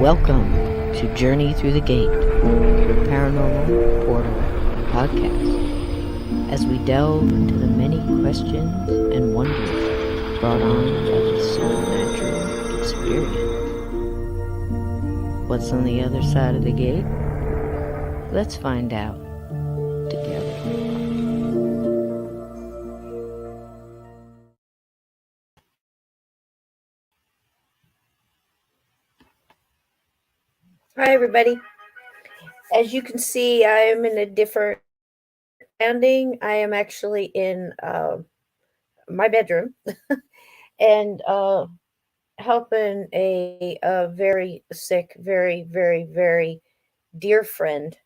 Welcome to Journey Through the Gate, your paranormal portal podcast, as we delve into the many questions and wonders brought on by this supernatural experience. What's on the other side of the gate? Let's find out together. Hi, everybody. As you can see, I am in a different landing. I am actually in my bedroom and helping a very sick, very, very, very dear friend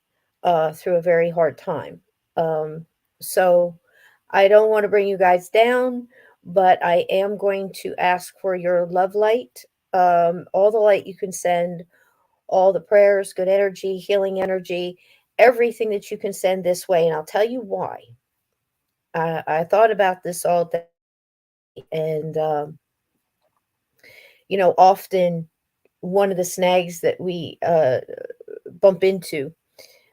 through a very hard time. So I don't want to bring you guys down, but I am going to ask for your love light, all the light you can send, all the prayers, good energy, healing energy, everything that you can send this way. And I'll tell you why. I thought about this all day. And, often one of the snags that we bump into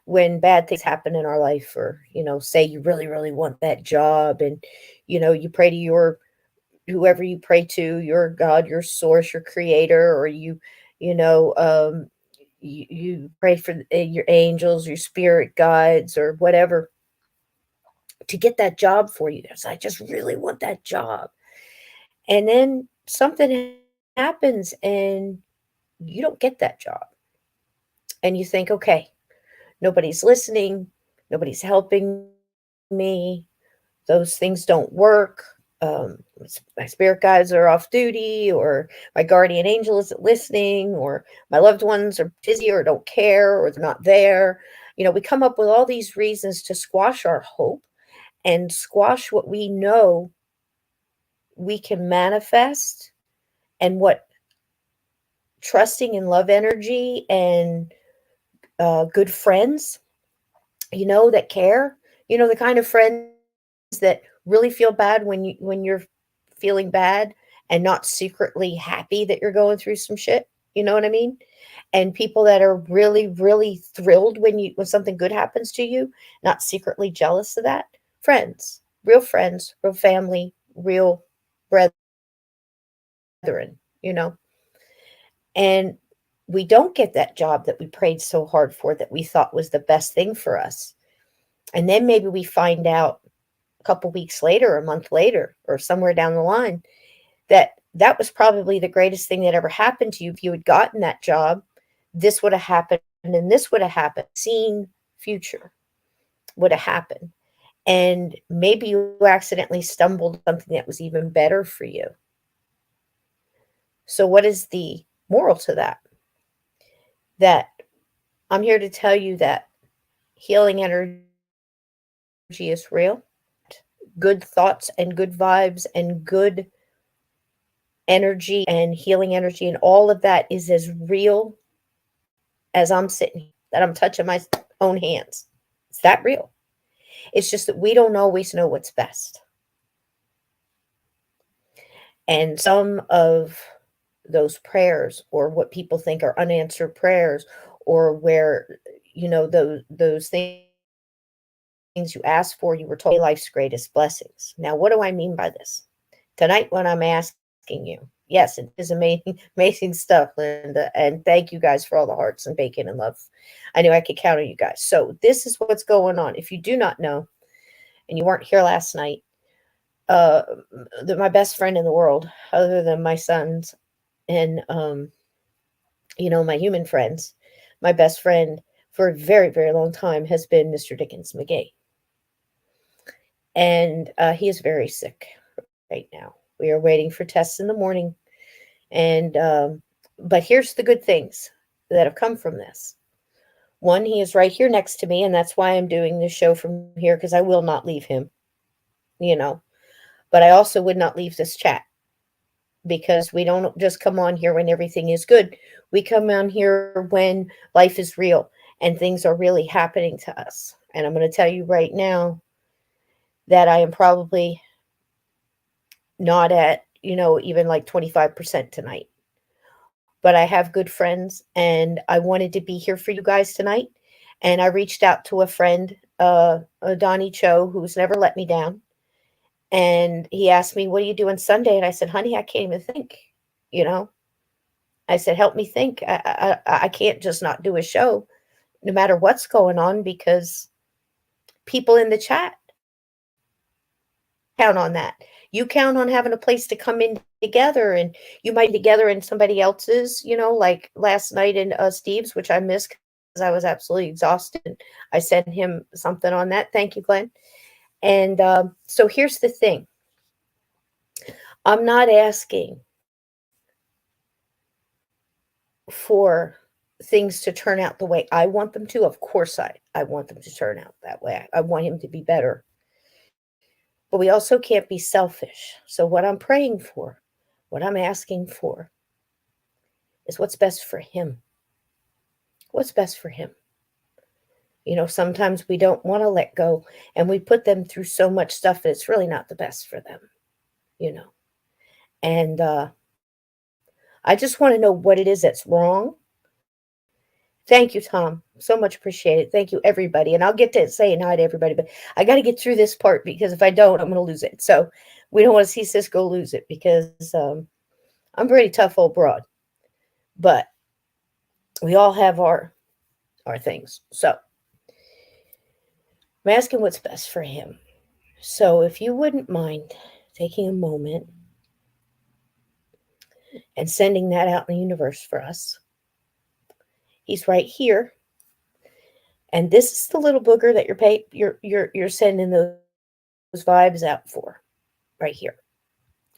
when bad things happen in our life, or, say you really, really want that job and, you pray to whoever you pray to, your God, your source, your creator, or you know, you pray for your angels, your spirit guides, or whatever, to get that job for you. It's, I just really want that job. And then something happens and you don't get that job. And you think, okay, nobody's listening, nobody's helping me, those things don't work. My spirit guides are off duty, or my guardian angel isn't listening, or my loved ones are busy or don't care, or they're not there. We come up with all these reasons to squash our hope and squash what we know we can manifest, and what trusting in love energy and good friends, that care, the kind of friends that really feel bad when you're feeling bad, and not secretly happy that you're going through some shit. You know what I mean? And people that are really, really thrilled when something good happens to you, not secretly jealous of that. Friends, real family, real brethren, And we don't get that job that we prayed so hard for, that we thought was the best thing for us. And then maybe we find out a couple weeks later, a month later, or somewhere down the line, that was probably the greatest thing that ever happened to you. If you had gotten that job, this would have happened, and this would have happened. Seen future would have happened. And maybe you accidentally stumbled on something that was even better for you. So what is the moral to that? That I'm here to tell you that healing energy is real. Good thoughts and good vibes and good energy and healing energy and all of that is as real as I'm sitting here, that I'm touching my own hands. It's that real. It's just that we don't always know what's best. And some of those prayers, or what people think are unanswered prayers, or where, those things you asked for, you were told life's greatest blessings. Now, what do I mean by this? Tonight, when I'm asking you, yes, it is amazing, amazing stuff, Linda. And thank you guys for all the hearts and bacon and love. I knew I could count on you guys. So this is what's going on. If you do not know, and you weren't here last night, my best friend in the world, other than my sons and, my human friends, my best friend for a very, very long time has been Mr. Dickens McGee. And he is very sick right now. We are waiting for tests in the morning. And, but here's the good things that have come from this. One, he is right here next to me, and that's why I'm doing this show from here, because I will not leave him, you know. But I also would not leave this chat, because we don't just come on here when everything is good. We come on here when life is real and things are really happening to us. And I'm going to tell you right now that I am probably not at, even like 25% tonight. But I have good friends, and I wanted to be here for you guys tonight. And I reached out to a friend, Donny Cho, who's never let me down. And he asked me, "What are you doing Sunday?" And I said, "Honey, I can't even think. You know, I said, help me think. I can't just not do a show, no matter what's going on, because people in the chat count on that. You count on having a place to come in together, and you might be together in somebody else's, like last night in Steve's, which I missed because I was absolutely exhausted. I sent him something on that. Thank you, Glenn. And so here's the thing. I'm not asking for things to turn out the way I want them to. Of course, I want them to turn out that way. I want him to be better. But we also can't be selfish. So what I'm praying for, what I'm asking for, is what's best for him. What's best for him? Sometimes we don't want to let go, and we put them through so much stuff that it's really not the best for them, you know. And I just want to know what it is that's wrong. Thank you, Tom. So much appreciated. Thank you, everybody. And I'll get to saying hi to everybody, but I got to get through this part, because if I don't, I'm going to lose it. So we don't want to see Sysco lose it, because I'm pretty tough old broad. But we all have our things. So I'm asking what's best for him. So if you wouldn't mind taking a moment and sending that out in the universe for us. He's right here. And this is the little booger that you're sending those vibes out for, right here.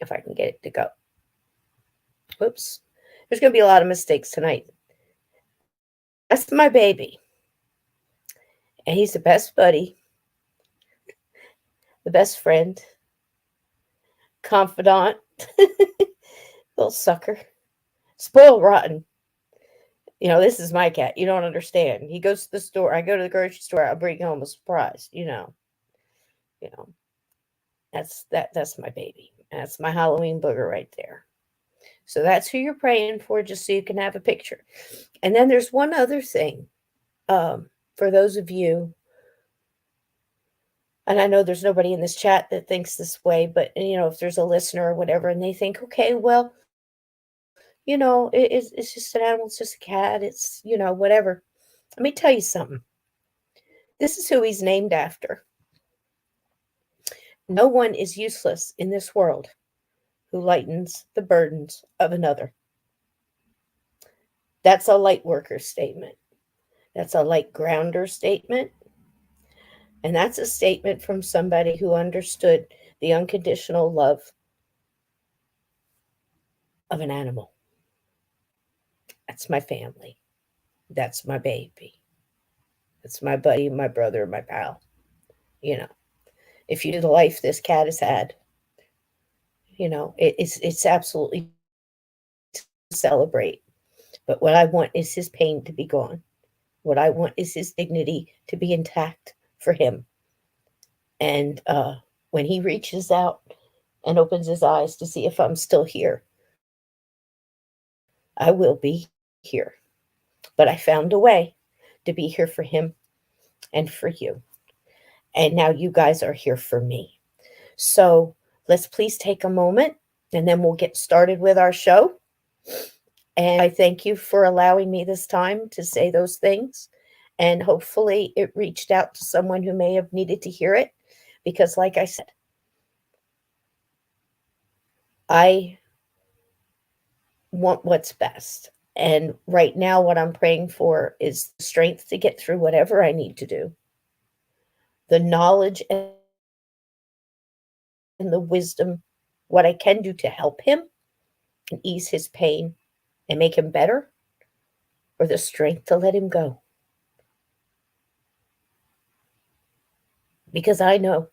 If I can get it to go. Whoops. There's going to be a lot of mistakes tonight. That's my baby. And he's the best buddy, the best friend, confidant, little sucker, spoiled rotten. This is my cat. You don't understand. He goes to the store. I go to the grocery store. I bring home a surprise. That's my baby. That's my Halloween booger right there. So that's who you're praying for, just so you can have a picture. And then there's one other thing, for those of you, and I know there's nobody in this chat that thinks this way, but if there's a listener or whatever, and they think, okay, well, it's just an animal, it's just a cat, it's whatever. Let me tell you something. This is who he's named after. No one is useless in this world who lightens the burdens of another. That's a light worker statement. That's a light grounder statement. And that's a statement from somebody who understood the unconditional love of an animal. That's my family. That's my baby. That's my buddy, my brother, my pal. If you knew the life this cat has had, it's absolutely to celebrate. But what I want is his pain to be gone. What I want is his dignity to be intact for him. And when he reaches out and opens his eyes to see if I'm still here, I will be here. But I found a way to be here for him and for you. And now you guys are here for me. So let's please take a moment, and then we'll get started with our show. And I thank you for allowing me this time to say those things. And hopefully it reached out to someone who may have needed to hear it. Because like I said, I want what's best. And right now, what I'm praying for is the strength to get through whatever I need to do, the knowledge and the wisdom, what I can do to help him and ease his pain and make him better, or the strength to let him go. Because I know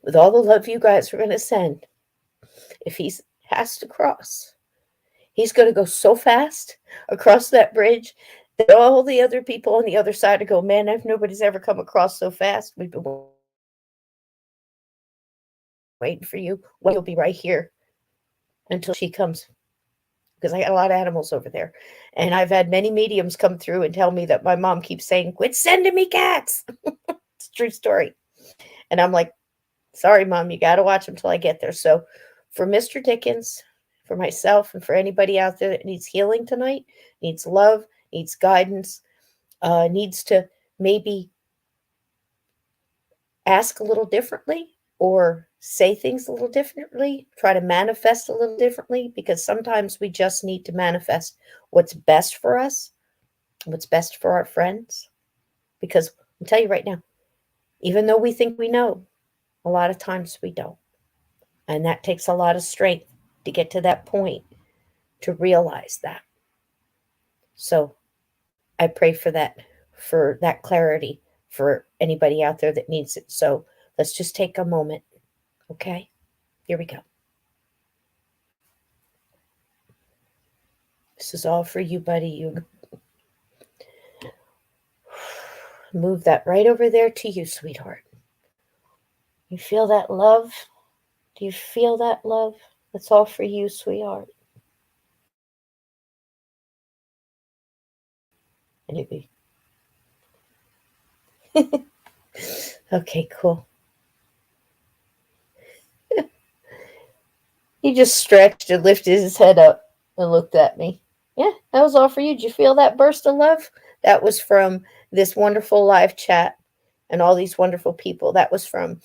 with all the love you guys are going to send, if he has to cross, he's going to go so fast across that bridge that all the other people on the other side will go, man, if nobody's ever come across so fast. We've been waiting for you. Well, you'll be right here until she comes. Because I got a lot of animals over there. And I've had many mediums come through and tell me that my mom keeps saying, quit sending me cats. It's a true story. And I'm like, sorry, Mom, you got to watch them till I get there. So for Mr. Dickens, for myself, and for anybody out there that needs healing tonight, needs love, needs guidance, needs to maybe ask a little differently or say things a little differently, try to manifest a little differently, because sometimes we just need to manifest what's best for us, what's best for our friends. Because I'll tell you right now, even though we think we know, a lot of times we don't. And that takes a lot of strength to get to that point to realize that. So I pray for that clarity for anybody out there that needs it. So let's just take a moment. Okay, here we go. This is all for you, buddy. You move that right over there to you, sweetheart. You feel that love? Do you feel that love? That's all for you, sweetheart. And you be okay, cool. He just stretched and lifted his head up and looked at me. Yeah, that was all for you. Did you feel that burst of love? That was from this wonderful live chat and all these wonderful people. That was from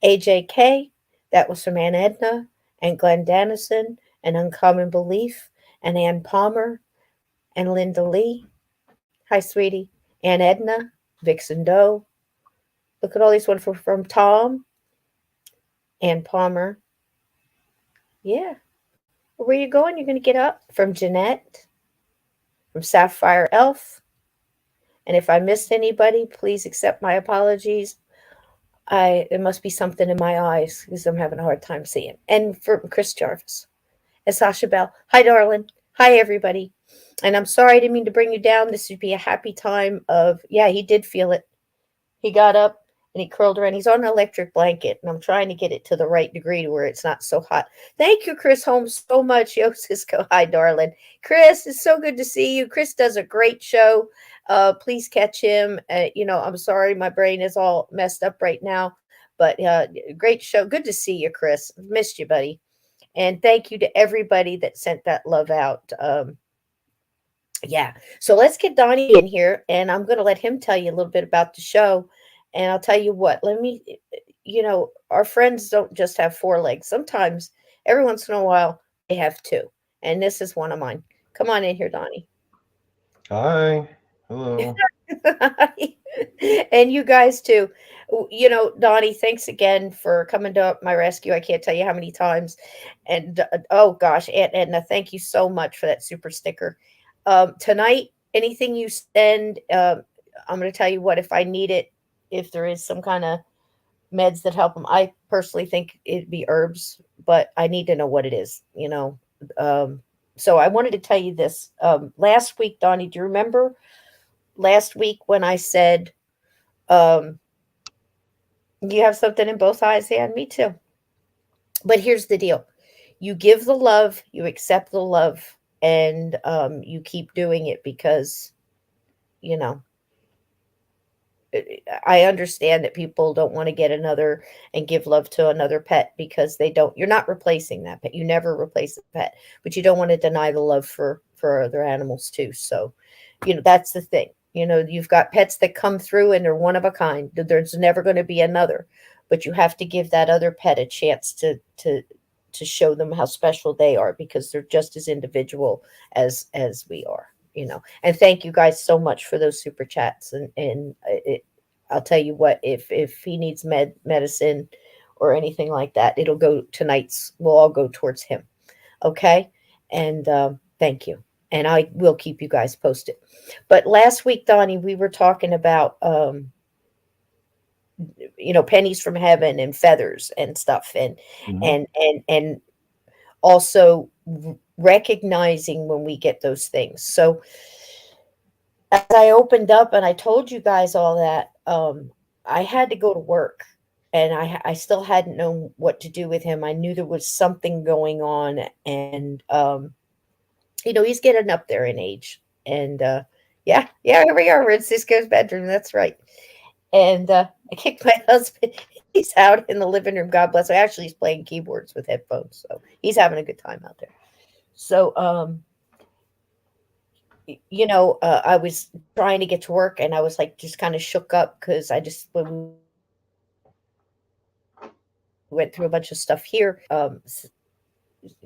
AJK. That was from Aunt Edna and Glenn Dennison and Uncommon Belief and Ann Palmer and Linda Lee. Hi, sweetie. Aunt Edna, Vixen Doe. Look at all these wonderful from Tom, Ann Palmer. Yeah. Where are you going? You're going to get up? From Jeanette, from Sapphire Elf. And if I missed anybody, please accept my apologies. It must be something in my eyes because I'm having a hard time seeing. And for Chris Jarvis and Sasha Bell. Hi, darling. Hi, everybody. And I'm sorry I didn't mean to bring you down. This would be a happy time of, yeah, he did feel it. He got up and he curled around. He's on an electric blanket, and I'm trying to get it to the right degree to where it's not so hot. Thank you, Chris Holmes, so much. Yo, Cisco. Hi, darling. Chris, it's so good to see you. Chris does a great show. Please catch him. I'm sorry my brain is all messed up right now, but great show. Good to see you, Chris. Missed you, buddy. And thank you to everybody that sent that love out. Yeah. So let's get Donnie in here, and I'm going to let him tell you a little bit about the show. And I'll tell you what, our friends don't just have four legs. Sometimes, every once in a while, they have two. And this is one of mine. Come on in here, Donnie. Hi. Hello. And you guys too. Donnie, thanks again for coming to my rescue. I can't tell you how many times. And oh gosh, Aunt Edna, thank you so much for that super sticker. Tonight, anything you send, I'm going to tell you what, if I need it, if there is some kind of meds that help them, I personally think it'd be herbs, but I need to know what it is. So I wanted to tell you this. Last week, Donnie, do you remember last week when I said, um, you have something in both eyes? Yeah, me too. But here's the deal. You give the love, you accept the love, and you keep doing it because, you know, I understand that people don't want to get another and give love to another pet because you're not replacing that pet. You never replace a pet, but you don't want to deny the love for other animals too. So, that's the thing. You've got pets that come through and they're one of a kind. There's never going to be another, but you have to give that other pet a chance to to show them how special they are, because they're just as individual as we are, you know. And thank you guys so much for those super chats. And I'll tell you what, if he needs medicine or anything like that, it'll go tonight's. We'll all go towards him. Okay, and thank you. And I will keep you guys posted. But last week, Donnie, we were talking about pennies from heaven and feathers and stuff, and Mhm. and also recognizing when we get those things. So as I opened up and I told you guys all that, I had to go to work, and I still hadn't known what to do with him. I knew there was something going on, and he's getting up there in age, and yeah, here we are. We're in Cisco's bedroom. That's right. And I kicked my husband. He's out in the living room. God bless him. Actually, he's playing keyboards with headphones, so he's having a good time out there. So, I was trying to get to work, and I was like just kind of shook up because I just when we went through a bunch of stuff here.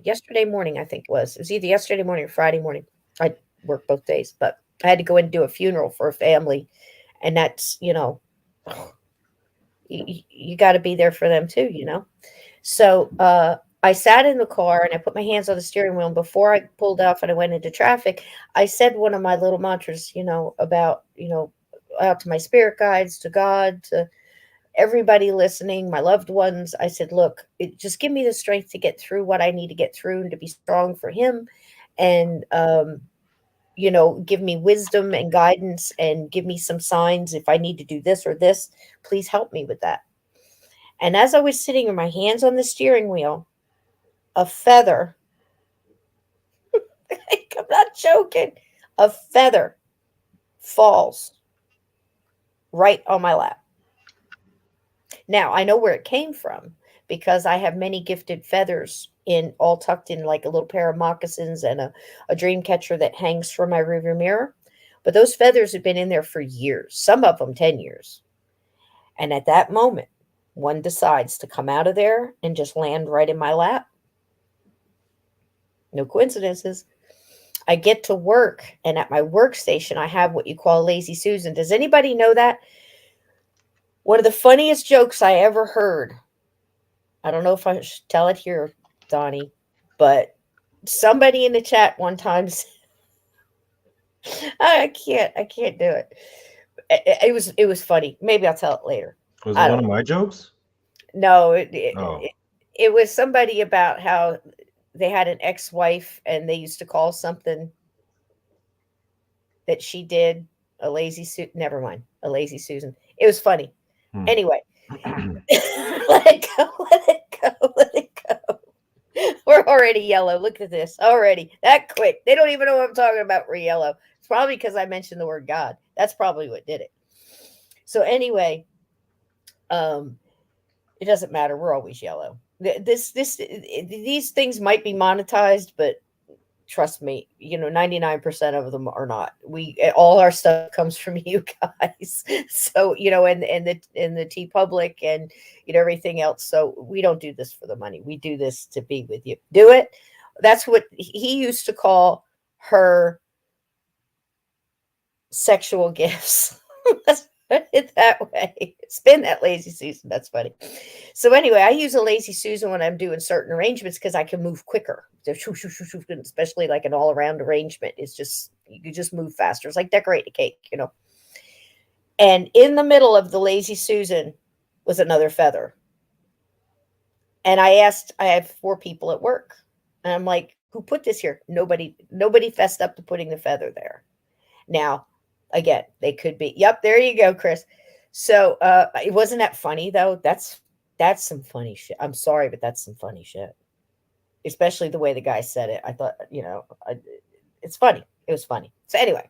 Yesterday morning, I think it was either yesterday morning or Friday morning. I worked both days, but I had to go in and do a funeral for a family, and that's you got to be there for them too, you know. So I sat in the car and I put my hands on the steering wheel. And before I pulled off and I went into traffic, I said one of my little mantras, about, out to my spirit guides, to God, to everybody listening, my loved ones. I said, look, just give me the strength to get through what I need to get through and to be strong for him. And, give me wisdom and guidance and give me some signs if I need to do this or this. Please help me with that. And as I was sitting with my hands on the steering wheel, a feather, I'm not joking, a feather falls right on my lap. Now, I know where it came from because I have many gifted feathers all tucked in like a little pair of moccasins and a dream catcher that hangs from my rearview mirror. But those feathers have been in there for years, some of them 10 years. And at that moment, one decides to come out of there and just land right in my lap. No coincidences. I get to work, and at my workstation, I have what you call Lazy Susan. Does anybody know that? One of the funniest jokes I ever heard. I don't know if I should tell it here, Donnie, but somebody in the chat one time said, I can't do it. It was funny. Maybe I'll tell it later. Was it I one don't of know. my jokes? No, Oh. it was somebody about how they had an ex-wife and they used to call something that she did a lazy suit. Never mind, a lazy Susan. It was funny. Hmm. Anyway, let it go, let it go, let it go. We're already yellow. Look at this already. That quick. They don't even know what I'm talking about. We're yellow. It's probably because I mentioned the word God. That's probably what did it. So anyway, it doesn't matter. We're always yellow. These things might be monetized, but trust me, 99% of them are not. All our stuff comes from you guys. So, and the T Public and everything else. So we don't do this for the money. We do this to be with you. Do it. That's what he used to call her sexual gifts. Let's put it that way. Spin that lazy Susan. That's funny. So anyway, I use a lazy Susan when I'm doing certain arrangements because I can move quicker. Especially like an all-around arrangement. It's just you just move faster. It's like decorating a cake. And in the middle of the lazy Susan was another feather. And I have 4 people at work. And I'm like, who put this here? Nobody fessed up to putting the feather there. Now, again, they could be. Yep, there you go, Chris. So it wasn't that funny though. That's some funny shit. I'm sorry, but that's some funny shit. Especially the way the guy said it. I thought, it's funny. It was funny. So anyway,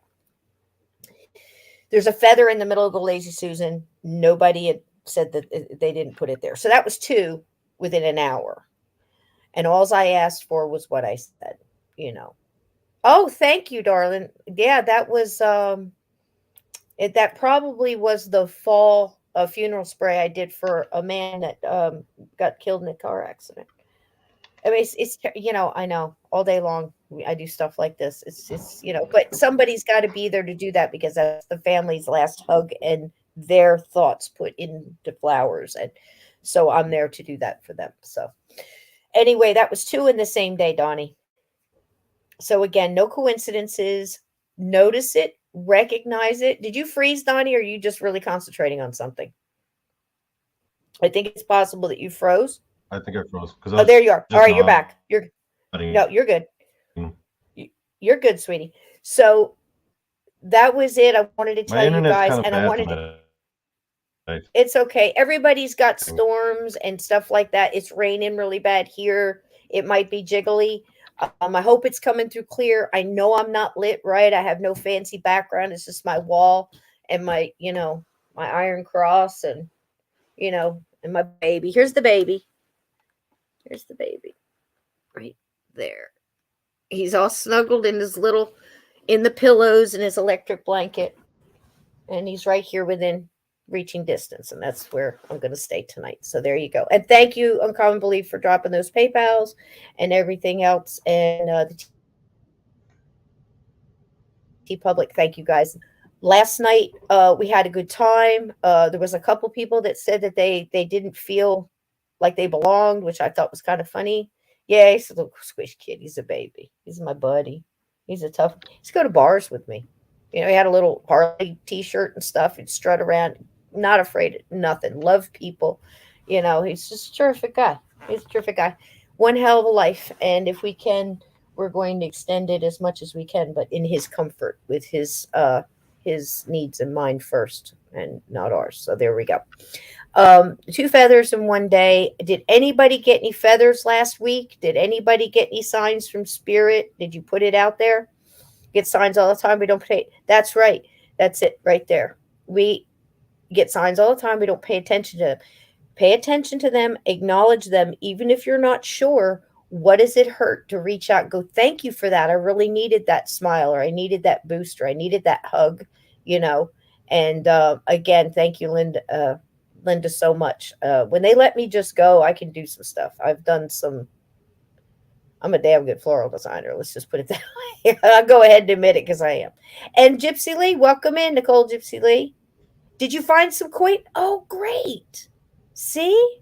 there's a feather in the middle of the lazy Susan. Nobody had said that they didn't put it there. So that was 2 within an hour. And all I asked for was what I said. Oh, thank you, darling. Yeah, that was that probably was the fall funeral spray I did for a man that got killed in a car accident. I mean, I know all day long I do stuff like this. But somebody's got to be there to do that because that's the family's last hug and their thoughts put into flowers. And so I'm there to do that for them. So anyway, that was two in the same day, Donnie. So again, no coincidences. Notice it, recognize it. Did you freeze, Donnie, or are you just really concentrating on something? I think it's possible that you froze. I think I froze because I Oh, there was you are. All just right, you're nodding. back. You're good. You're good, sweetie. So that was it. I wanted to My tell you internet's guys, kind of and I bad wanted to. tonight. It's okay. Everybody's got storms and stuff like that. It's raining really bad here. It might be jiggly. I hope it's coming through clear. I know I'm not lit right. I have no fancy background. It's just my wall and my iron cross and my baby. Here's the baby. Here's the baby right there. He's all snuggled in the pillows and his electric blanket. And he's right here within reaching distance. And that's where I'm going to stay tonight. So there you go. And thank you, Uncommon Belief, for dropping those PayPals and everything else. And the T Public, thank you guys. Last night, we had a good time. There was a couple people that said that they didn't feel like they belonged, which I thought was kind of funny. Yeah, he's a little squish kid. He's a baby. He's my buddy. He's go to bars with me. He had a little Harley t-shirt and stuff. He'd strut around, not afraid of nothing. Love people. He's just a terrific guy. He's a terrific guy. One hell of a life. And if we can, we're going to extend it as much as we can, but in his comfort with his needs in mind first and not ours. So there we go. Two feathers in one day. Did anybody get any feathers last week? Did anybody get any signs from spirit? Did you put it out there? Get signs all the time. We don't pay. That's right. That's it right there. We get signs all the time. We don't pay attention to them. Pay attention to them. Acknowledge them, even if you're not sure. What does it hurt to reach out? Go, thank you for that. I really needed that smile, or I needed that boost, or I needed that hug. You know. And again, thank you, Linda, so much. When they let me just go, I can do some stuff. I've done some. I'm a damn good floral designer. Let's just put it that way. I'll go ahead and admit it because I am. And Gypsy Lee, welcome in, Nicole Gypsy Lee. Did you find some coin? Oh, great. See?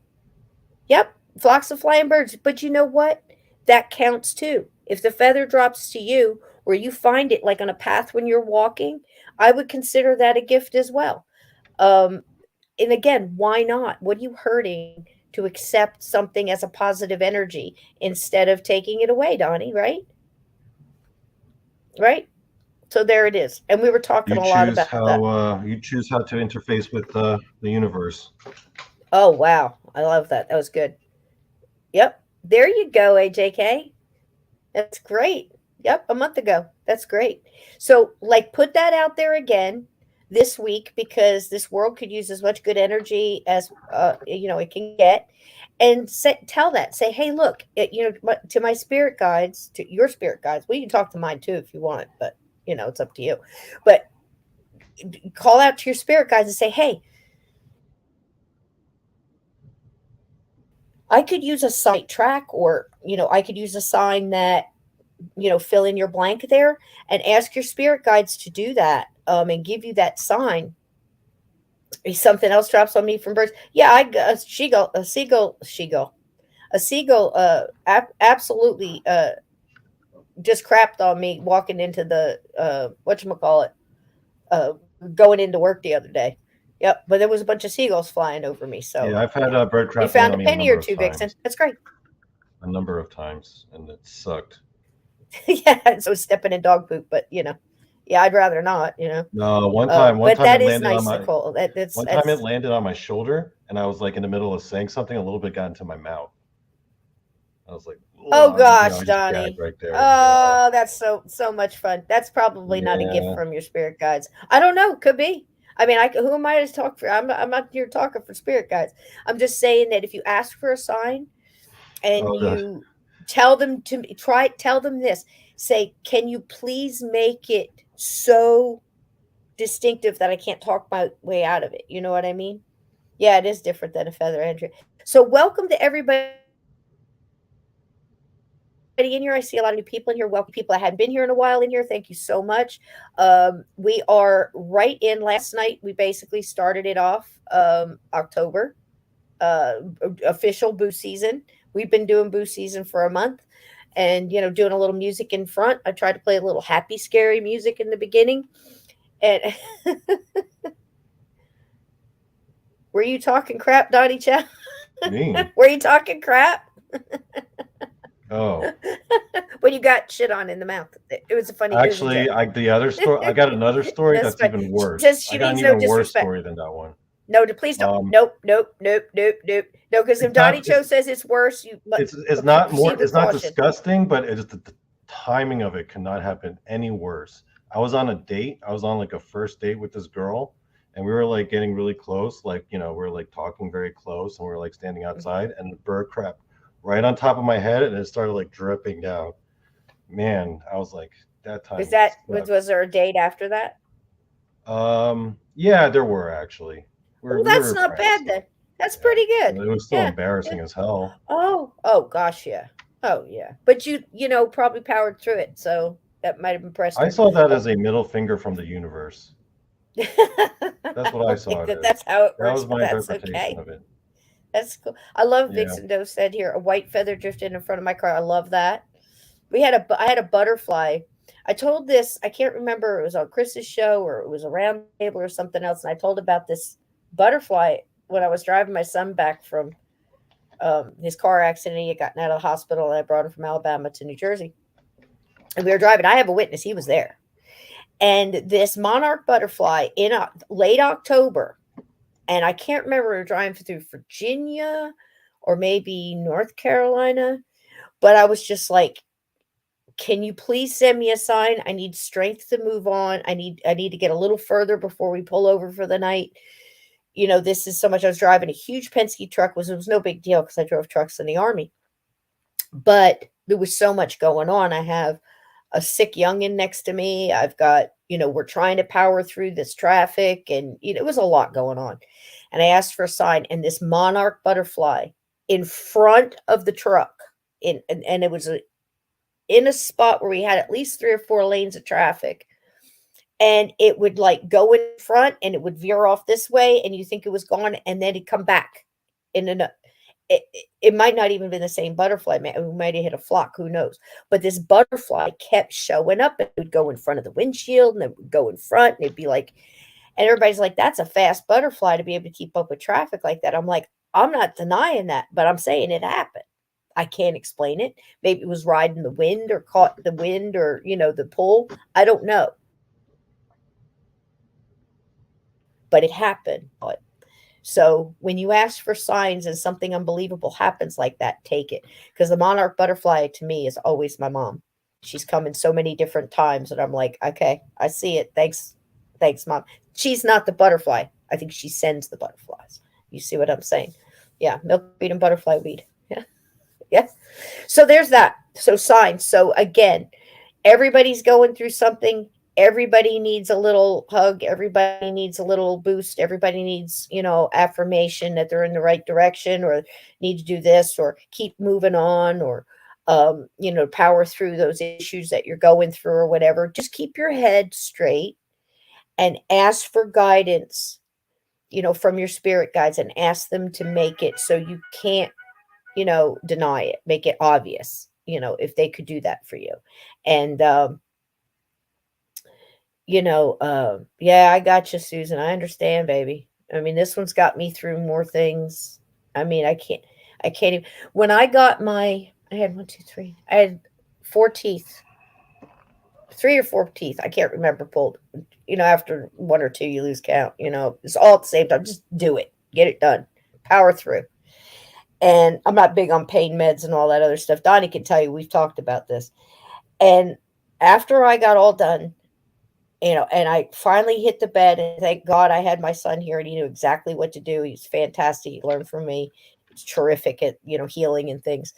Yep. Flocks of flying birds. But you know what? That counts too. If the feather drops to you or you find it like on a path when you're walking, I would consider that a gift as well. And again, why not? What are you hurting to accept something as a positive energy instead of taking it away, Donnie? Right? Right? So there it is. And we were talking You a lot choose about that. how to interface with the universe. Oh, wow. I love that. That was good. Yep. There you go, AJK. That's great. Yep. A month ago. That's great. So, like, put that out there again this week because this world could use as much good energy as it can get. And tell that. Say, hey, look, to my spirit guides, to your spirit guides. Well, you can talk to mine too if you want, but it's up to you. But call out to your spirit guides and say, hey, I could use a site track, or I could use a sign that fill in your blank there, and ask your spirit guides to do that, and give you that sign. If something else drops on me from birds, yeah, a seagull absolutely just crapped on me walking into the whatchamacallit, uh going into work the other day. Yep, but there was a bunch of seagulls flying over me. So Yeah, I've had bird you crap land found a on me a penny or number of two, Vixen. times. That's great. A number of times, and it sucked. Yeah, so stepping in dog poop, but yeah, I'd rather not. No, one But time that it is landed on nice, my Nicole. one time it landed on my shoulder, and I was like in the middle of saying something. A little bit got into my mouth. I was like, Oh gosh, I just gagged Donnie. right there. Oh, that's so much fun. That's probably not a gift Yeah. from your spirit guides. I don't know. Could be. I mean, who am I to talk for? I'm not here talking for spirit guides. I'm just saying that if you ask for a sign and Oh god. you tell them to tell them this. Say, can you please make it so distinctive that I can't talk my way out of it? You know what I mean? Yeah, it is different than a feather entry. So welcome to everybody everybody in here. I see a lot of new people in here. Welcome people that hadn't been here in a while in here. Thank you so much. We are right in last night. We basically started it off October, official boo season. We've been doing boo season for a month and, doing a little music in front. I tried to play a little happy, scary music in the beginning. And were you talking crap, Donny Cho? Me? Were you talking crap? Oh, When you got shit on in the mouth. It was a funny, it was a actually, joke. the other story. I got another story That's that's fine. even She worse. says I she got an means no even worse disrespect. story than that one. No, please don't. Um, Nope, nope, nope, nope, nope. No, because if it's Donny not. Cho says it's worse, you It's not more. proceed with It's not caution. disgusting, but it's the timing of it cannot have been any worse. I was on a date. I was on like a first date with this girl, and we were like getting really close. Like we were like talking very close, and we were like standing outside, and the bird crap right on top of my head, and it started like dripping down. Man, I was like, that Was time that sucked. was there a date after that? Yeah, there were actually. Well, We that's were not friends, bad so then. That's yeah. pretty good. But it was still Yeah, yeah. embarrassing as hell. Oh gosh, yeah. Oh yeah. But you probably powered through it, so that might have impressed I her. saw that Oh. as a middle finger from the universe. That's I what I don't saw think it that as. that's how it That works, was but my that's interpretation okay. of it. That's cool. I love Yeah. Vixen Doe said here a white feather drifted in front of my car. I love that. I had a butterfly. I told this. I can't remember. It was on Chris's show or it was a round table or something else. And I told about this butterfly when I was driving my son back from his car accident. He had gotten out of the hospital, and I brought him from Alabama to New Jersey. And we were driving. I have a witness. He was there. And this monarch butterfly in late October, and I can't remember, we were driving through Virginia or maybe North Carolina, but I was just like, can you please send me a sign? I need strength to move on. I need to get a little further before we pull over for the night. This is so much. I was driving a huge Penske truck. It was no big deal because I drove trucks in the Army. But there was so much going on. I have a sick youngin next to me. I've got, we're trying to power through this traffic, and it was a lot going on. And I asked for a sign, and this monarch butterfly in front of the truck, and it was in a spot where we had at least 3 or 4 lanes of traffic, and it would like go in front and it would veer off this way, and you think it was gone, and then it'd come back in an it might not even been the same butterfly. We might have hit a flock, who knows? But this butterfly kept showing up. It would go in front of the windshield, and it would go in front, and it'd be like, and everybody's like, that's a fast butterfly to be able to keep up with traffic like that. I'm like, I'm not denying that, but I'm saying it happened. I can't explain it. Maybe it was riding the wind or caught the wind or, the pull. I don't know. But it happened. So when you ask for signs and something unbelievable happens like that, take it. Because the monarch butterfly to me is always my mom. She's come in so many different times, and I'm like, okay, I see it. Thanks, mom. She's not the butterfly. I think she sends the butterflies. You see what I'm saying? Yeah, milkweed and butterfly weed. Yeah, yeah. So there's that. So signs. So again, everybody's going through something. Everybody needs a little hug. Everybody needs a little boost. Everybody needs, affirmation that they're in the right direction, or need to do this, or keep moving on, or, power through those issues that you're going through or whatever. Just keep your head straight and ask for guidance, from your spirit guides, and ask them to make it so you can't, deny it, make it obvious, if they could do that for you. And, yeah, I got you, Susan. I understand, baby. I mean, this one's got me through more things. I mean, I can't even. When I got I had 1, 2, 3. I had 4 teeth, 3 or 4 teeth. I can't remember pulled. After 1 or 2, you lose count. It's all at the same time. Just do it, get it done, power through. And I'm not big on pain meds and all that other stuff. Donnie can tell you, we've talked about this. And after I got all done, and I finally hit the bed, and thank God I had my son here, and he knew exactly what to do. He's fantastic. He learned from me. He's terrific at, healing and things.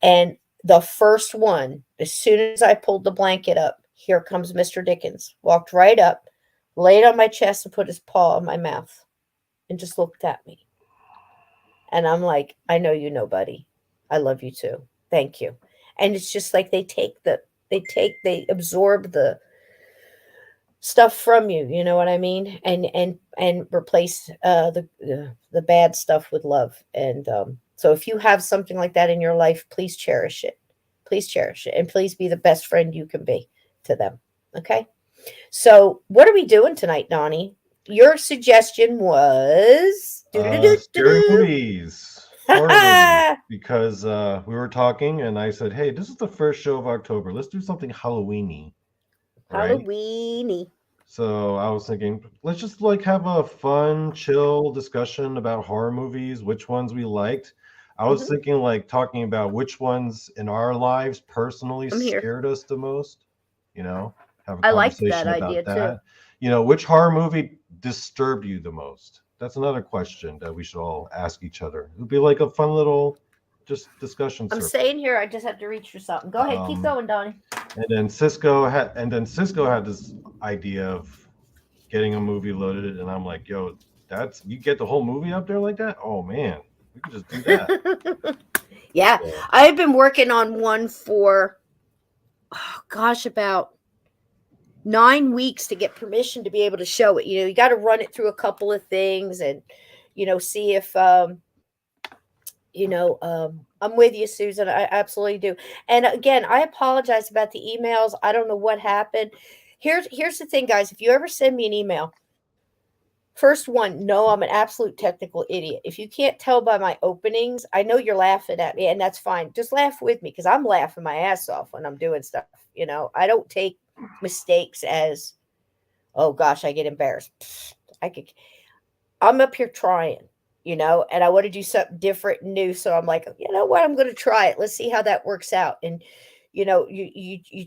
And the first one, as soon as I pulled the blanket up, here comes Mr. Dickens, walked right up, laid on my chest, and put his paw on my mouth and just looked at me. And I'm like, I know you know, buddy. I love you too. Thank you. and it's just like they absorb the stuff from you, you know what I mean, and replace the bad stuff with love. And so if you have something like that in your life, please cherish it. Please cherish it, and please be the best friend you can be to them. Okay. So what are we doing tonight, Donnie? Your suggestion was do do do do Scary do. movies, horror movies, because we were talking and I said, hey, this is the first show of October. Let's do something Halloweeny, right? Halloweeny. So I was thinking, let's just like have a fun, chill discussion about horror movies, which ones we liked. I was Hmm. thinking like talking about which ones in our lives personally I'm here. scared us the most, you know, have a I liked that conversation idea about too. that. Which horror movie disturbed you the most? That's another question that we should all ask each other. It would be like a fun little just discussion I'm circle. staying here. I just have to reach for something. Go ahead, keep Um, going, Donnie. and then Cisco had this idea of getting a movie loaded, and I'm like, yo, that's you get the whole movie up there like that? Oh man, we could just do that. Yeah, So, I've been working on one for, oh gosh, about 9 weeks to get permission to be able to show it. You got to run it through a couple of things and, see if, I'm with you, Susan. I absolutely do. And again, I apologize about the emails. I don't know what happened. Here's the thing, guys. If you ever send me an email, first one, no, I'm an absolute technical idiot. If you can't tell by my openings, I know you're laughing at me, and that's fine. Just laugh with me because I'm laughing my ass off when I'm doing stuff. I don't take mistakes as, oh gosh, I get embarrassed. I could, I'm up here trying, and I want to do something different and new. So I'm like, you know what? I'm going to try it. Let's see how that works out. And you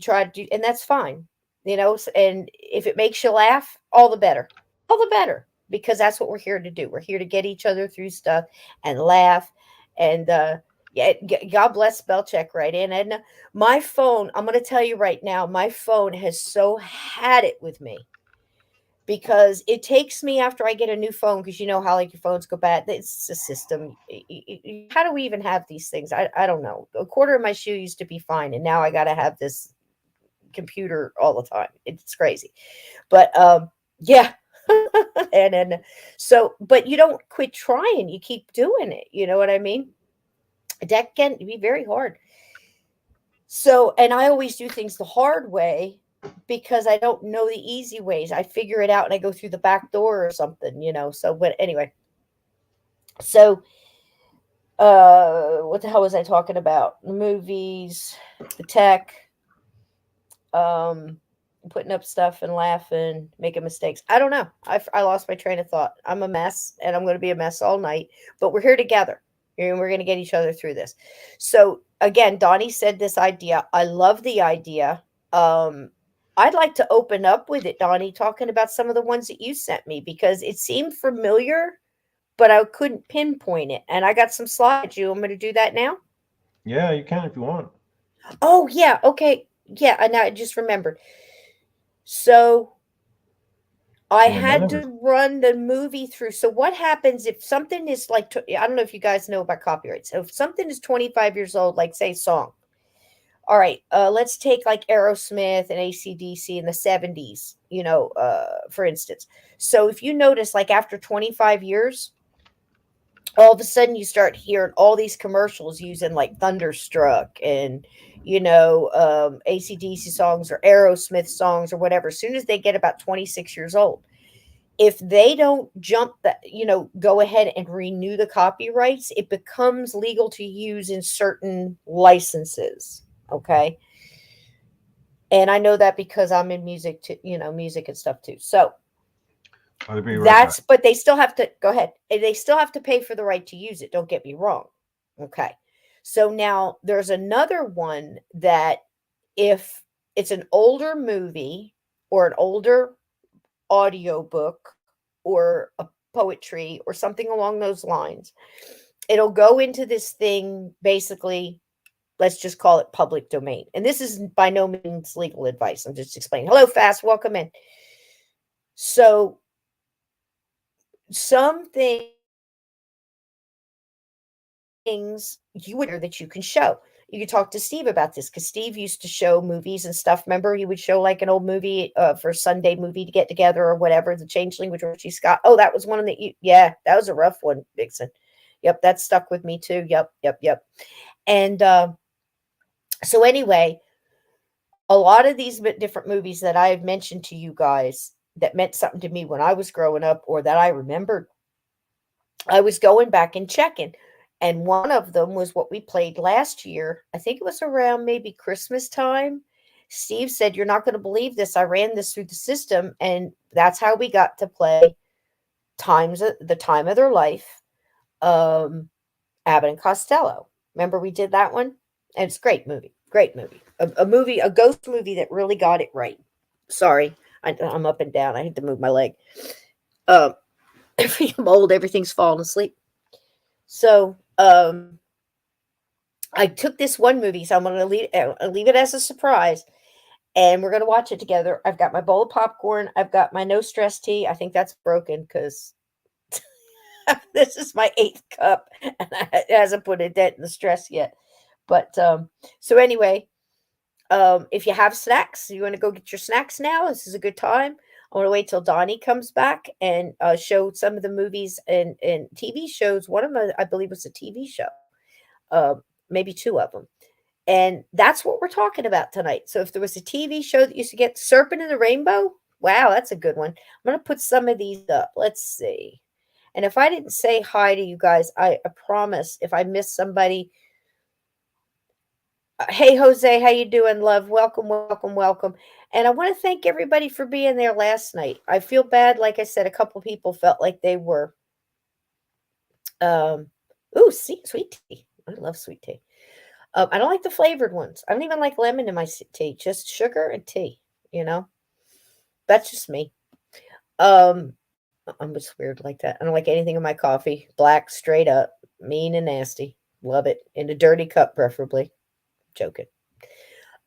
try to do, and that's fine. And if it makes you laugh, all the better, because that's what we're here to do. We're here to get each other through stuff and laugh. And yeah, God bless spell check right in. And my phone, I'm going to tell you right now, my phone has so had it with me because it takes me after I get a new phone, because you know how like your phones go bad. It's a system. How do we even have these things? I don't know. A quarter of my shoe used to be fine, and now I got to have this computer all the time. It's crazy, but yeah. And then so, but you don't quit trying. You keep doing it. You know what I mean? That can be very hard. So, and I always do things the hard way because I don't know the easy ways. I figure it out and I go through the back door or something. So, but anyway, so what the hell was I talking about? Movies, the tech, um, putting up stuff and laughing, making mistakes. I don't know. I lost my train of thought. I'm a mess and I'm going to be a mess all night, but we're here together and we're going to get each other through this. So again, Donnie said this idea. I love the idea. Um, I'd like to open up with it, Donnie, talking about some of the ones that you sent me because it seemed familiar, but I couldn't pinpoint it. And I got some slides. You want me to do that now? yeah, you can if you want. Oh, yeah. Okay. Yeah. And I just remembered. So I Yeah, none had of it. to run the movie through. So what happens if something is like, I don't know if you guys know about copyright. So if something is 25 years old, like say song, all right, let's take like Aerosmith and AC/DC in the 70s, for instance. So if you notice, like after 25 years, all of a sudden you start hearing all these commercials using like Thunderstruck and, AC/DC songs or Aerosmith songs or whatever. As soon as they get about 26 years old, if they don't jump that, go ahead and renew the copyrights, it becomes legal to use in certain licenses. Okay. And I know that because I'm in music too, music and stuff too. So I'll be right back. but they still have to go ahead. And they still have to pay for the right to use it. Don't get me wrong. Okay. So now there's another one that if it's an older movie or an older audio book or a poetry or something along those lines, it'll go into this thing basically. Let's just call it public domain. And this is by no means legal advice. I'm just explaining. Hello, Fast. Welcome in. So, some things you would that you can show. You could talk to Steve about this because Steve used to show movies and stuff. Remember, he would show like an old movie for Sunday movie to get together or whatever. The Changeling with Georgie Scott. Oh, that was one of the. Yeah, that was a rough one, Vixen. Yep, that stuck with me too. Yep, yep, yep. And so anyway, a lot of these different movies that I have mentioned to you guys that meant something to me when I was growing up or that I remembered, I was going back and checking. And one of them was what we played last year. I think it was around maybe Christmas time. Steve said, "You're not going to believe this. I ran this through the system." And that's how we got to play the time of their life. Abbott and Costello. Remember we did that one? And it's a great movie. Great movie. A movie, a ghost movie that really got it right. Sorry, I'm up and down. I had to move my leg. I'm old. Everything's falling asleep. So I took this one movie, so I'm going to leave it as a surprise, and we're going to watch it together. I've got my bowl of popcorn. I've got my no stress tea. I think that's broken because this is my 8th cup, and it hasn't put a dent in the stress yet. But so anyway, if you have snacks, you want to go get your snacks now. This is a good time. I want to wait till Donnie comes back and show some of the movies and TV shows. One of them, I believe, was a TV show. Maybe 2 of them. And that's what we're talking about tonight. So if there was a TV show that used to get Serpent in the Rainbow, wow, that's a good one. I'm going to put some of these up. Let's see. And if I didn't say hi to you guys, I promise if I missed somebody. Hey, Jose, how you doing, love? Welcome, welcome, welcome. And I want to thank everybody for being there last night. I feel bad. Like I said, a couple people felt like they were. Sweet tea. I love sweet tea. I don't like the flavored ones. I don't even like lemon in my tea. Just sugar and tea. That's just me. I'm just weird like that. I don't like anything in my coffee. Black, straight up, mean and nasty. Love it in a dirty cup, preferably. Joking.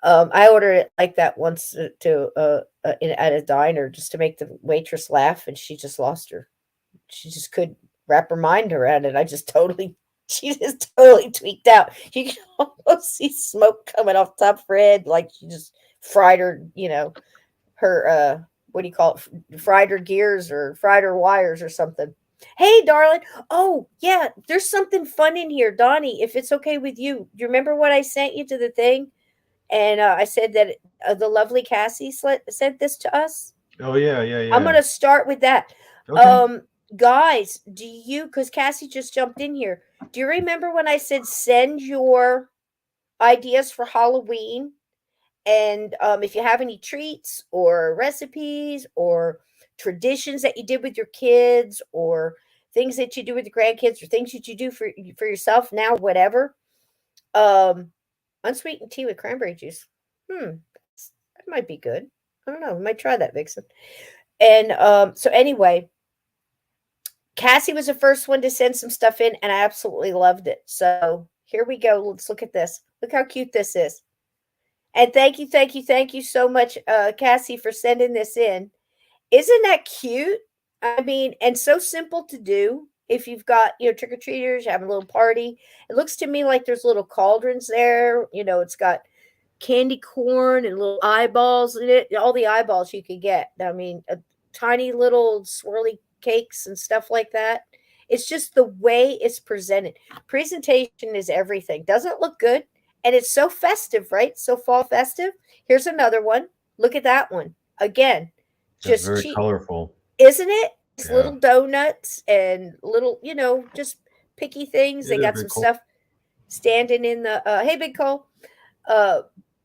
I ordered it like that once at a diner just to make the waitress laugh, and she just lost her. She just couldn't wrap her mind around it. She just totally tweaked out. You can almost see smoke coming off the top of her head, like she just fried her, her what do you call it? Fried her gears or fried her wires or something. Hey, darling. Oh, yeah, there's something fun in here, Donnie, if it's okay with you. Do you remember what I sent you to the thing? And I said that the lovely Cassie sent this to us. Oh, yeah, yeah, yeah. I'm going to start with that. Okay. Guys, because Cassie just jumped in here. Do you remember when I said send your ideas for Halloween? And if you have any treats or recipes or traditions that you did with your kids or things that you do with your grandkids or things that you do for yourself now, whatever. Unsweetened tea with cranberry juice. That might be good. I don't know. We might try that, Vixen. And so anyway, Cassie was the first one to send some stuff in, and I absolutely loved it. So here we go. Let's look at this. Look how cute this is. And thank you so much, Cassie, for sending this in. Isn't that cute? I mean, and so simple to do. If you've got, trick-or-treaters, you have a little party. It looks to me like there's little cauldrons there. It's got candy corn and little eyeballs in it. All the eyeballs you could get. I mean, tiny little swirly cakes and stuff like that. It's just the way it's presented. Presentation is everything. Doesn't it look good? And it's so festive, right? So fall festive. Here's another one. Look at that one. Again, It's just very cheap. colorful. Isn't it? It's Yeah. little donuts and little, just picky things. They got some stuff standing in the, hey, Big Cole,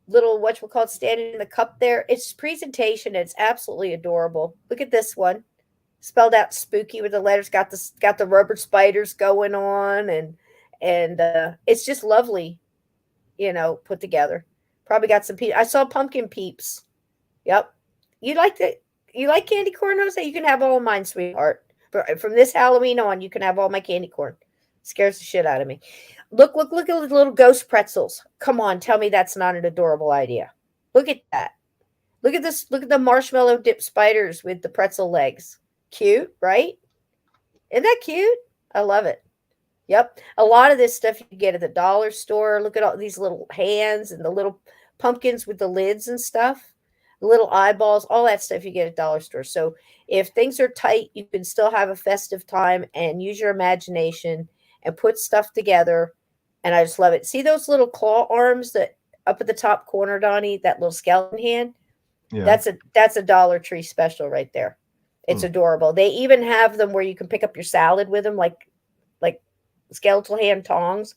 little, standing in the cup there. It's presentation. It's absolutely adorable. Look at this one. Spelled out spooky with the letters, got the rubber spiders going on, and it's just lovely, put together. Probably got some I saw pumpkin peeps. Yep. You like candy corn, Jose? You can have all of mine, sweetheart. From this Halloween on, you can have all my candy corn. Scares the shit out of me. Look at the little ghost pretzels. Come on, tell me that's not an adorable idea. Look at that. Look at this. Look at the marshmallow dip spiders with the pretzel legs. Cute, right? Isn't that cute? I love it. Yep. A lot of this stuff you get at the dollar store. Look at all these little hands and the little pumpkins with the lids and stuff, little eyeballs, all that stuff you get at dollar store. So if things are tight, you can still have a festive time and use your imagination and put stuff together. And I just love it. See those little claw arms that up at the top corner, Donnie, that little skeleton hand? Yeah. That's a Dollar Tree special right there. It's Hmm. adorable. They even have them where you can pick up your salad with them, like skeletal hand tongs.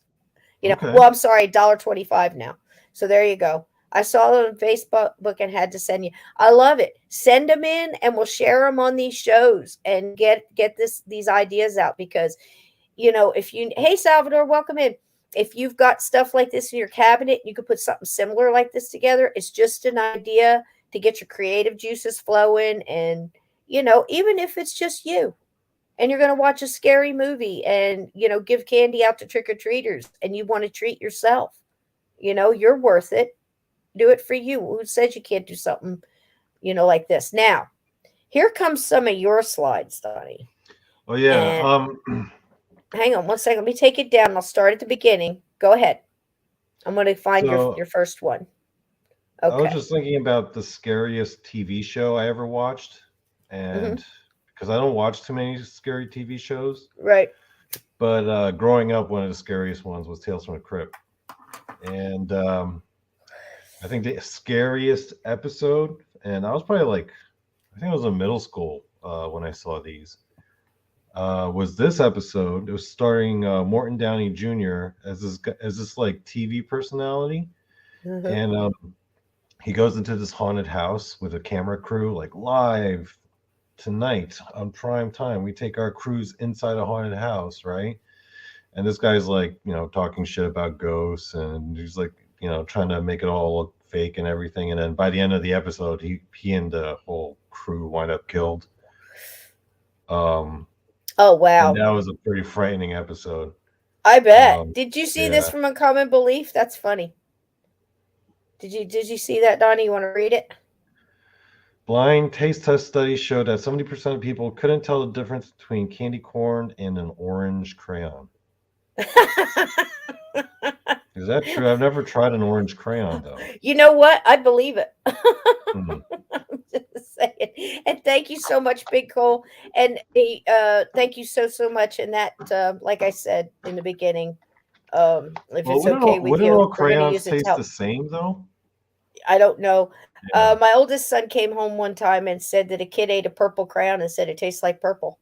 Okay. Well, I'm sorry, $1.25 now. So there you go. I saw it on Facebook and had to send you. I love it. Send them in, and we'll share them on these shows and get these ideas out because if you, hey Salvador, welcome in. If you've got stuff like this in your cabinet, you could put something similar like this together. It's just an idea to get your creative juices flowing, and even if it's just you and you're going to watch a scary movie and give candy out to trick-or-treaters and you want to treat yourself, you're worth it. Do it for you. Who says you can't do something like this? Now here comes some of your slides, Donnie. Oh yeah. And hang on one second, let me take it down. I'll start at the beginning. Go ahead. I'm going to find your So first one. I was Okay. just thinking about the scariest TV show I ever watched, Mm-hmm. and because I don't watch too many scary TV shows, Right. but growing up, one of the scariest ones was Tales from the Crypt, and I think the scariest episode, and I was probably like, I think I was in middle school when I saw these. Was this episode? It was starring Morton Downey Jr. As this like TV personality, Mm-hmm. and he goes into this haunted house with a camera crew, like live tonight on prime time. We take our crews inside a haunted house, right? And this guy's like, talking shit about ghosts, and he's like, trying to make it all look fake and everything. And then by the end of the episode, he and the whole crew wind up killed. Um, Oh and wow. that was a pretty frightening episode. I bet. Um, Did you see this yeah. from Uncommon Belief? That's funny. Did you see that, Donnie? You want to read it? Blind taste test studies showed that 70% of people couldn't tell the difference between candy corn and an orange crayon. Is that true? I've never tried an orange crayon though. You know what? I believe it. Hmm. I'm just saying. And thank you so much, Big Cole. And thank you so much. And that, like I said in the beginning, if Well, it's okay with wouldn't you, all we're going to crayons use it to taste the help. same though? I don't know. Yeah. My oldest son came home one time and said that a kid ate a purple crayon and said it tastes like purple.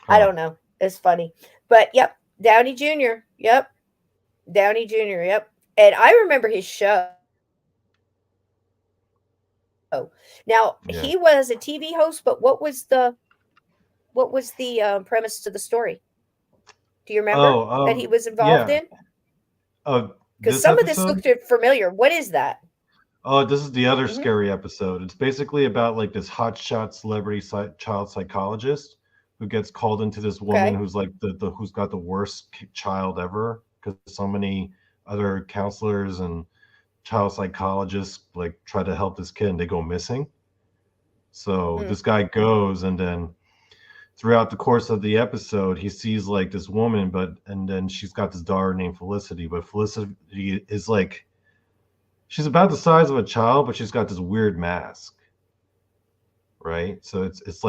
I Huh. don't know. It's funny. But yep, Downey Jr. Yep. Downey Jr. Yep. And I remember his show. Now Yeah. he was a TV host, but what was the premise to the story? Do you remember Oh, that he was involved yeah. in? Because This some of this episode? looked familiar. What is that? Oh, this is the other Hmm. scary episode. It's basically about like this hotshot celebrity child psychologist who gets called into this woman Okay. who's like the who's got the worst child ever because so many other counselors and child psychologists like try to help this kid and they go missing. So Mm, this guy goes, and then throughout the course of the episode, he sees like this woman, and then she's got this daughter named Felicity, but Felicity is like she's about the size of a child, but she's got this weird mask, right? So it's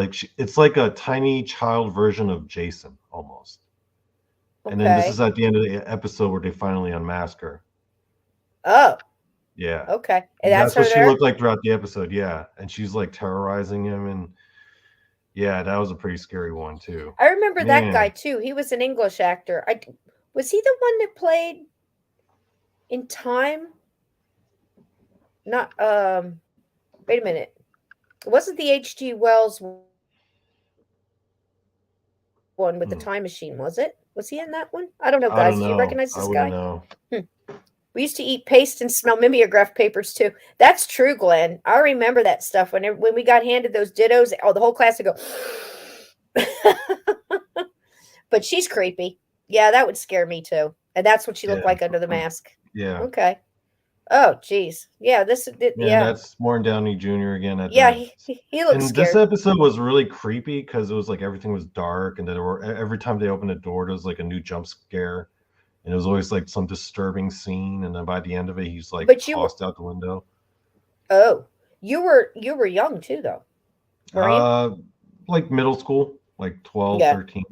like a tiny child version of Jason almost. And then this is okay. at the end of the episode where they finally unmask her. Oh, Yeah. okay. And And that's that's what her she looked there? like throughout the episode. Yeah. And she's like terrorizing him. And yeah, that was a pretty scary one too. I remember that guy Man. too. He was an English actor. Was he the one that played in Time? Not wait a minute. It wasn't the H.G. Wells one with the Hmm. time machine, was it? Was he in that one? I don't know, I don't guys. Do you know. recognize I this wouldn't guy? know. Hmm. We used to eat paste and smell mimeograph papers too. That's true, Glenn. I remember that stuff when we got handed those dittos. Oh, the whole class would go. But she's creepy. Yeah, that would scare me too. And that's what she looked Yeah. like under the mask. Yeah. Okay. Oh, geez. Yeah, Yeah, yeah. that's Warren Downey Jr. again at Yeah, that. he looks And this scared. episode was really creepy because it was like everything was dark, and there were every time they opened a door, there was like a new jump scare, and it was always like some disturbing scene. And then by the end of it, he's like But you were tossed out the window. oh, you were young too though, weren't you? Uh, like middle school, like 12, Yeah. 13,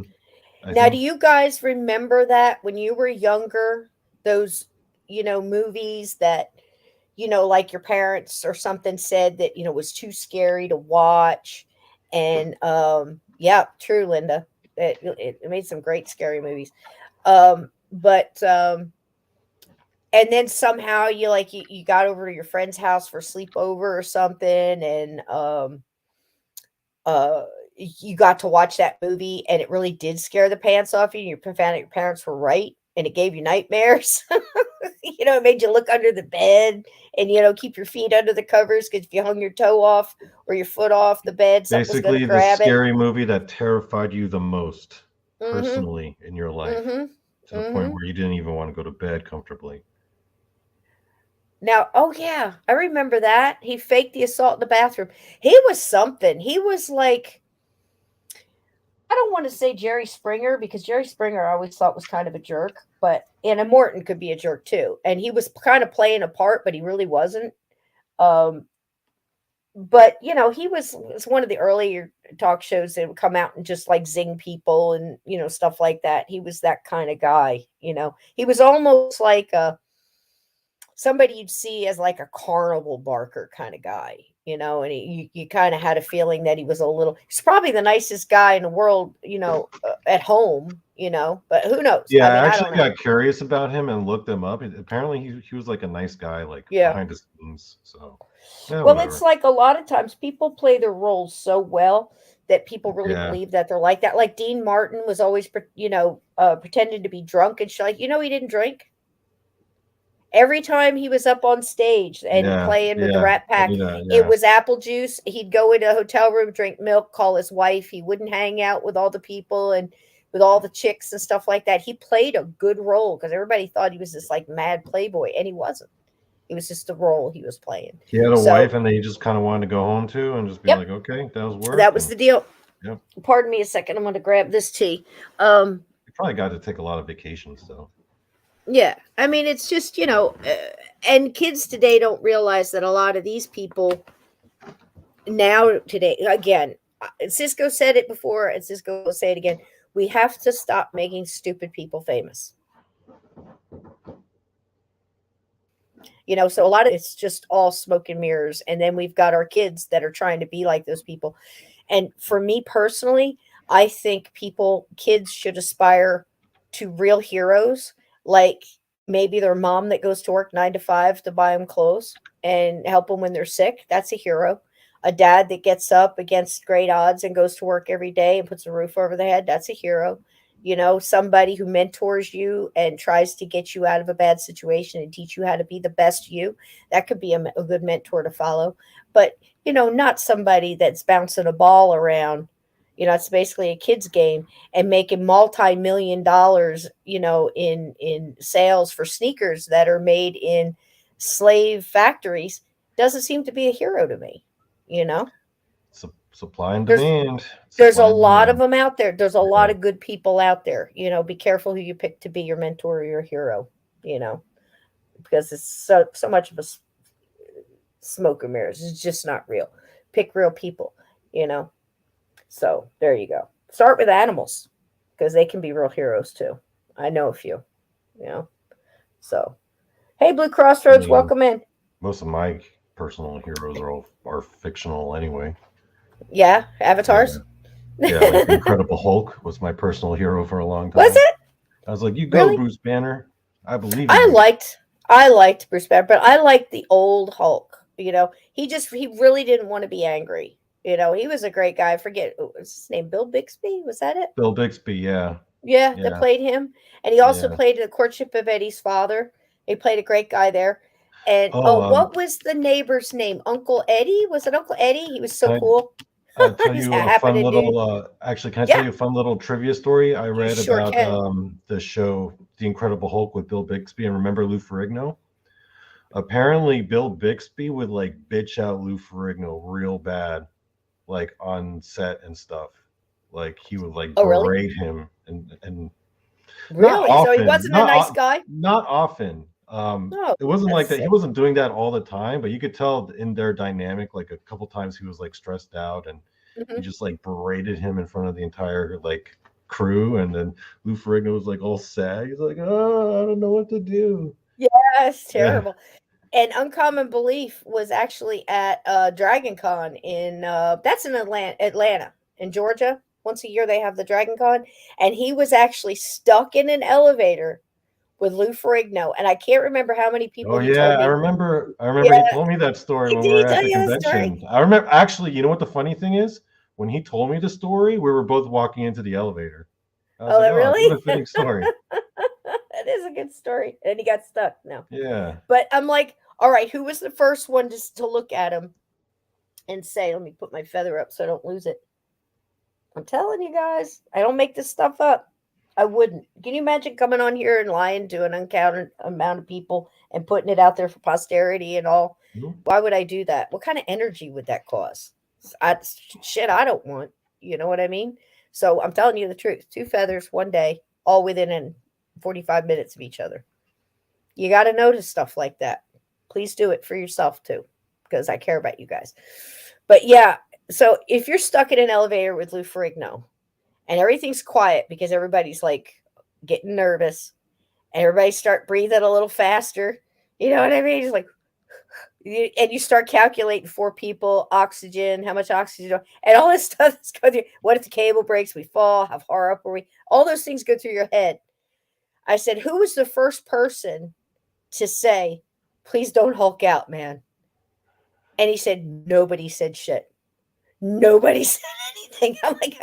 I Now, do think. you guys remember that when you were younger, those, movies that, like your parents or something said that, was too scary to watch? And yeah, true, Linda. It made some great scary movies. But and then somehow you got over to your friend's house for sleepover or something, and uh you got to watch that movie and it really did scare the pants off you and you found out your parents were right and it gave you nightmares. It made you look under the bed and keep your feet under the covers because if you hung your toe off or your foot off the bed, something was going to Basically, the grab it. scary movie that terrified you the most Mhm. personally in your life, Mhm. to the point Mhm. where you didn't even want to go to bed comfortably. Now, oh yeah, I remember that. He faked the assault in the bathroom. He was something. He was like, I don't want to say Jerry Springer because Jerry Springer I always thought was kind of a jerk, but Anna Morton could be a jerk too. And he was kind of playing a part, but he really wasn't. Um, but he was one of the earlier talk shows that would come out and just like zing people and stuff like that. He was that kind of guy. He was almost like somebody you'd see as like a carnival barker kind of guy, and you kind of had a feeling that he's probably the nicest guy in the world, at home, but who knows? Yeah, I I mean, I actually don't know. got curious about him and looked him up. Apparently, he was like a nice guy, like Yeah. behind the scenes. So, yeah, Well, it's whatever. like a lot of times people play their roles so well that people really Yeah, believe that they're like that. Like Dean Martin was always, pretending to be drunk and like, he didn't drink. Every time he was up on stage and yeah, playing with the yeah. Rat I Pack, knew that. it Yeah, was apple juice. He'd go into a hotel room, drink milk, call his wife. He wouldn't hang out with all the people and with all the chicks and stuff like that. He played a good role because everybody thought he was this like mad playboy, and he wasn't. It was just the role he was playing. he had a wife, So, and then he just kind of wanted to go home to, and just be yep, like, okay, that was that work, was and the deal. yep. Pardon me a second. I'm going to grab this tea. Um, He probably got to take a lot of vacations, though. yeah, I mean, it's just, and kids today don't realize that a lot of these people now today again, Cisco said it before and Cisco will say it again. We have to stop making stupid people famous. So a lot of it's just all smoke and mirrors, and then we've got our kids that are trying to be like those people. And for me personally, I think kids should aspire to real heroes, like maybe their mom that goes to work 9 to 5 to buy them clothes and help them when they're sick. That's a hero. A dad that gets up against great odds and goes to work every day and puts a roof over their head. That's a hero. Somebody who mentors you and tries to get you out of a bad situation and teach you how to be the best you. That could be a good mentor to follow. But not somebody that's bouncing a ball around. It's basically a kid's game and making multi-million dollars, in sales for sneakers that are made in slave factories doesn't seem to be a hero to me. You know, Supply and there's demand. there's a Supply and lot of demand. them out there. There's a lot Yeah. of good people out there. Be careful who you pick to be your mentor or your hero. You know, because it's so much of a smoke and mirrors. It's just not real. Pick real people. You know. So there you go. Start with animals because they can be real heroes too. I know a few. You know. So hey, Blue I Crossroads, mean, welcome in. most of my personal heroes are fictional anyway. Yeah, Yeah, avatars. yeah. Like the Was Incredible Hulk was my personal hero for a long time. it I was like, "You go, really? Bruce Banner. I believe in I you." liked I liked Bruce Banner, but I liked the old Hulk. He really didn't want to be angry. He was a great guy. I forget what's his name, Bill Bixby. Was that it? Bill Bixby. Yeah, Yeah, that yeah, played him, and he also yeah. played the courtship of Eddie's father. He played a great guy there. And Oh, oh, what was the neighbor's name? Uncle Eddie? Was it Uncle Eddie? He was so can cool. tell He's a you a fun happening dude. little? Actually, can I tell Yeah, you a fun little trivia story I you read sure about can. the show The Incredible Hulk with Bill Bixby and remember Lou Ferrigno? Apparently, Bill Bixby would like bitch out Lou Ferrigno real bad, like on set and stuff. Like he would like Oh, really? berate him, and not Really? So he often, wasn't a nice guy? not often. No, It wasn't like that's that. He sick. wasn't doing that all the time, but you could tell in their dynamic. Like a couple times, he was like stressed out, and he Mhm. just like berated him in front of the entire like crew. And then Lou Ferrigno was like all sad. He's like, "Oh, I don't know what to do." Yeah, it's Yeah. terrible. And Uncommon Belief was actually at Dragon Con in that's in Atlanta, in Georgia. Once a year they have the Dragon Con, and he was actually stuck in an elevator with Lou Ferrigno, and I can't remember how many people Oh he yeah, told I me. remember. I remember he Yeah, told me that story when did we were he at tell the you the story? convention. I remember actually. You know what the funny thing is? When he told me the story, we were both walking into the elevator. I was Oh, like, that "Oh, what really? a fitting story." That is a good story. And he got stuck. No, Yeah. but I'm like, all right, who was the first one to look at him and say, "Let me put my feather up so I don't lose it." I'm telling you guys, I don't make this stuff up. I wouldn't. Can you imagine coming on here and lying to an uncounted amount of people and putting it out there for posterity and all? Mhm. Why would I do that? What kind of energy would that cause? I, shit, I don't want. You know what I mean? So I'm telling you the truth. Two feathers, one day, all within 45 minutes of each other. You got to notice stuff like that. Please do it for yourself too, because I care about you guys. But yeah, so if you're stuck in an elevator with Lou Ferrigno and everything's quiet because everybody's like getting nervous and everybody start breathing a little faster, you know what I mean? It's like, and you start calculating for people, oxygen, how much oxygen, and all this stuff is going through. What if the cable breaks? We fall. How far up are we? All those things go through your head. I said, who was the first person to say, please don't Hulk out, man? And he said, nobody said shit. Nobody said anything. I'm like,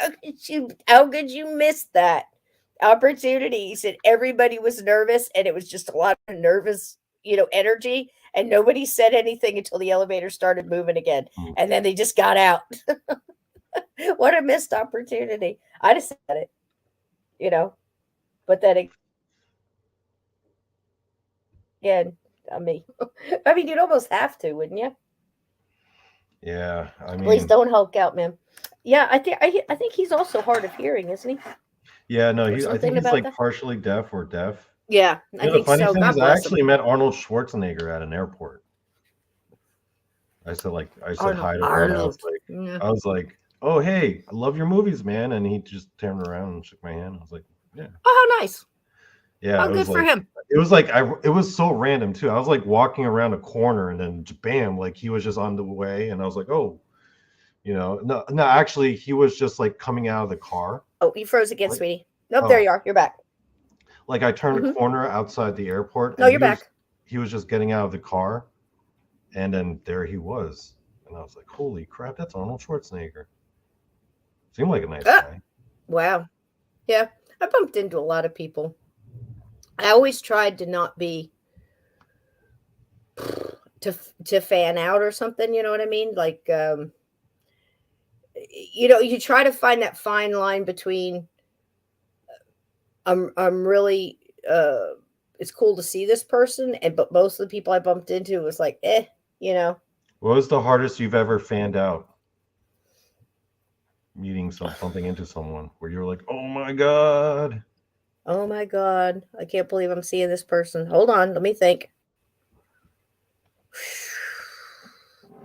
how could you miss that opportunity? He said everybody was nervous and it was just a lot of nervous, energy. And nobody said anything until the elevator started moving again. Mhm. And then they just got out. What a missed opportunity. I just said it, you know. But then again, I mean, I mean, you'd almost have to, wouldn't you? Yeah. I Please mean, don't Hulk out, man. Yeah, I think he's also hard of hearing, isn't he? yeah. No, Or I think something he's about like that. partially deaf or deaf. Yeah, I You know, the think funny so. thing is, God I bless him. actually met Arnold Schwarzenegger at an airport. I said Arnold. hi to him. Arnold. Yeah. I was like, "Oh, hey, I love your movies, man." And he just turned around and shook my hand. I was like, "Yeah, Oh, how nice. yeah." Oh, good for him. It was so random too. I was like walking around a corner, and then bam, like he was just on the way, and I was like, "Oh, no, no." Actually, he was just like coming out of the car. Oh, you froze again, Like, sweetie. Nope, there oh, you are. You're back. like I turned a Hmm. corner outside the airport, No, and you're back. he was just getting out of the car, and then there he was, and I was like, "Holy crap, that's Arnold Schwarzenegger." Seemed like a nice Ah, guy. wow. Yeah, I bumped into a lot of people. I always tried to not be to fan out or something. You know what I mean? Like, you try to find that fine line between I'm really it's cool to see this person, and but most of the people I bumped into was like, you know. What was the hardest you've ever fanned out? Meeting bumping into someone where you're like, oh my god. Oh my god, I can't believe I'm seeing this person. Hold on, let me think.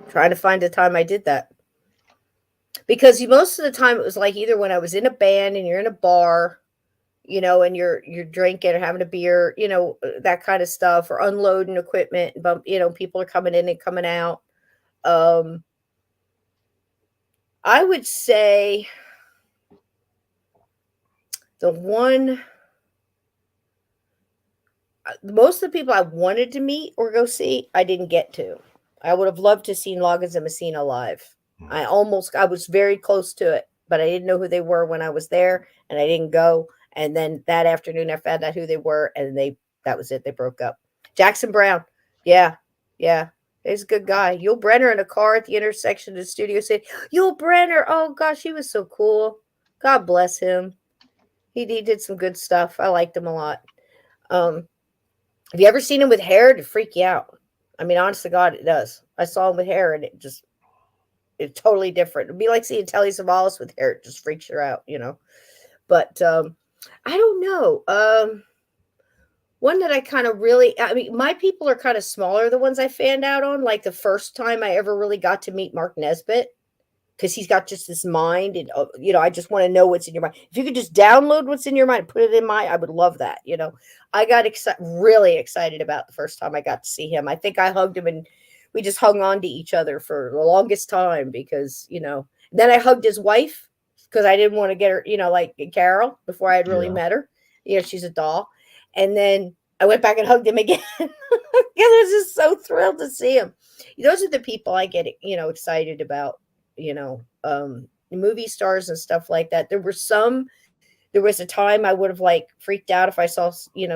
Trying to find a time I did that. Because most of the time it was like either when I was in a band and you're in a bar, and you're drinking or having a beer, that kind of stuff, or unloading equipment, and people are coming in and coming out. Um, I would say the one most of the people I wanted to meet or go see, I didn't get to. I would have loved to have seen Loggins and Messina live. Hmm. I was very close to it, but I didn't know who they were when I was there, and I didn't go. And then that afternoon, I found out who they were, and that was it. They broke up. Jackson Brown, yeah, yeah, he's a good guy. Yul Brenner in a car at the intersection of the Studio City. Yul Brenner, oh gosh, he was so cool. God bless him. He did some good stuff. I liked him a lot. Have you ever seen him with hair to freak you out? I mean, honest to God, it does. I saw him with hair, and it's totally different. It'd be like seeing Telly Savalas with hair. It just freaks her out, you know. But I don't know. One that I kind of really, I mean, my people are kind of smaller, the ones I fanned out on. Like the first time I ever really got to meet Mark Nesbitt, because he's got just this mind, and I just want to know what's in your mind. If you could just download what's in your mind, put it in mine, I would love that. I got really excited about the first time I got to see him. I think I hugged him, and we just hung on to each other for the longest time because then I hugged his wife because I didn't want to get her, like Carol, before I had really Yeah. met her. She's a doll. And then I went back and hugged him again. Because I was just so thrilled to see him. Those are the people I get, excited about, movie stars and stuff like that. There was a time I would have like freaked out if I saw,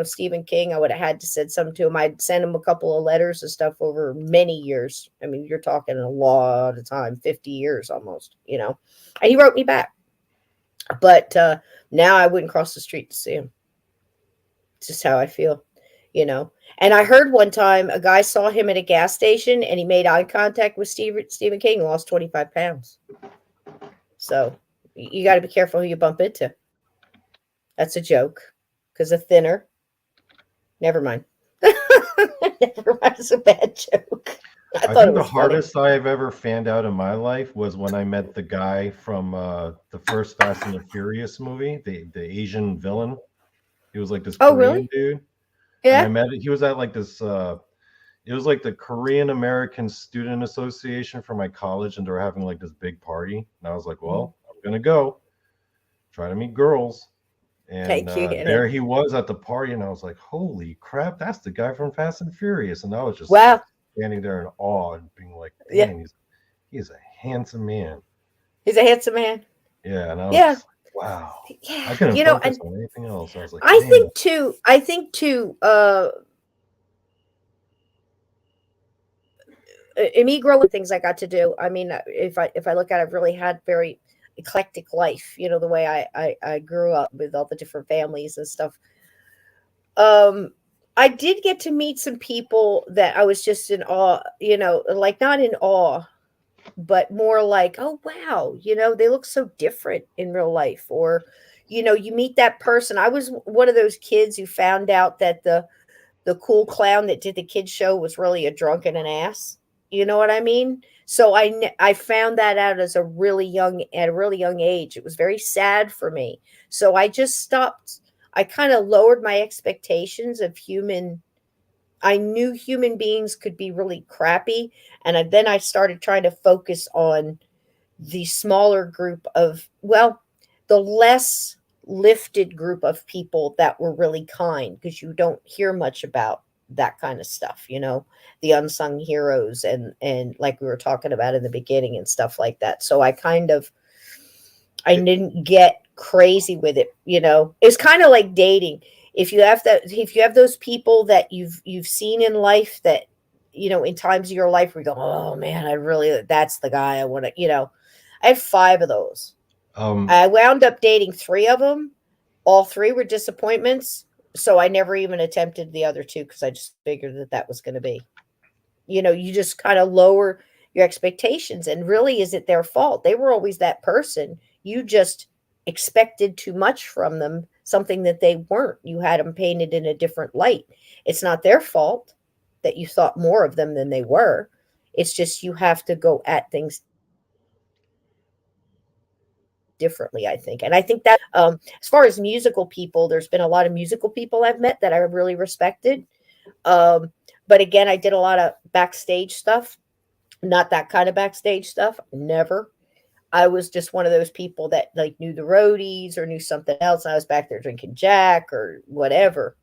Stephen King. I would have had to said something to him. I'd send him a couple of letters and stuff over many years. I mean, you're talking a lot of time, 50 years almost, and he wrote me back. But now I wouldn't cross the street to see him. It's just how I feel, And I heard one time a guy saw him at a gas station and he made eye contact with Stephen King and lost 25 pounds. So you got to be careful who you bump into. That's a joke because a thinner. Never mind. Never mind. It's a bad joke. I I thought it think the was funny. hardest I've ever fanned out in my life was when I met the guy from the first Fast and the Furious movie, the Asian villain. He was like this Oh, Korean really? dude, and I Yeah. met. He was at like this. It was like the Korean American Student Association for my college, and they were having like this big party. And I was like, Mhm. well, I'm gonna go try to meet girls. And Thank you, there Hannah. he was at the party, and I was like, holy crap, that's the guy from Fast and Furious. And I was just like Wow. standing there in awe and being like, Yeah. dang, he's a handsome man. He's a handsome man. Yeah, and I was Yeah. just like, wow. Yeah. I couldn't focus And on anything else. I was like, I man, think too, and me growing things I got to do. I mean, if I look at it, I've really had very eclectic life. The way I grew up with all the different families and stuff. Um, I did get to meet some people that I was just in awe. Like not in awe, but more like, oh wow, they look so different in real life. Or, you meet that person. I was one of those kids who found out that the cool clown that did the kids show was really a drunk and an ass. You know what I mean? So I found that out at a really young age. It was very sad for me. So I just stopped. I kind of lowered my expectations of human. I knew human beings could be really crappy, and then I started trying to focus on the smaller group of, well, the less lifted group of people that were really kind, because you don't hear much about that kind of stuff, the unsung heroes, and like we were talking about in the beginning and stuff like that. So I it, didn't get crazy with it. It's kind of like dating. If you have those people that you've seen in life that, in times of your life where you go, oh man, that's the guy I want to. I had 5 of those. um, I wound up dating 3 of them. All 3 were disappointments. So I never even attempted the other 2 because I just figured that was going to be. You just kind of lower your expectations. And really, is it their fault? They were always that person. You just expected too much from them, something that they weren't. You had them painted in a different light. It's not their fault that you thought more of them than they were. It's just you have to go at things differently, I think. And I think that as far as musical people, there's been a lot of musical people I've met that I really respected. Um, but again, I did a lot of backstage stuff, not that kind of backstage stuff. Never. I was just one of those people that like knew the roadies or knew something else. And I was back there drinking Jack or whatever,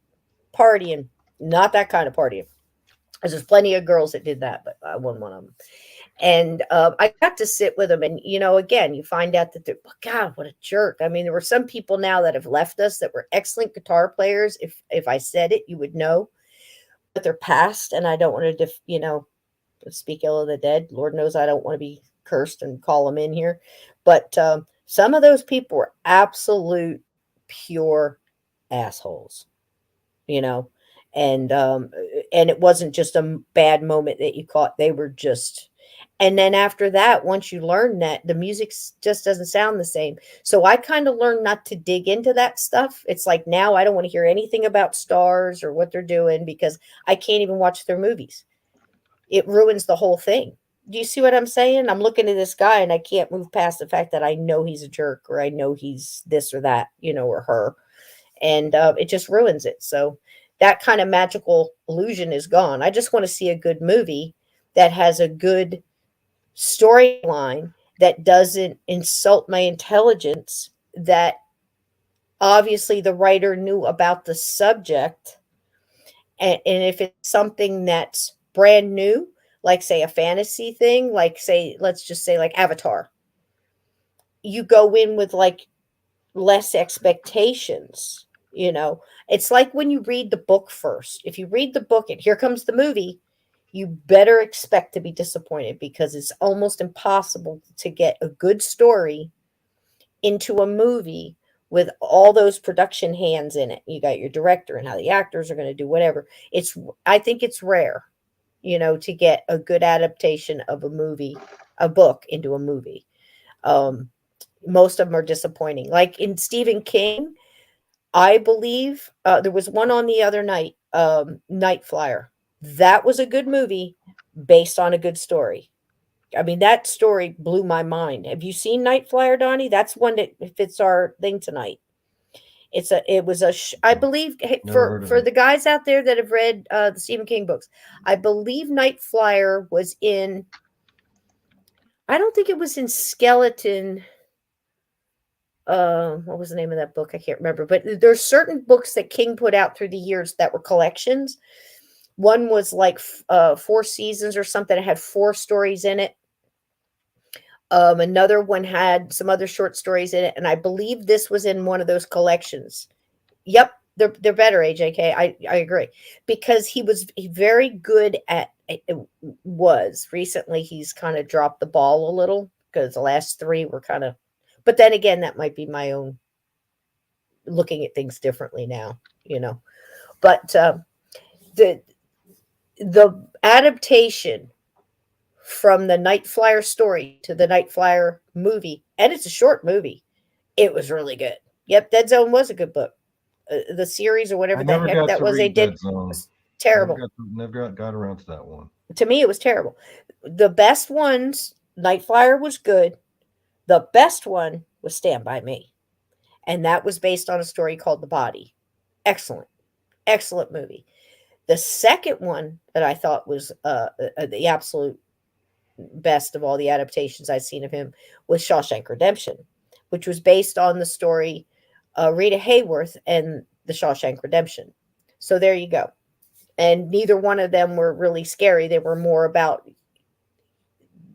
partying. Not that kind of partying. There's plenty of girls that did that, but I wasn't one of them. And I got to sit with them, and again, you find out that God, what a jerk. I mean, there were some people now that have left us that were excellent guitar players. If I said it, you would know, but they're past, and I don't want to, speak ill of the dead. Lord knows I don't want to be cursed and call them in here, but some of those people were absolute pure assholes, you know, and and it wasn't just a bad moment that you caught. They were just, and then after that, once you learn that, the music just doesn't sound the same. So I kind of learned not to dig into that stuff. It's like now I don't want to hear anything about stars or what they're doing because I can't even watch their movies. It ruins the whole thing. Do you see what I'm saying? I'm looking at this guy and I can't move past the fact that I know he's a jerk or I know he's this or that, or her, and it just ruins it. So that kind of magical illusion is gone. I just want to see a good movie that has a good storyline that doesn't insult my intelligence, that obviously the writer knew about the subject. And if it's something that's brand new, like say a fantasy thing, like say, let's just say like Avatar, you go in with like less expectations. It's like when you read the book first. If you read the book and here comes the movie, you better expect to be disappointed because it's almost impossible to get a good story into a movie with all those production hands in it. You got your director and how the actors are going to do whatever. I think it's rare, to get a good adaptation of a movie, a book into a movie. Um, most of them are disappointing. Like in Stephen King, I believe there was one on the other night, Night Flyer. That was a good movie based on a good story. I mean, that story blew my mind. Have you seen Night Flyer, Donnie? That's one that fits our thing tonight. I believe, hey, Never for heard of for it. the guys out there that have read the Stephen King books, I believe Night Flyer was in. I don't think it was in Skeleton. What was the name of that book? I can't remember. But there's certain books that King put out through the years that were collections. One was like Four Seasons or something. It had four stories in it. Another one had some other short stories in it, and I believe this was in one of those collections. Yep, they're better, AJK. I agree because he very good at it. Was recently he's kind of dropped the ball a little because the last three were kind of. But then again, that might be my own looking at things differently now. But the the adaptation from the Night Flyer story to the Night Flyer movie, and it's a short movie. It was really good. Yep, Dead Zone was a good book. The series or I whatever the never heck got that to was they read did Dead Zone. was terrible. Never got around to that one. To me, it was terrible. The best ones, Night Flyer was good. The best one was Stand By Me, and that was based on a story called The Body. Excellent, excellent movie. The second one that I thought was the absolute best of all the adaptations I've seen of him was Shawshank Redemption, which was based on the story Rita Hayworth and the Shawshank Redemption. So there you go. And neither one of them were really scary. They were more about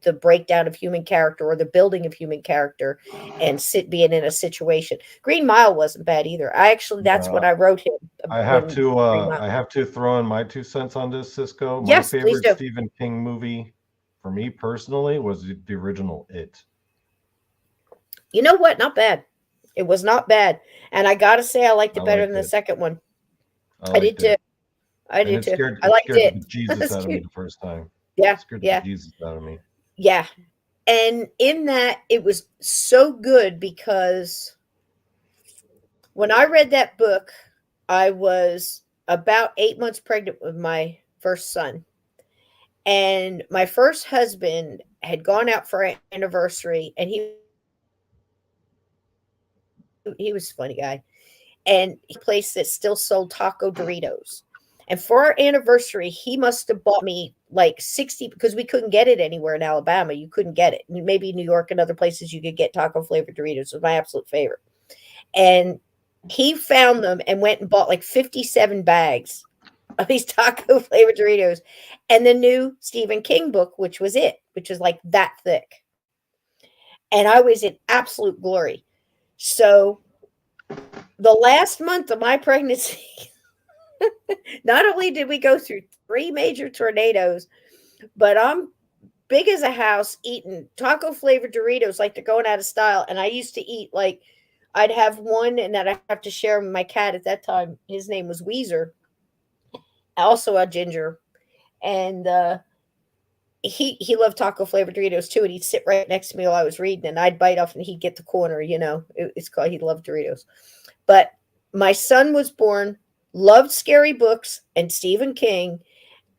the breakdown of human character or the building of human character and being in a situation. Green Mile wasn't bad either. That's Yeah, what I wrote him I have when to Green Mile. I have to throw in my 2 cents on this, Cisco. My Yes, please favorite do. Stephen King movie, for me personally, was the original It. You know what? Not bad. It was not bad. And I gotta say I liked I it better liked than the it. second one. I I did liked too. it, I and did too. I it liked scared the it. bejesus That's out of me cute. the first time. Yeah, Scared the yeah, bejesus out of me. yeah. And in that, it was so good because when I read that book, I was about 8 months pregnant with my first son. And my first husband had gone out for our anniversary, and he was a funny guy. And he place that still sold taco Doritos. And for our anniversary, he must have bought me like 60 because we couldn't get it anywhere in Alabama. You couldn't get it. Maybe New York and other places you could get taco flavored Doritos. It was my absolute favorite. And he found them and went and bought like 57 bags of these taco flavored Doritos and the new Stephen King book, which was which was like that thick. And I was in absolute glory. So the last month of my pregnancy, not only did we go through three major tornadoes, but I'm big as a house eating taco flavored Doritos like they're going out of style. And I used to eat like I'd have one and then I have to share with my cat at that time. His name was Weezer. also a ginger, and he loved taco flavored Doritos too, and he'd sit right next to me while I was reading, and I'd bite off, and he'd get the corner. It's called he loved Doritos. But my son was born, loved scary books and Stephen King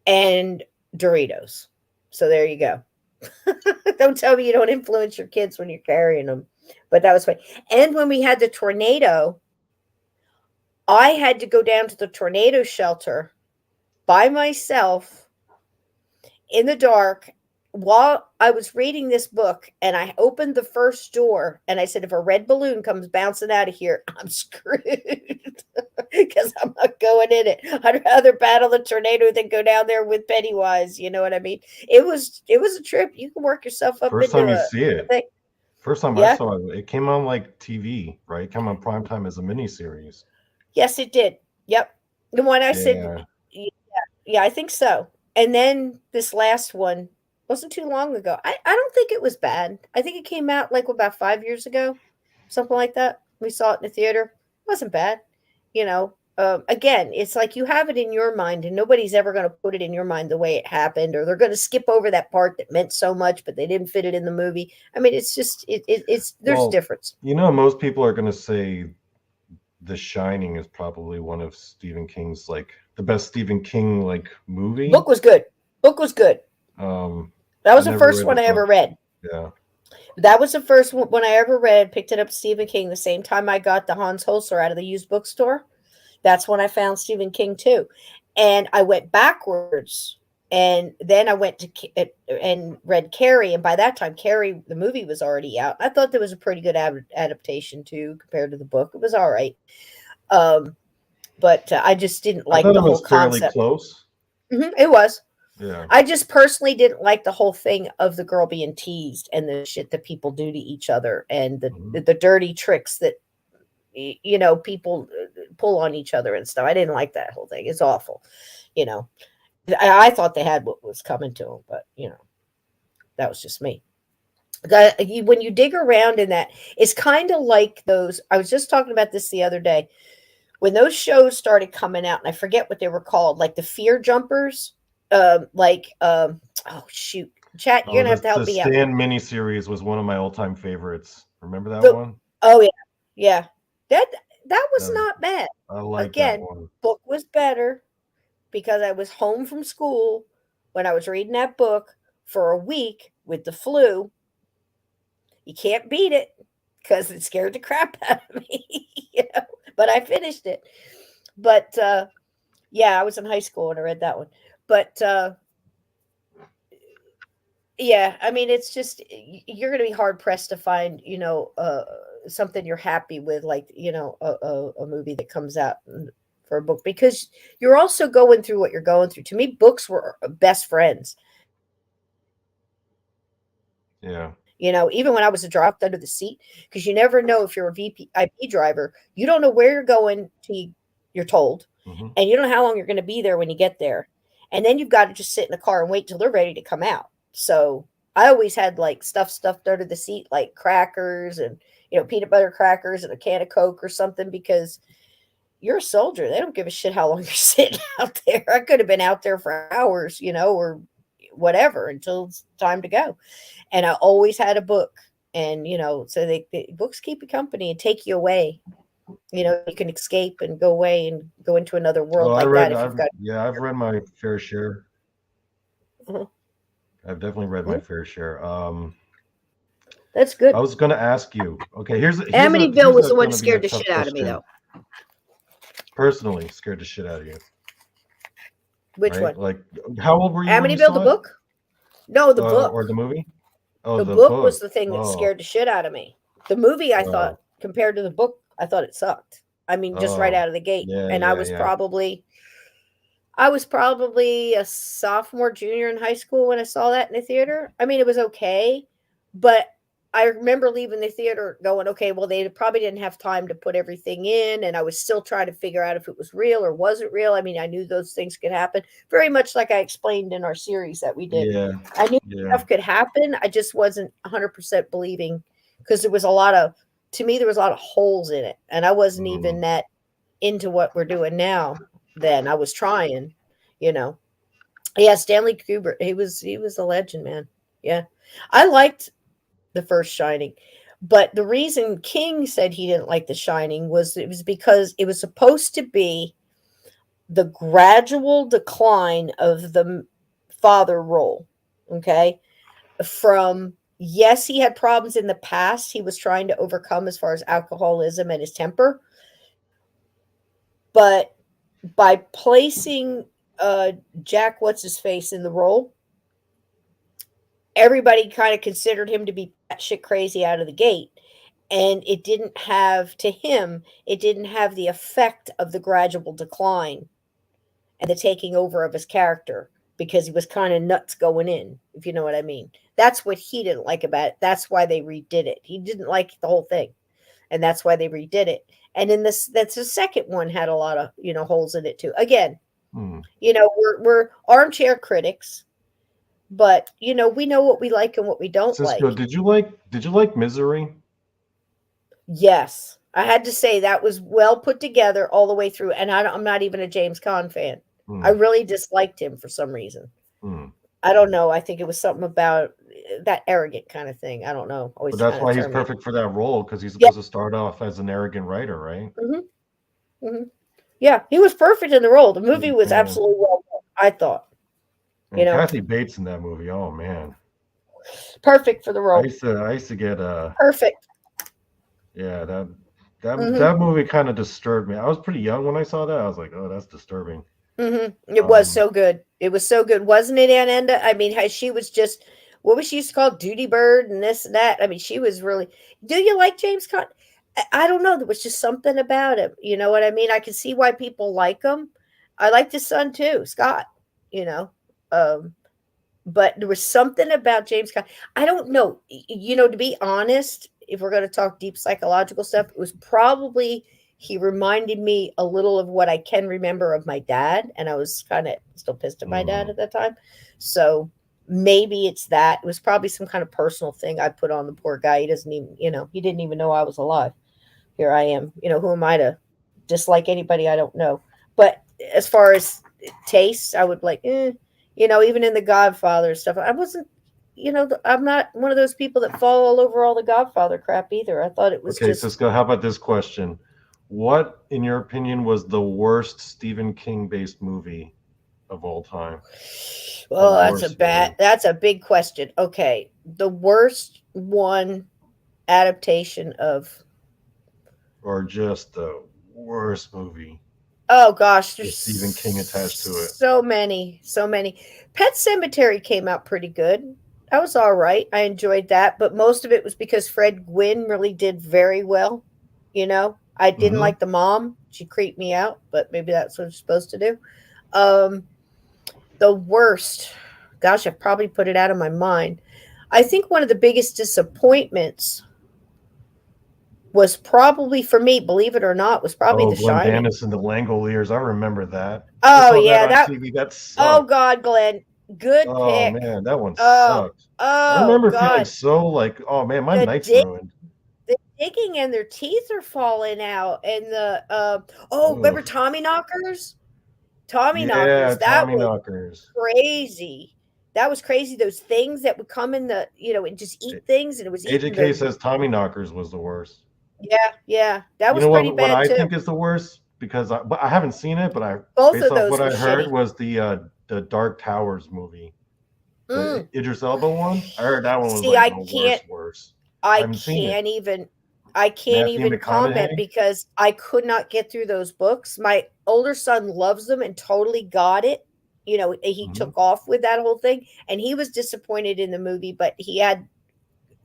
and Doritos. So there you go. Don't tell me you don't influence your kids when you're carrying them. But that was fun. And when we had the tornado, I had to go down to the tornado shelter by myself in the dark while I was reading this book, and I opened the first door and I said, if a red balloon comes bouncing out of here, I'm screwed because I'm not going in it. I'd rather battle the tornado than go down there with Pennywise. You know what I mean? It was a trip. You can work yourself up First into time you a see it. thing. First time I Yeah. saw it, it came on like TV, right? It came on primetime as a miniseries. Yes, it did. Yep. The one I said, Yeah. yeah, I think so. And then this last one wasn't too long ago. I don't think it was bad. I think it came out like about 5 years ago, something like that. We saw it in the theater. It wasn't bad. Again, it's like you have it in your mind, and nobody's ever going to put it in your mind the way it happened, or they're going to skip over that part that meant so much, but they didn't fit it in the movie. I mean, it's just it's there's a Well, difference. most people are going to say The Shining is probably one of Stephen King's like the best Stephen King like movie. Book was good. Book was good. That was I the never first read one the I ever book. read. Yeah. That was the first one I ever read. Picked it up Stephen King the same time I got the Hans Holzer out of the used bookstore. That's when I found Stephen King too. And I went backwards, and then I went to and read Carrie. And by that time, Carrie, the movie, was already out. I thought there was a pretty good adaptation too compared to the book. It was all right. But I just didn't I like thought the it whole was fairly concept. close. It was. Yeah. I just personally didn't like the whole thing of the girl being teased and the shit that people do to each other, and the dirty tricks that people pull on each other and stuff. I didn't like that whole thing. It's awful. I thought they had what was coming to them, but that was just me. When you dig around in that, it's kind of like those. I was just talking about this the other day when those shows started coming out, and I forget what they were called, like the Fear Jumpers. Oh shoot, chat, you're gonna have to The help me out. Stand miniseries was one of my all-time favorites. Remember that The- one? oh yeah. That was not bad. I like Again, that one. book was better because I was home from school when I was reading that book for a week with the flu. You can't beat it because it scared the crap out of me, but I finished it. But yeah, I was in high school when I read that one. But yeah, I mean, it's just you're going to be hard pressed to find, something you're happy with, like a movie that comes out for a book, because you're also going through what you're going through. To me, books were best friends. Yeah. Even when I was a dropped under the seat, because you never know if you're a VIP driver, you don't know where you're going to. You're told, and you don't know how long you're going to be there when you get there, and then you've got to just sit in the car and wait till they're ready to come out. So I always had like stuff stuffed under the seat, like crackers and peanut butter crackers and a can of Coke or something, because you're a soldier. They don't give a shit how long you're sitting out there. I could have been out there for hours, or whatever until it's time to go. And I always had a book, and so the books keep you company and take you away. You can escape and go away and go into another world that if you've got. Yeah, I've read my fair share. I've definitely read my fair share. That's good. I was going to ask you. Okay, Amityville was the one scared the shit out of me, though. Personally, scared the shit out of you. Which right? one? Like, how old were you? Amityville, the book? No, the book or the movie. Oh, the book was the thing that scared the shit out of me. The movie, I thought, compared to the book, I thought it sucked. I mean, just right out of the gate. Yeah, and I was probably a sophomore, junior in high school when I saw that in the theater. I mean, it was okay, but I remember leaving the theater going, okay, well, they probably didn't have time to put everything in, and I was still trying to figure out if it was real or wasn't real. I mean, I knew those things could happen, very much like I explained in our series that we did. Yeah. I knew stuff could happen. I just wasn't 100% believing, because there was a lot of holes in it, and I wasn't even that into what we're doing now then. I was trying, you know. Yeah, Stanley Kubrick, he was a legend, man. Yeah. I liked the first Shining. But the reason King said he didn't like The Shining was it was because it was supposed to be the gradual decline of the father role. Okay. From, yes, he had problems in the past he was trying to overcome as far as alcoholism and his temper, but by placing Jack what's his face in the role, everybody kind of considered him to be shit crazy out of the gate, and it didn't have the effect of the gradual decline and the taking over of his character, because he was kind of nuts going in, if you know what I mean. That's what he didn't like about it. That's why they redid it. He didn't like the whole thing, and that's why they redid it. And in this, that's the second one had a lot of holes in it too. Again, Hmm. we're armchair critics, but we know what we like and what we don't Cisco, like. did you like Misery? Yes, I had to say that was well put together all the way through. And I'm not even a James Caan fan. I Hmm. really disliked him for some reason. Hmm. I don't know. I think it was something about that arrogant kind of thing. I don't know. But Always that's kind of why he's turned me. perfect for that role, because he's Yeah. supposed to start off as an arrogant writer, right? Hmm. Yeah, he was perfect in the role. The movie was Man. absolutely well done, I thought. And Kathy Bates in that movie, oh man. Perfect for the I role. used to I used to get Perfect. yeah, that Hmm. that movie kind of disturbed me. I was pretty young when I saw that. I was like, oh, that's disturbing. It was Um, so good. It was so good, wasn't it, Ananda? I mean, she was just, what was she used to call, Duty Bird and this and that. I mean, she was really. Do you like James Caan? I don't know. There was just something about him. You know what I mean? I can see why people like him. I liked his son too, Scott. You know, um, but there was something about James Caan. I don't know. To be honest, if we're going to talk deep psychological stuff, it was probably he reminded me a little of what I can remember of my dad, and I was kind of still pissed at my dad mm, at that time. So maybe it's that. It was probably some kind of personal thing I put on the poor guy. He doesn't even, he didn't even know I was alive. Here I am. Who am I to dislike anybody I don't know? But as far as taste, I would like, even in the Godfather stuff, I wasn't, I'm not one of those people that fall all over all the Godfather crap either. I thought it was okay, just, Cisco, how about this question? What, in your opinion, was the worst Stephen King based movie of all time? The well, worst movie. that's a big question. Okay. The worst one adaptation of, Or just the worst movie oh gosh, there's with Stephen King attached to it? so many, so many. Pet Cemetery came out pretty good. That was all right. I enjoyed that, but most of it was because Fred Gwynn really did very well. I didn't Mm-hmm. like the mom. She creeped me out, but maybe that's what it's supposed to do. Um, the worst, gosh, I've probably put it out of my mind. I think one of the biggest disappointments was probably for me, believe it or not, was probably Oh, The Shining. Glendanis and the Langoliers. I remember that. I Oh saw that yeah, on that. TV. That Oh sucked. God, Glenn, good Oh pick. man, that one Oh, sucked. I oh remember feeling God, so like, oh man, my the night's dig, ruined. the digging, and their teeth are falling out, and the oh, remember Ugh. Tommy Knockers? Tommy Yeah, Knockers, that Tommy was Knockers. crazy. That was crazy. Those things that would come in and just eat things, and it was eating AJK the. says Tommy Knockers was the worst. Yeah, yeah, that You was know pretty what bad I too. think is the worst? Because but I haven't seen it, but Both based of off those what were I heard shitty. was the Dark Towers movie. The Mm. Idris Elba one. I heard that one was See, like the worst. I I haven't seen it. can't even I can't Matthew even comment McConaughey. because I could not get through those books. My older son loves them and totally got it. He Hmm. took off with that whole thing, and he was disappointed in the movie, but he had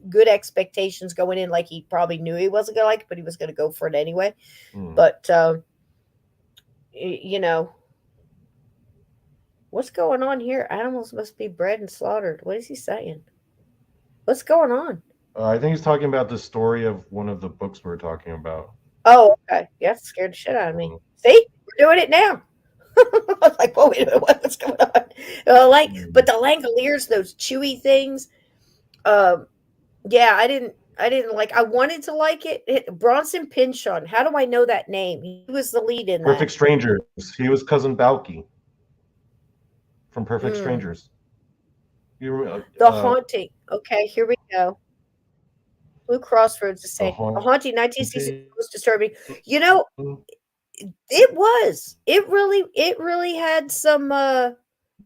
good expectations going in, like he probably knew he wasn't going to like it, but he was going to go for it anyway. Mm. But you know, what's going on here? Animals must be bred and slaughtered. What is he saying? What's going on? I think he's talking about the story of one of the books we're talking about. Oh, okay. Yeah, scared the shit out of me. Mm. See, we're doing it now. I was like, whoa, wait a minute, what's going on? But Mm. the Langoliers, those chewy things. Um, yeah, I didn't like. I wanted to like it. Bronson Pinchon. How do I know that name? He was the lead in that. Perfect Strangers. He was cousin Balky. from Perfect Mm. Strangers. You The Haunting. Okay, here we go. Blue Crossroads is the saying The Haunting, haunting 1966, most disturbing. You know, it was. It really had some. I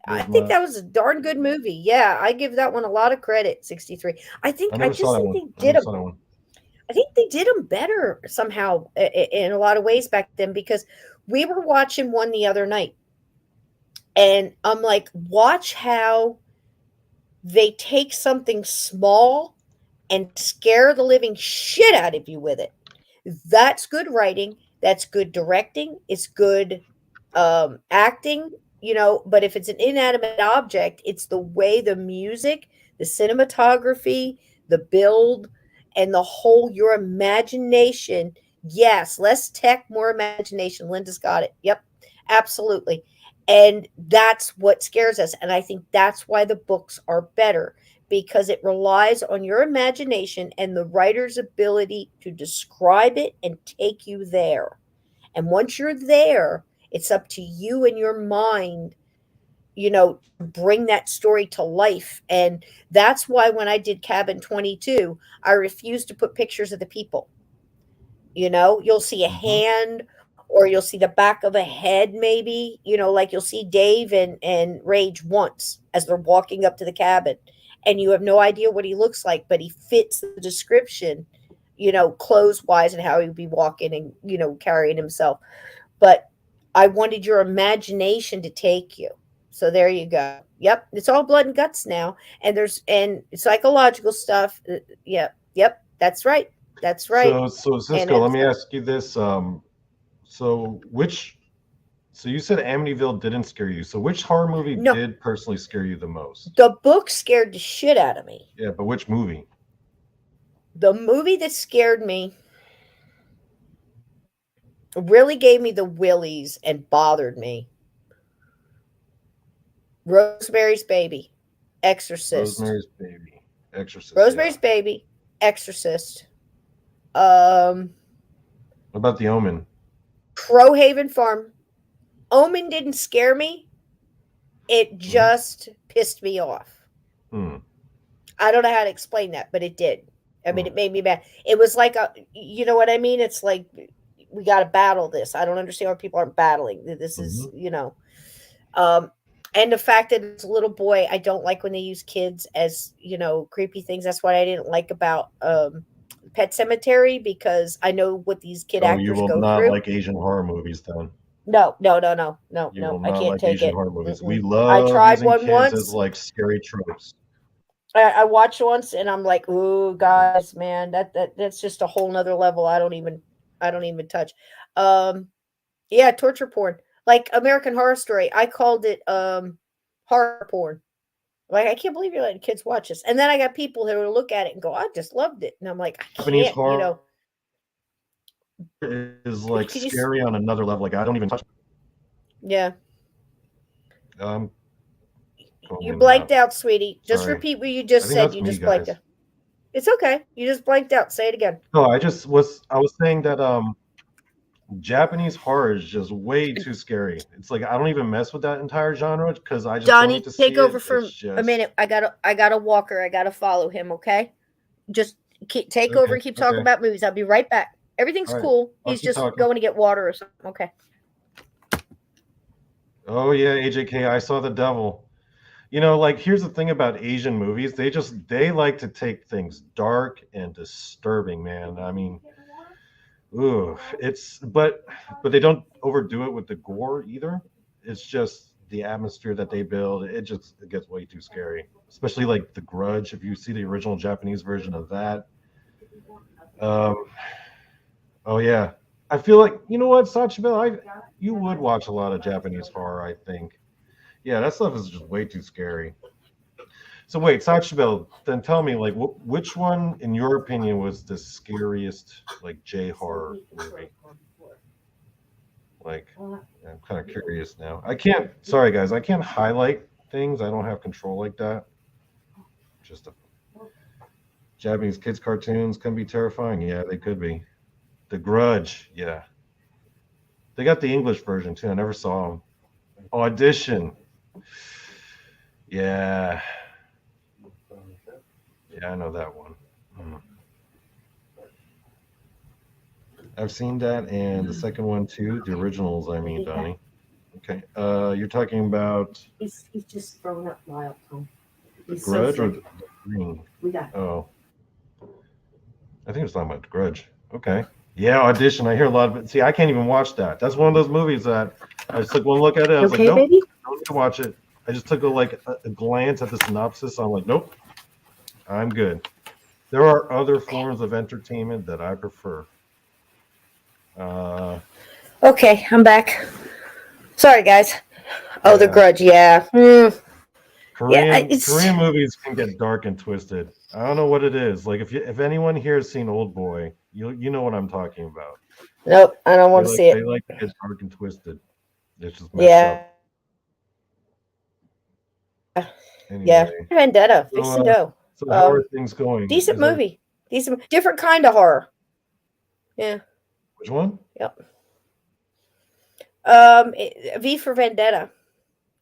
was think not. that was a darn good movie. Yeah, I give that one a lot of credit. 63. I I never saw just that think one. they I did never them. saw that one. I think they did them better somehow in a lot of ways back then because we were watching one the other night, and I'm like, watch how they take something small and scare the living shit out of you with it. That's good writing. That's good directing. It's good acting, but if it's an inanimate object, it's the way the music, the cinematography, the build, and the whole, your imagination. Yes, less tech, more imagination. Linda's got it. Yep, absolutely. And that's what scares us. And I think that's why the books are better because it relies on your imagination and the writer's ability to describe it and take you there. And once you're there, it's up to you and your mind, to bring that story to life. And that's why when I did Cabin 22, I refused to put pictures of the people. You'll see a Hmm. hand or you'll see the back of a head, maybe, like you'll see Dave and Rage once as they're walking up to the cabin. And you have no idea what he looks like, but he fits the description, clothes wise and how he would be walking and, carrying himself. But I wanted your imagination to take you. So there you go. Yep, it's all blood and guts now, and psychological stuff. Yep, that's right. That's right. So And Cisco, let it's me ask you this. So which so you said Amityville didn't scare you. So which horror movie no, did personally scare you the most? the book scared the shit out of me. Yeah, but which movie? The movie that scared me really gave me the willies and bothered me. Rosemary's Baby, Exorcist. Rosemary's Baby. Exorcist, yeah. Rosemary's Baby, Exorcist. Um, What about The Omen? Crowhaven Farm. Omen didn't scare me. It Hmm. just pissed me off. Hmm. I don't know how to explain that, but it did. I mean, Hmm. it made me mad. It was like you know what I mean? It's like we got to battle this. I don't understand why people aren't battling. This is, Hmm. um, and the fact that it's a little boy, I don't like when they use kids as, creepy things. That's what I didn't like about Pet Cemetery because I know what these kid Oh, you actors will go not through. like Asian horror movies then. No, no, no, no, no, You no. will I not can't like take Asian it. horror movies. We Mm-mm. I love tried using one kids as once. like scary tropes. I watched once and I'm like, ooh, guys, man, that's just a whole nother level. I don't even touch. Um, yeah, torture porn, like American Horror Story. I called it horror porn. Like I can't believe you're letting kids watch this. And then I got people who will look at it and go, I just loved it, and I'm like, I Japanese can't. horror is like Can you? scary on another level. Like I don't even touch. Yeah, I'm going you in and blanked out. out, sweetie. Just Sorry. repeat what you I just think said. that's You me, just blanked guys. out. It's okay. You just blanked out. Say it again. No, I was saying that Japanese horror is just way too scary. It's like I don't even mess with that entire genre because I just don't need Donnie, to take see over it. for It's a minute. just I got a walker. I gotta follow him. Okay, just take over okay, and keep talking okay. about movies. I'll be right back. Everything's All right. cool. I'll He's keep just talking. going to get water or something. Okay. Oh yeah, AJK, I saw the devil. You know, like here's the thing about Asian movies, they like to take things dark and disturbing, man. I mean, ooh, it's but they don't overdo it with the gore either. It's just the atmosphere that they build. It gets way too scary, especially like The Grudge. If you see the original Japanese version of that, um, oh yeah, I feel like you know what, Sachibel, I you would watch a lot of Japanese horror. I think, yeah, that stuff is just way too scary. So wait, Sachibel, then tell me, like, which one, in your opinion, was the scariest, like, J horror movie? Like, I'm kind of curious now. I can't. Sorry, guys, I can't highlight things. I don't have control like that. Just Japanese kids cartoons can be terrifying. Yeah, they could be. The Grudge. Yeah, they got the English version too. I never saw them. Audition. Yeah, yeah, I know that one. Mm. I've seen that, and the second one too. The originals, I mean, Donnie. Okay. You're talking about He's just throwing up wild, Tom. the He's so Grudge or sick. the Ring? We got Oh, I think it's talking about the Grudge. Okay. Yeah, Audition. I hear a lot of it. See, I can't even watch that. That's one of those movies that I just took one look at it. I you was like, okay, nope, baby? don't need to watch it. I just took a glance at the synopsis. I'm like, nope, I'm good. There are other forms of entertainment that I prefer. Uh, Okay, I'm back. Sorry, guys. Oh, The yeah, Grudge. Yeah. Yeah. It's Korean movies can get dark and twisted. I don't know what it is. Like if anyone here has seen Old Boy, you know what I'm talking about. nope. I don't want to see They it. like to get dark and twisted. It's just messed Yeah. up. Yeah. Anyway, Vendetta. so Vixen Doe. how are Um, things going? decent Is there movie. Different kind of horror. Yeah. which one? Yep. V for Vendetta.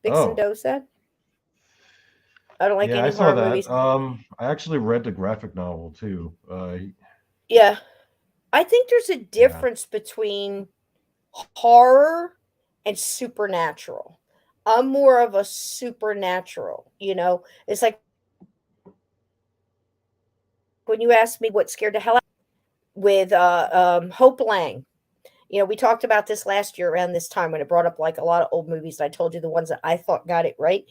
Vixen Oh, Doe said. I don't like yeah, I any saw horror that. movies. I actually read the graphic novel too. Yeah. I think there's a Yeah, difference between horror and supernatural. I'm more of a supernatural, It's like when you asked me what scared the hell out with Hope Lang. We talked about this last year around this time when it brought up like a lot of old movies. And I told you the ones that I thought got it right.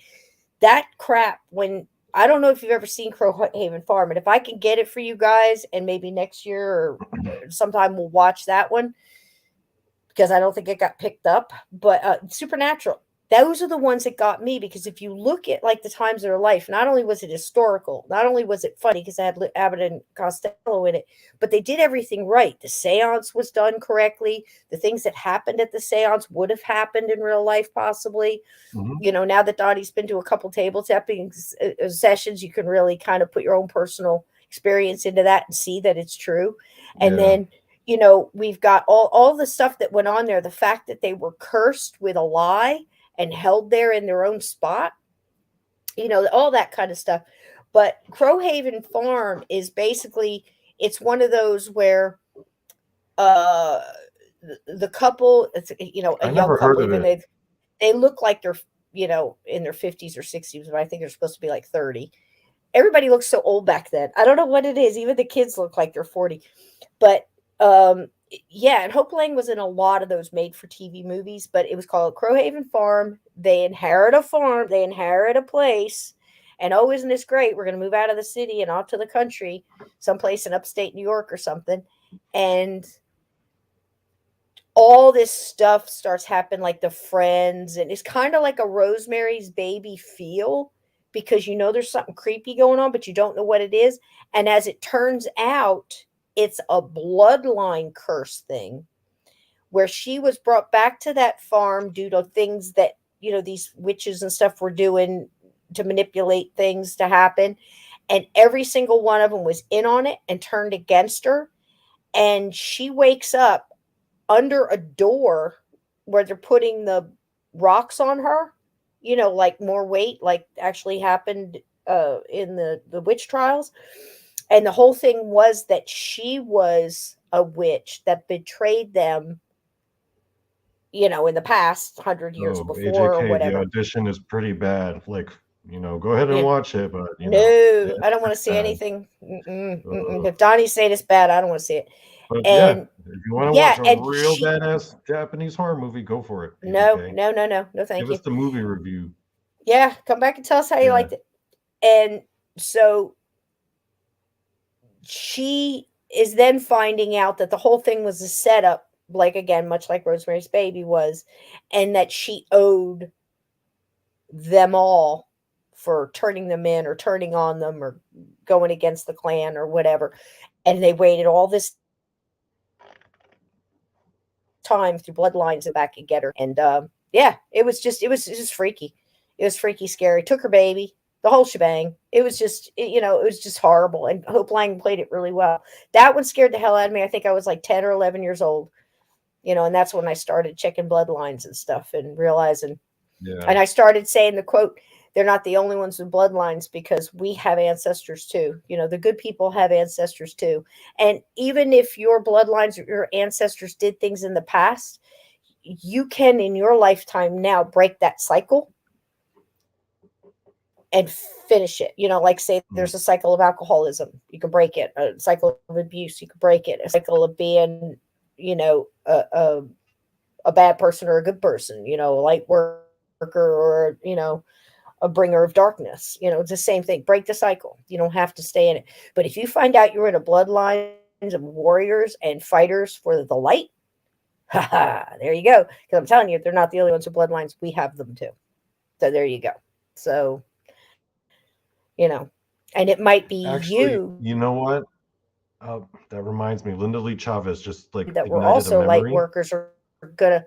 That crap, when I don't know if you've ever seen Crowhaven Farm, and if I can get it for you guys, and maybe next year or sometime we'll watch that one because I don't think it got picked up. But Supernatural, those are the ones that got me because if you look at like the times of their life, not only was it historical, not only was it funny because it had Abbott and Costello in it, but they did everything right. The seance was done correctly. The things that happened at the seance would have happened in real life, possibly. hmm Now that Donnie's been to a couple table tapping sessions, you can really kind of put your own personal experience into that and see that it's true. And yeah. then, we've got all the stuff that went on there, the fact that they were cursed with a lie and held there in their own spot, all that kind of stuff. But Crowhaven Farm is basically, it's one of those where uh the couple, it's a I young never heard couple, of even it. they look like they're in their 50s or 60s, but I think they're supposed to be like 30. Everybody looks so old back then. I don't know what it is. Even the kids look like they're 40. But yeah, and Hope Lang was in a lot of those made for TV movies, but it was called Crowhaven Farm. They inherit a farm, they inherit a place. And oh, isn't this great? We're going to move out of the city and out to the country, someplace in upstate New York or something. And all this stuff starts happening, like the friends, and it's kind of like a Rosemary's Baby feel because there's something creepy going on, but you don't know what it is. And as it turns out, it's a bloodline curse thing where she was brought back to that farm due to things that these witches and stuff were doing to manipulate things to happen, and every single one of them was in on it and turned against her. And she wakes up under a door where they're putting the rocks on her, like more weight, like actually happened in the witch trials. And the whole thing was that she was a witch that betrayed them, in the past 100 years Oh, before or AJK, the whatever. audition is pretty bad. Like, go ahead and Yeah. watch it, but No, I it's don't want pretty to see bad. anything. Mm-mm, mm-mm. Uh, If Donnie's saying it's bad, I don't want to see it. but yeah, And if you want to yeah, watch a and real badass Japanese horror movie, go for it, no, AJK. no, no, no, no, Give thank us you. the movie review. Yeah, come back and tell us how you Yeah. liked it. And so she is then finding out that the whole thing was a setup, like again, much like Rosemary's Baby was, and that she owed them all for turning them in or turning on them or going against the clan or whatever. And they waited all this time through bloodlines and back and get her. And yeah, it was just freaky. It was freaky scary. Took her baby, the whole shebang. It was just it was just horrible. And Hope Lang played it really well. That one scared the hell out of me. I think I was like 10 or 11 years old. And that's when I started checking bloodlines and stuff and realizing, Yeah. and I started saying the quote, they're not the only ones with bloodlines because we have ancestors too. The good people have ancestors too. And even if your bloodlines or your ancestors did things in the past, you can in your lifetime now break that cycle and finish it. Like say Mm. there's a cycle of alcoholism, you can break it. A cycle of abuse, you can break it. A cycle of being, a bad person or a good person, a light worker or, a bringer of darkness. It's the same thing. Break the cycle. You don't have to stay in it. But if you find out you're in a bloodline of warriors and fighters for the light, there you go. Because I'm telling you, they're not the only ones with bloodlines. We have them too. So there you go. So, and it might be Actually, you you know what? That reminds me, Linda Lee Chavez just like that were ignited a also light memory. workers are gonna.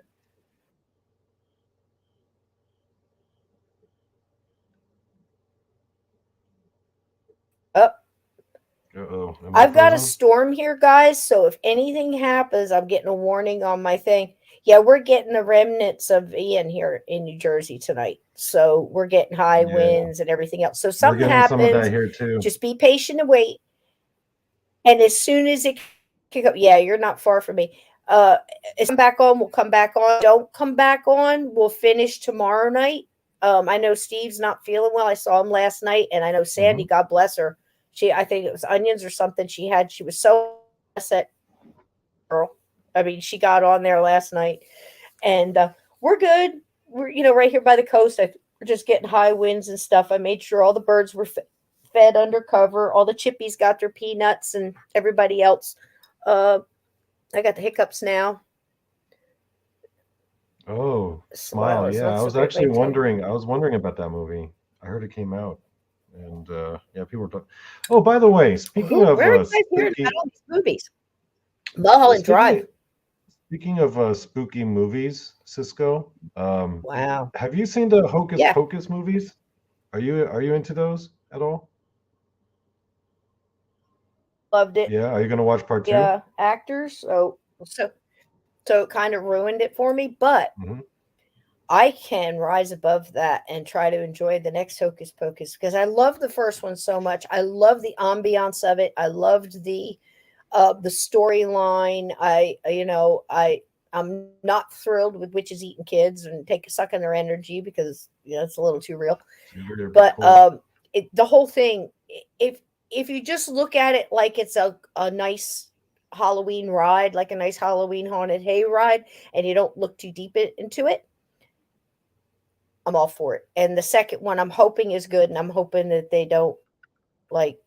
Oh, Uh-oh, am I I've got a frozen? storm here, guys. So if anything happens, I'm getting a warning on my thing. Yeah, we're getting the remnants of Ian here in New Jersey tonight. So we're getting high Yeah, winds and everything else. So we're something getting some of that happens, here too. just be patient and wait. And as soon as it can go, yeah, you're not far from me. As come back on, we'll come back on. Don't come back on, we'll finish tomorrow night. I know Steve's not feeling well. I saw him last night, and I know Sandy, Hmm. God bless her. I think it was onions or something she was so upset, girl. I mean, she got on there last night, and we're good. We're right here by the coast. We're just getting high winds and stuff. I made sure all the birds were fed under cover. All the chippies got their peanuts, and everybody else. Uh, I got the hiccups now. Oh, Well, Smile. it's Yeah, not I so was great way actually to. wondering. I was wondering about that movie. I heard it came out, and yeah, people were talking. Oh, by the way, Where are you guys hearing about all these movies? Mulholland Drive. speaking speaking of spooky movies, Cisco, Wow. have you seen the Hocus Yeah, Pocus movies? Are you into those at all? loved it. Yeah, are you gonna watch part two? Yeah, actors. So it kind of ruined it for me, but Hmm. I can rise above that and try to enjoy the next Hocus Pocus because I love the first one so much. I love the ambiance of it. I loved the storyline. I'm not thrilled with witches eating kids and sucking their energy because it's a little too real. You're a bit But cold. the whole thing, if you just look at it like it's a nice Halloween ride, like a nice Halloween haunted hay ride, and you don't look too deep into it, I'm all for it. And the second one, I'm hoping is good, and I'm hoping that they don't like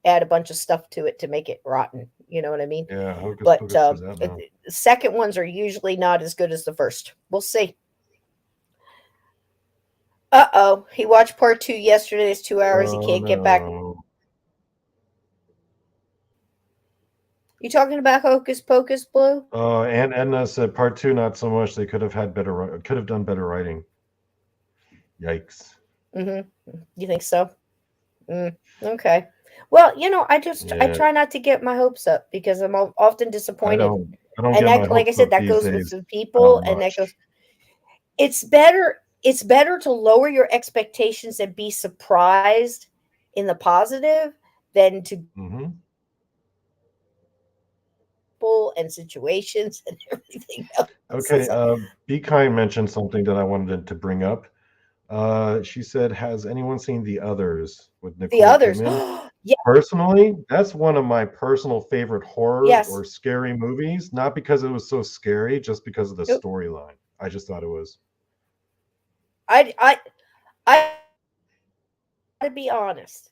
add a bunch of stuff to it to make it rotten. You know what I mean? Yeah, Hocus But Pocus is out now. the second ones are usually not as good as the first. We'll see. Uh-oh, he watched part 2 yesterday. It's 2 hours. He Oh can't get back. no. You talking about Hocus Pocus, Blue? And Edna said part two, not so much. They could have done better writing. Yikes. Mm-hmm. You think so? Okay. Well, I Yeah, try not to get my hopes up because I'm often I disappointed. don't. I don't And get my that, like I hopes said, up that these goes with days. the Not people, and that much. goes. It's better to lower your expectations and be surprised in the positive than to Hmm. people and situations and everything else. Okay. So, Be Kind mentioned something that I wanted to bring up. She said, "Has anyone seen The Others with the Nicole others, Kidman?" yeah, Personally, that's one of my personal favorite horror yes, or scary movies. Not because it was so scary, just because of the Yep. storyline. I just thought it was. I I I gotta be honest.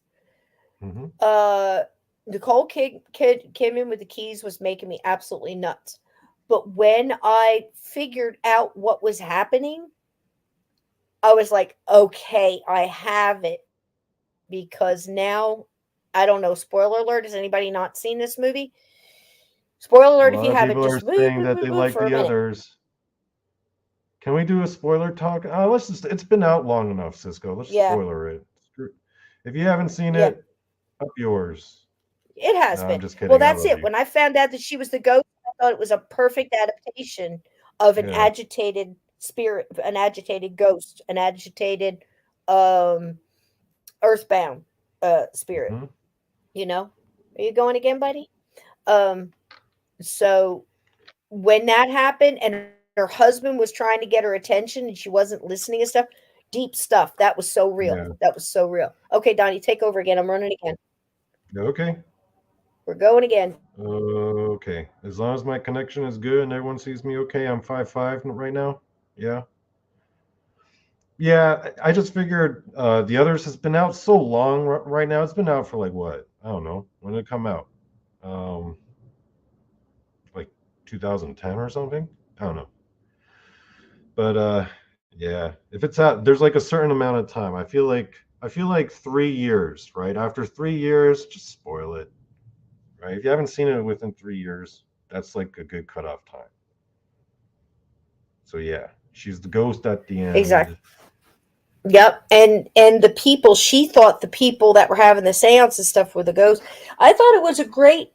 Hmm. Uh, Nicole Kidman with the keys was making me absolutely nuts. But when I figured out what was happening, I was like, okay, I have it because now I don't know. Spoiler alert: has anybody not seen this movie? Spoiler A alert if lot you of haven't. people are Just saying that they like for a The minute. Others. Can we do a spoiler talk? Let's just. It's been out long enough, Cisco. Let's Yeah, spoiler it. If you haven't seen yeah, it, up yours. it No, has I'm been. just Well, kidding. I that's love it. you. When I found out that she was the ghost, I thought it was a perfect adaptation of an Yeah. agitated spirit, an agitated ghost, an agitated um earthbound spirit, Hmm. you know. Are you going again, buddy? Um so when that happened and her husband was trying to get her attention and she wasn't listening and stuff, deep stuff. That was so real. Yeah. That was so real. Okay, Donnie, take over again. I'm running again. Okay. We're going again. Okay. As long as my connection is good and everyone sees me okay, I'm 5'5" right now. Yeah. Yeah, I just figured the others has been out so long right now. It's been out for like what? I don't know. When did it come out? Um, like 2010 or something? I don't know. But yeah, if it's out, there's like a certain amount of time. I feel like 3 years, right? After 3 years, just spoil it, right? If you haven't seen it within 3 years, that's like a good cutoff time. So yeah, she's the ghost at the Exactly. end. Yep. And the people, she thought the people that were having the seance and stuff were the ghosts. I thought it was a great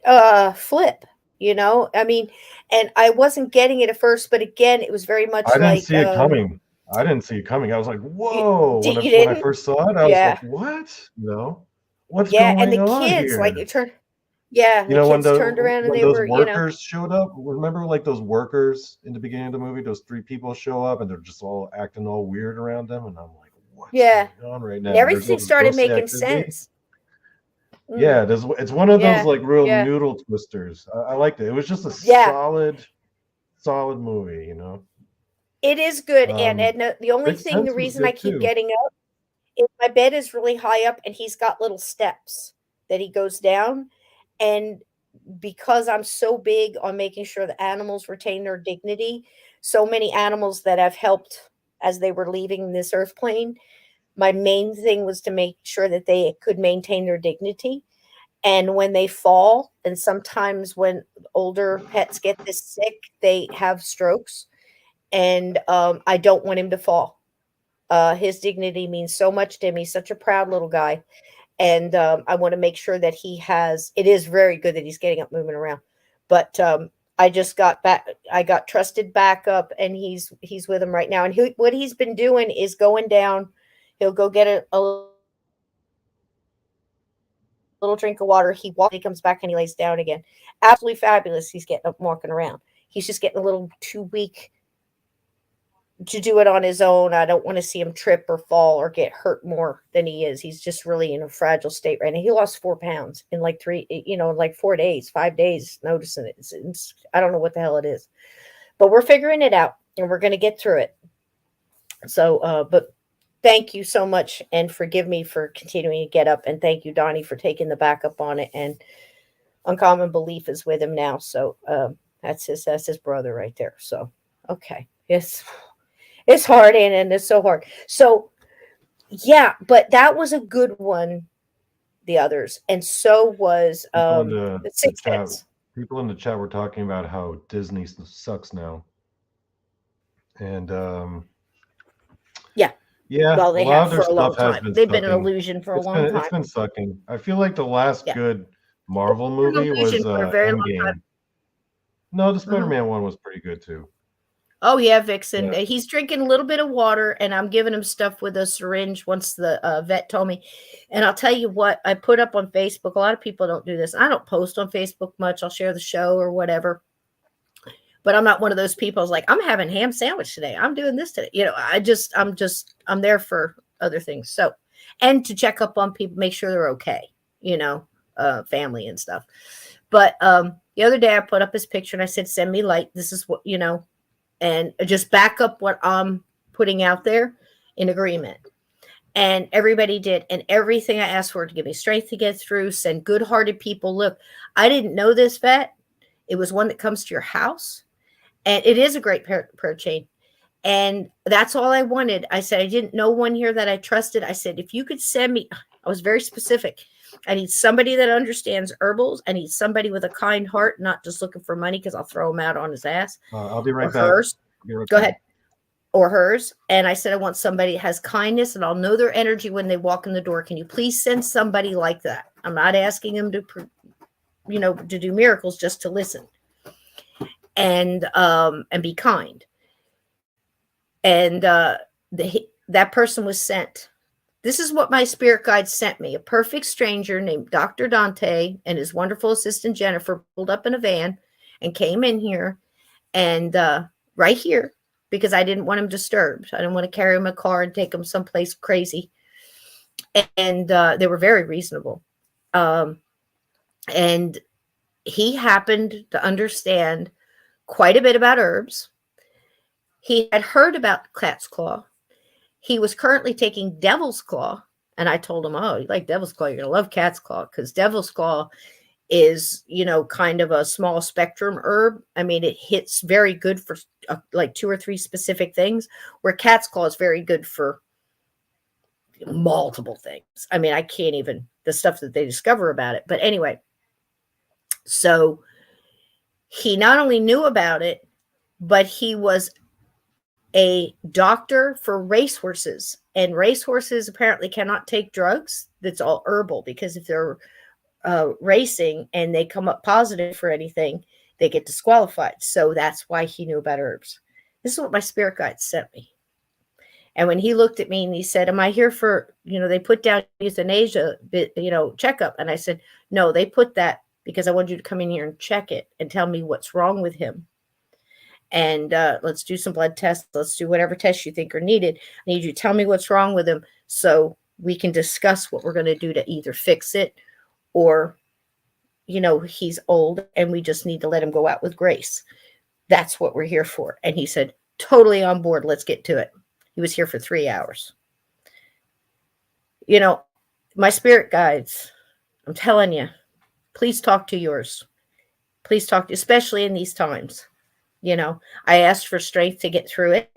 flip, you know? I mean, and I wasn't getting it at first, but again, it was very I much didn't like see it coming. I didn't see it coming. I was like, you, "Whoa!" When I you when I didn't? first saw it, I was like, Yeah. "What? What's Yeah, and going the on kids, like here?" it turned yeah, You the know, when kids the turned around and when they those were, you know, workers showed up, remember like those workers in the beginning of the movie, those three people show up and they're just all acting all weird around them, and I'm like, "What's yeah. going on right And now?" And there's all everything this started ghostly making activity. sense. Mm, Yeah, it's one of those yeah, like real yeah, noodle twisters. I liked it. It was just a yeah. solid movie, It is good, Um, and the only Sixth thing, the Sense was reason I good keep too. getting up is my bed is really high up, and he's got little steps that he goes down, and because I'm so big on making sure the animals retain their dignity, so many animals that I've helped as they were leaving this earth plane, my main thing was to make sure that they could maintain their dignity. And when they fall, and sometimes when older pets get this sick, they have strokes. And I don't want him to fall. His dignity means so much to him. He's such a proud little guy. And I want to make sure that he has, it is very good that he's getting up, moving around. But I just got back, I got trusted back up, and he's with him right now. And what he's been doing is going down. He'll go get a little drink of water. He walks, he comes back, and he lays down again. Absolutely fabulous. He's getting up, walking around. He's just getting a little too weak to do it on his own. I don't want to see him trip or fall or get hurt more than he is. He's just really in a fragile state right now. He lost 4 pounds in like in like 4 days, 5 days, noticing it. I don't know what the hell it is, but we're figuring it out and we're going to get through it. So, but thank you so much and forgive me for continuing to get up. And thank you, Donnie, for taking the backup on it. And Uncommon Belief is with him now. So, that's his brother right there. So, okay. It's hard and it's so hard. So yeah, but that was a good one, the others. And so was People in the the the Sixth chat, Sense. people in the chat were talking about how Disney sucks now, and Yeah. yeah, Well, a they lot have of their for a long stuff has time. been They've been an sucking. illusion for a It's long been it's time. been sucking. I feel like the last Yeah. good Marvel Been an movie illusion was for a very long Endgame. No, the time. Spider-Man one was pretty good too. Oh yeah, Vixen. Yeah. He's drinking a little bit of water, and I'm giving him stuff with a syringe. Once the vet told me, and I'll tell you what, I put up on Facebook. A lot of people don't do this. I don't post on Facebook much. I'll share the show or whatever, but I'm not one of those people who's like, I'm having ham sandwich today. I'm doing this today. I'm there for other things. So, and to check up on people, make sure they're okay. You know, family and stuff. But the other day I put up his picture and I said, send me light. This is what and just back up what I'm putting out there in agreement. And everybody did. And everything I asked for to give me strength to get through, send good hearted people. Look, I didn't know this vet. It was one that comes to your house. And it is a great prayer chain. And that's all I wanted. I said, I didn't know one here that I trusted. I said, if you could send me, I was very specific. I need somebody that understands herbals. I need somebody with a kind heart, not just looking for money because I'll throw him out on his ass I'll be or right back. hers. Be right Go back. ahead. Or hers. And I said, I want somebody that has kindness and I'll know their energy when they walk in the door. Can you please send somebody like that? I'm not asking them to do miracles, just to listen and be kind. And that person was sent This is what my spirit guide sent me. A perfect stranger named Dr. Dante and his wonderful assistant Jennifer pulled up in a van and came in here and right here, because I didn't want him disturbed. I didn't want to carry him in a car and take him someplace crazy. And they were very reasonable. And he happened to understand quite a bit about herbs. He had heard about cat's claw. He was currently taking devil's claw. And I told him, oh, you like devil's claw, you're going to love cat's claw, because devil's claw is, kind of a small spectrum herb. I mean, it hits very good for like 2 or 3 specific things, where cat's claw is very good for multiple things. I mean, I can't even, the stuff that they discover about it. But anyway, so he not only knew about it, but he was a doctor for racehorses, and racehorses apparently cannot take drugs. That's all herbal, because if they're racing and they come up positive for anything, they get disqualified. So that's why he knew about herbs. This is what my spirit guide sent me. And when he looked at me and he said, am I here for, they put down euthanasia, checkup? And I said, no, they put that because I want you to come in here and check it and tell me what's wrong with him. And let's do some blood tests. Let's do whatever tests you think are needed. I need you to tell me what's wrong with him so we can discuss what we're going to do to either fix it or, he's old and we just need to let him go out with grace. That's what we're here for. And he said, totally on board. Let's get to it. He was here for 3 hours. My spirit guides, I'm telling you, please talk to yours. Please talk, especially in these times. I asked for strength to get through it.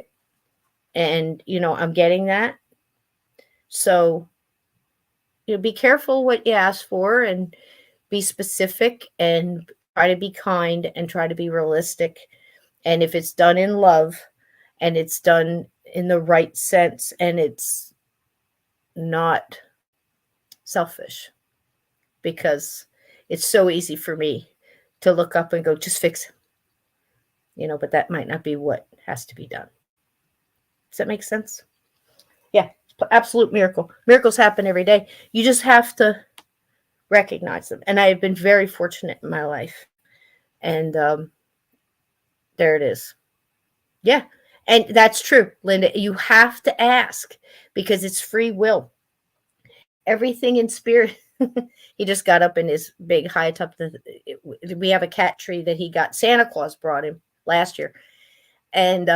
And, I'm getting that. So, be careful what you ask for and be specific and try to be kind and try to be realistic. And if it's done in love and it's done in the right sense and it's not selfish, because it's so easy for me to look up and go, just fix it. But that might not be what has to be done. Does that make sense? Yeah, absolute miracle. Miracles happen every day. You just have to recognize them. And I have been very fortunate in my life. And there it is. Yeah. And that's true, Linda. You have to ask because it's free will. Everything in spirit. He just got up in his big high top. We have a cat tree that he got. Santa Claus brought him last year. And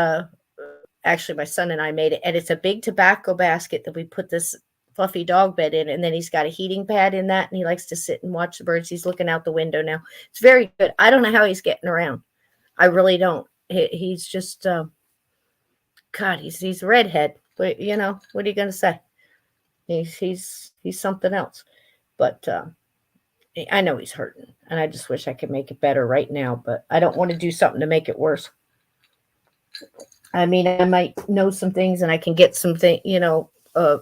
actually my son and I made it. And it's a big tobacco basket that we put this fluffy dog bed in. And then he's got a heating pad in that. And he likes to sit and watch the birds. He's looking out the window now. It's very good. I don't know how he's getting around. I really don't. He's just, God, he's a redhead. But, what are you going to say? He's something else. But I know he's hurting, and I just wish I could make it better right now, but I don't want to do something to make it worse. I mean, I might know some things and I can get something,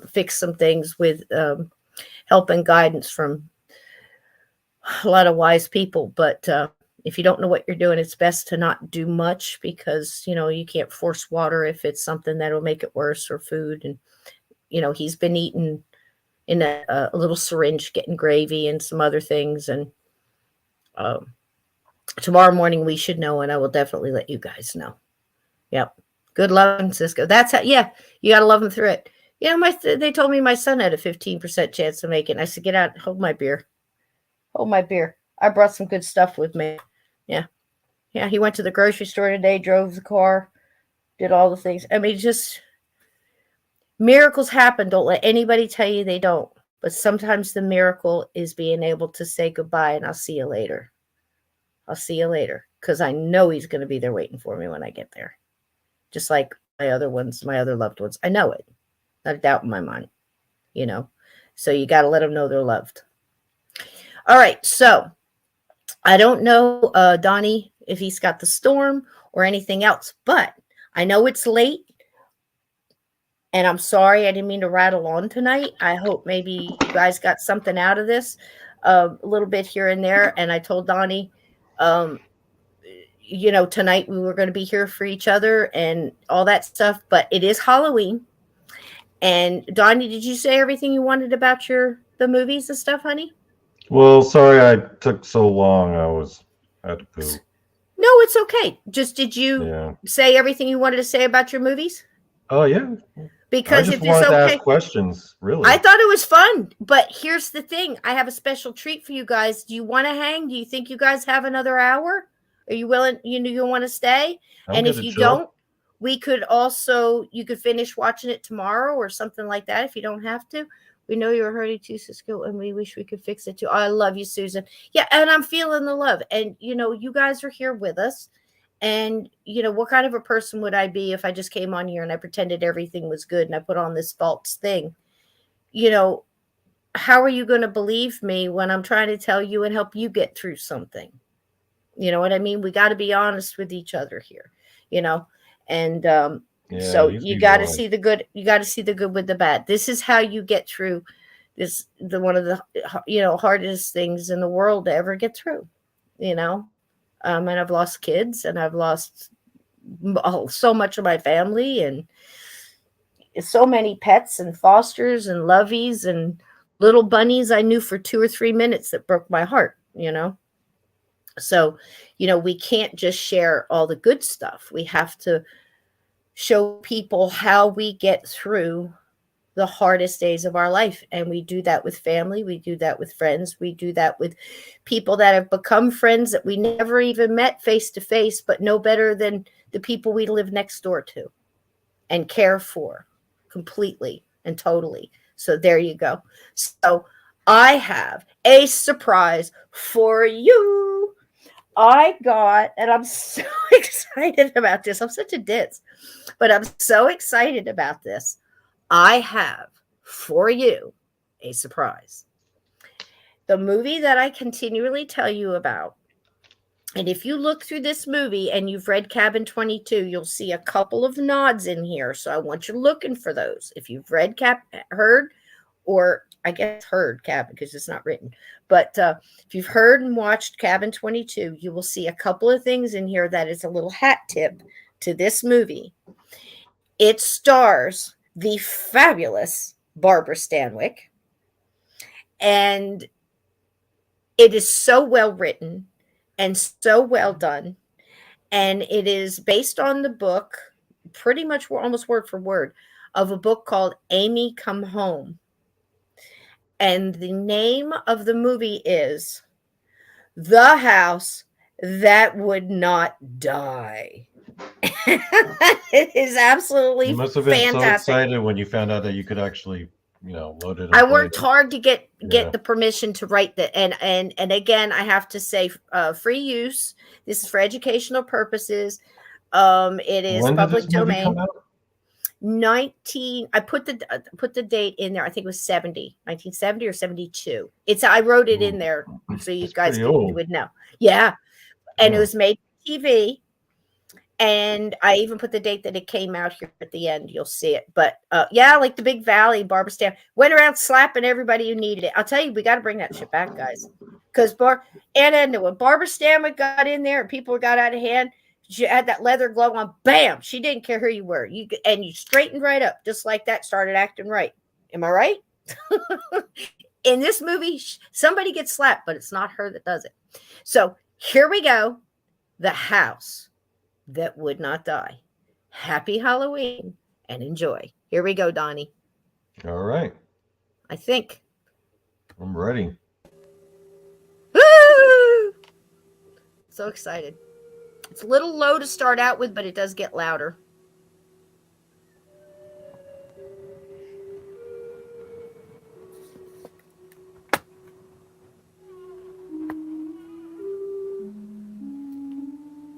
fix some things with help and guidance from a lot of wise people. But if you don't know what you're doing, it's best to not do much because, you can't force water if it's something that'll make it worse, or food. And, he's been eating in a little syringe, getting gravy and some other things. And tomorrow morning we should know, and I will definitely let you guys know. Yep. Good luck, Sysco. That's how, yeah, you got to love them through it. They told me my son had a 15% chance of making it. I said, get out, hold my beer. Hold my beer. I brought some good stuff with me. Yeah. Yeah, he went to the grocery store today, drove the car, did all the things. I mean, just miracles happen. Don't let anybody tell you they don't. But sometimes the miracle is being able to say goodbye and I'll see you later. I'll see you later. Because I know he's going to be there waiting for me when I get there. Just like my other loved ones. I know it. Not a doubt in my mind. So you got to let them know they're loved. All right. So I don't know, Donnie, if he's got the storm or anything else. But I know it's late. And I'm sorry, I didn't mean to rattle on tonight. I hope maybe you guys got something out of this, a little bit here and there. And I told Donnie, tonight we were going to be here for each other and all that stuff. But it is Halloween. And Donnie, did you say everything you wanted about the movies and stuff, honey? Well, sorry I took so long. I had to poo. No, it's okay. Just did you Yeah. say everything you wanted to say about your movies? Oh yeah. I Because just if it's wanted to ask okay, questions, I really. thought it was fun. But here's the thing: I have a special treat for you guys. Do you want to hang? Do you think you guys have another hour? Are you willing? You want to stay? I'm And good if to you chill. don't, we could also you could finish watching it tomorrow or something like that. If you don't have to, we know you're hurting too, Cisco, and we wish we could fix it too. I love you, Susan. Yeah, and I'm feeling the love. And you guys are here with us. And what kind of a person would I be if I just came on here and I pretended everything was good and I put on this false thing? You know, how are you going to believe me when I'm trying to tell you and help you get through something? You know what I mean? We got to be honest with each other here, you know? And Yeah, so you you be got to honest. see the good. You got to see the good with the bad. This is how you get through the one of the hardest things in the world to ever get through, you know? And I've lost kids and I've lost so much of my family and so many pets and fosters and lovies and little bunnies I knew for 2 or 3 minutes that broke my heart. So, we can't just share all the good stuff. We have to show people how we get through the hardest days of our life. And we do that with family. We do that with friends. We do that with people that have become friends that we never even met face to face, but know better than the people we live next door to and care for completely and totally. So there you go. So I have a surprise for you. I got, and I'm so excited about this. I'm such a ditz, but I'm so excited about this. I have for you a surprise. The movie that I continually tell you about, and if you look through this movie and you've read Cabin 22, you'll see a couple of nods in here. So I want you looking for those. If you've heard, or I guess heard Cabin because it's not written, but if you've heard and watched Cabin 22, you will see a couple of things in here that is a little hat tip to this movie. It stars the fabulous Barbara Stanwyck, and it is so well written and so well done. And it is based on the book, pretty much almost word for word, of a book called Amy Come Home. And the name of the movie is The House That Would Not Die. It is You absolutely must have been so fantastic. excited when you found out that you could actually, load it I and play worked it. hard to get Yeah. the permission to write that, and again, I have to say, free use. This is for educational purposes. It is When did public this movie come domain. out? 19 I put the date in there. I think it was 1970 or 72. I wrote it in Ooh, there so you that's guys pretty old. would know. Yeah, and it Yeah. was made for TV, and I even put the date that it came out here at the end. You'll see it. But yeah, like the Big Valley, Barbara Stan went around slapping everybody who needed it. I'll tell you, we got to bring that shit back, guys. Because when Barbara Stanwyck got in there and people got out of hand, she had that leather glove on. Bam! She didn't care who you were. You straightened right up just like that. Started acting right. Am I right? In this movie, somebody gets slapped, but it's not her that does it. So here we go. The House That Would Not Die. Happy Halloween and enjoy. Here we go, Donnie. All right. I think. I'm ready. Woo! So excited. It's a little low to start out with, but it does get louder.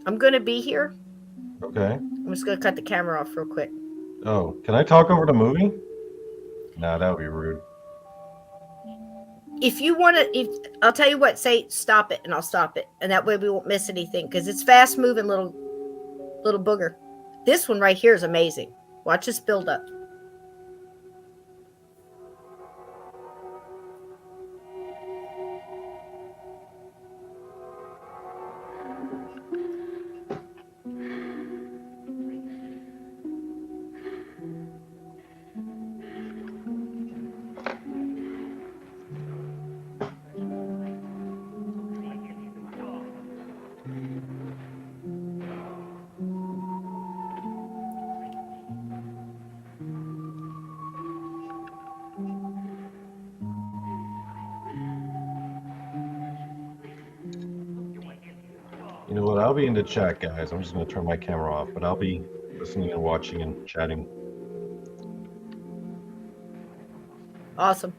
I'm going to be here. Okay. I'm just going to cut the camera off real quick. Oh, can I talk over the movie? Nah, that would be rude. If you want to, I'll tell you what, say stop it and I'll stop it. And that way we won't miss anything because it's fast moving little booger. This one right here is amazing. Watch this build up. You know what? I'll be in the chat, guys. I'm just gonna turn my camera off, but I'll be listening and watching and chatting. Awesome.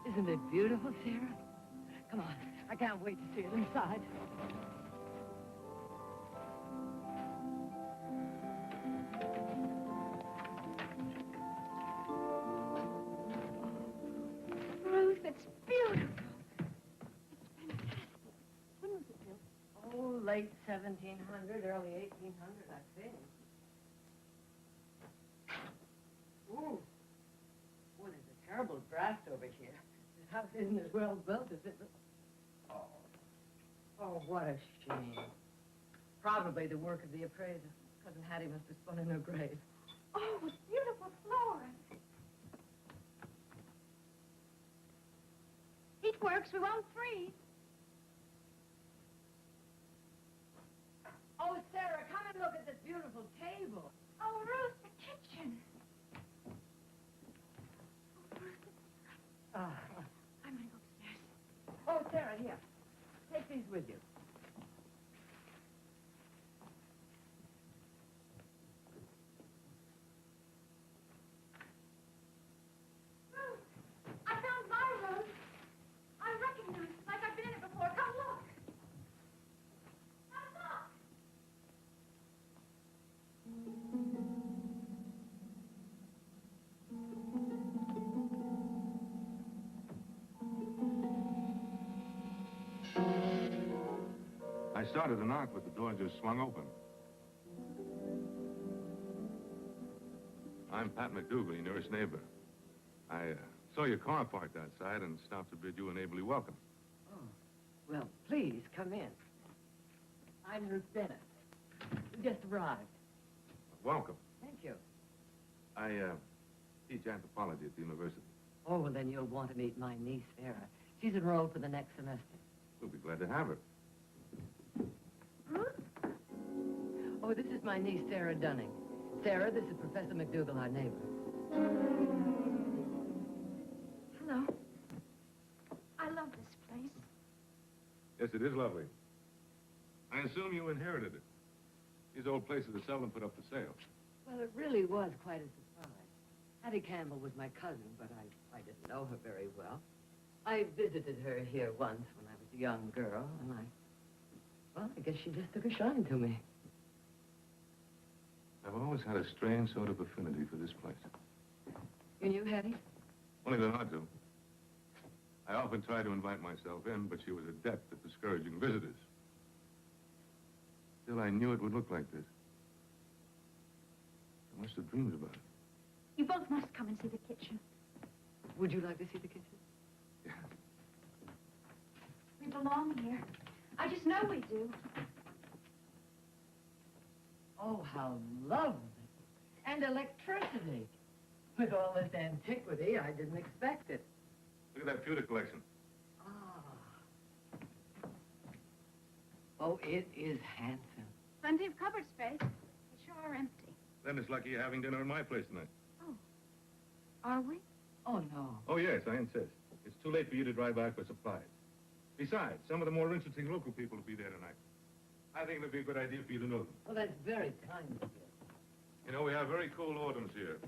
Isn't it beautiful, Sarah? Come on, I can't wait to see it inside. Ruth, it's beautiful. It's fantastic. When was it built? Oh, late 1700, early 1800, I think. Ooh. Boy, there's a terrible draft over here. This house isn't as well built as it looks. Oh, what a shame. Probably the work of the appraiser. Cousin Hattie must have spun in her grave. Oh, with beautiful flowers. It works. We won't freeze. Oh, Sarah, come and look at this beautiful table. Oh, Ruth, the kitchen. Oh, Ruth, Ah. I'm going to go upstairs. Oh, Sarah, here. Take these with you. Ruth, I found my room. I recognize it like I've been in it before. Come look. Come look. I started to knock, but the door just swung open. I'm Pat McDougal, your nearest neighbor. I saw your car parked outside and stopped to bid you a neighborly welcome. Oh, well, please, come in. I'm Ruth Bennett. We just arrived. Welcome. Thank you. I teach anthropology at the university. Oh, well, then you'll want to meet my niece, Sarah. She's enrolled for the next semester. We'll be glad to have her. Ruth? Oh, this is my niece, Sarah Dunning. Sarah, this is Professor McDougal, our neighbor. Hello. I love this place. Yes, it is lovely. I assume you inherited it. These old places are seldom put up for sale. Well, it really was quite a surprise. Hattie Campbell was my cousin, but I didn't know her very well. I visited her here once when I was a young girl, and well, I guess she just took a shine to me. I've always had a strange sort of affinity for this place. You knew Hattie? Only than I do. I often tried to invite myself in, but she was adept at discouraging visitors. Still, I knew it would look like this. I must have dreamed about it. You both must come and see the kitchen. Would you like to see the kitchen? Yeah. We belong here. I just know we do. Oh, how lovely. And electricity. With all this antiquity, I didn't expect it. Look at that pewter collection. Oh, it is handsome. Plenty of cupboard space. are empty. Then it's lucky you're having dinner at my place tonight. Are we? Oh, no. Oh, yes, I insist. It's too late for you to drive back for supplies. Besides, some of the more interesting local people will be there tonight. I think it'd be a good idea for you to know them. Well, that's very kind of you. You know, we have very cool autumns here.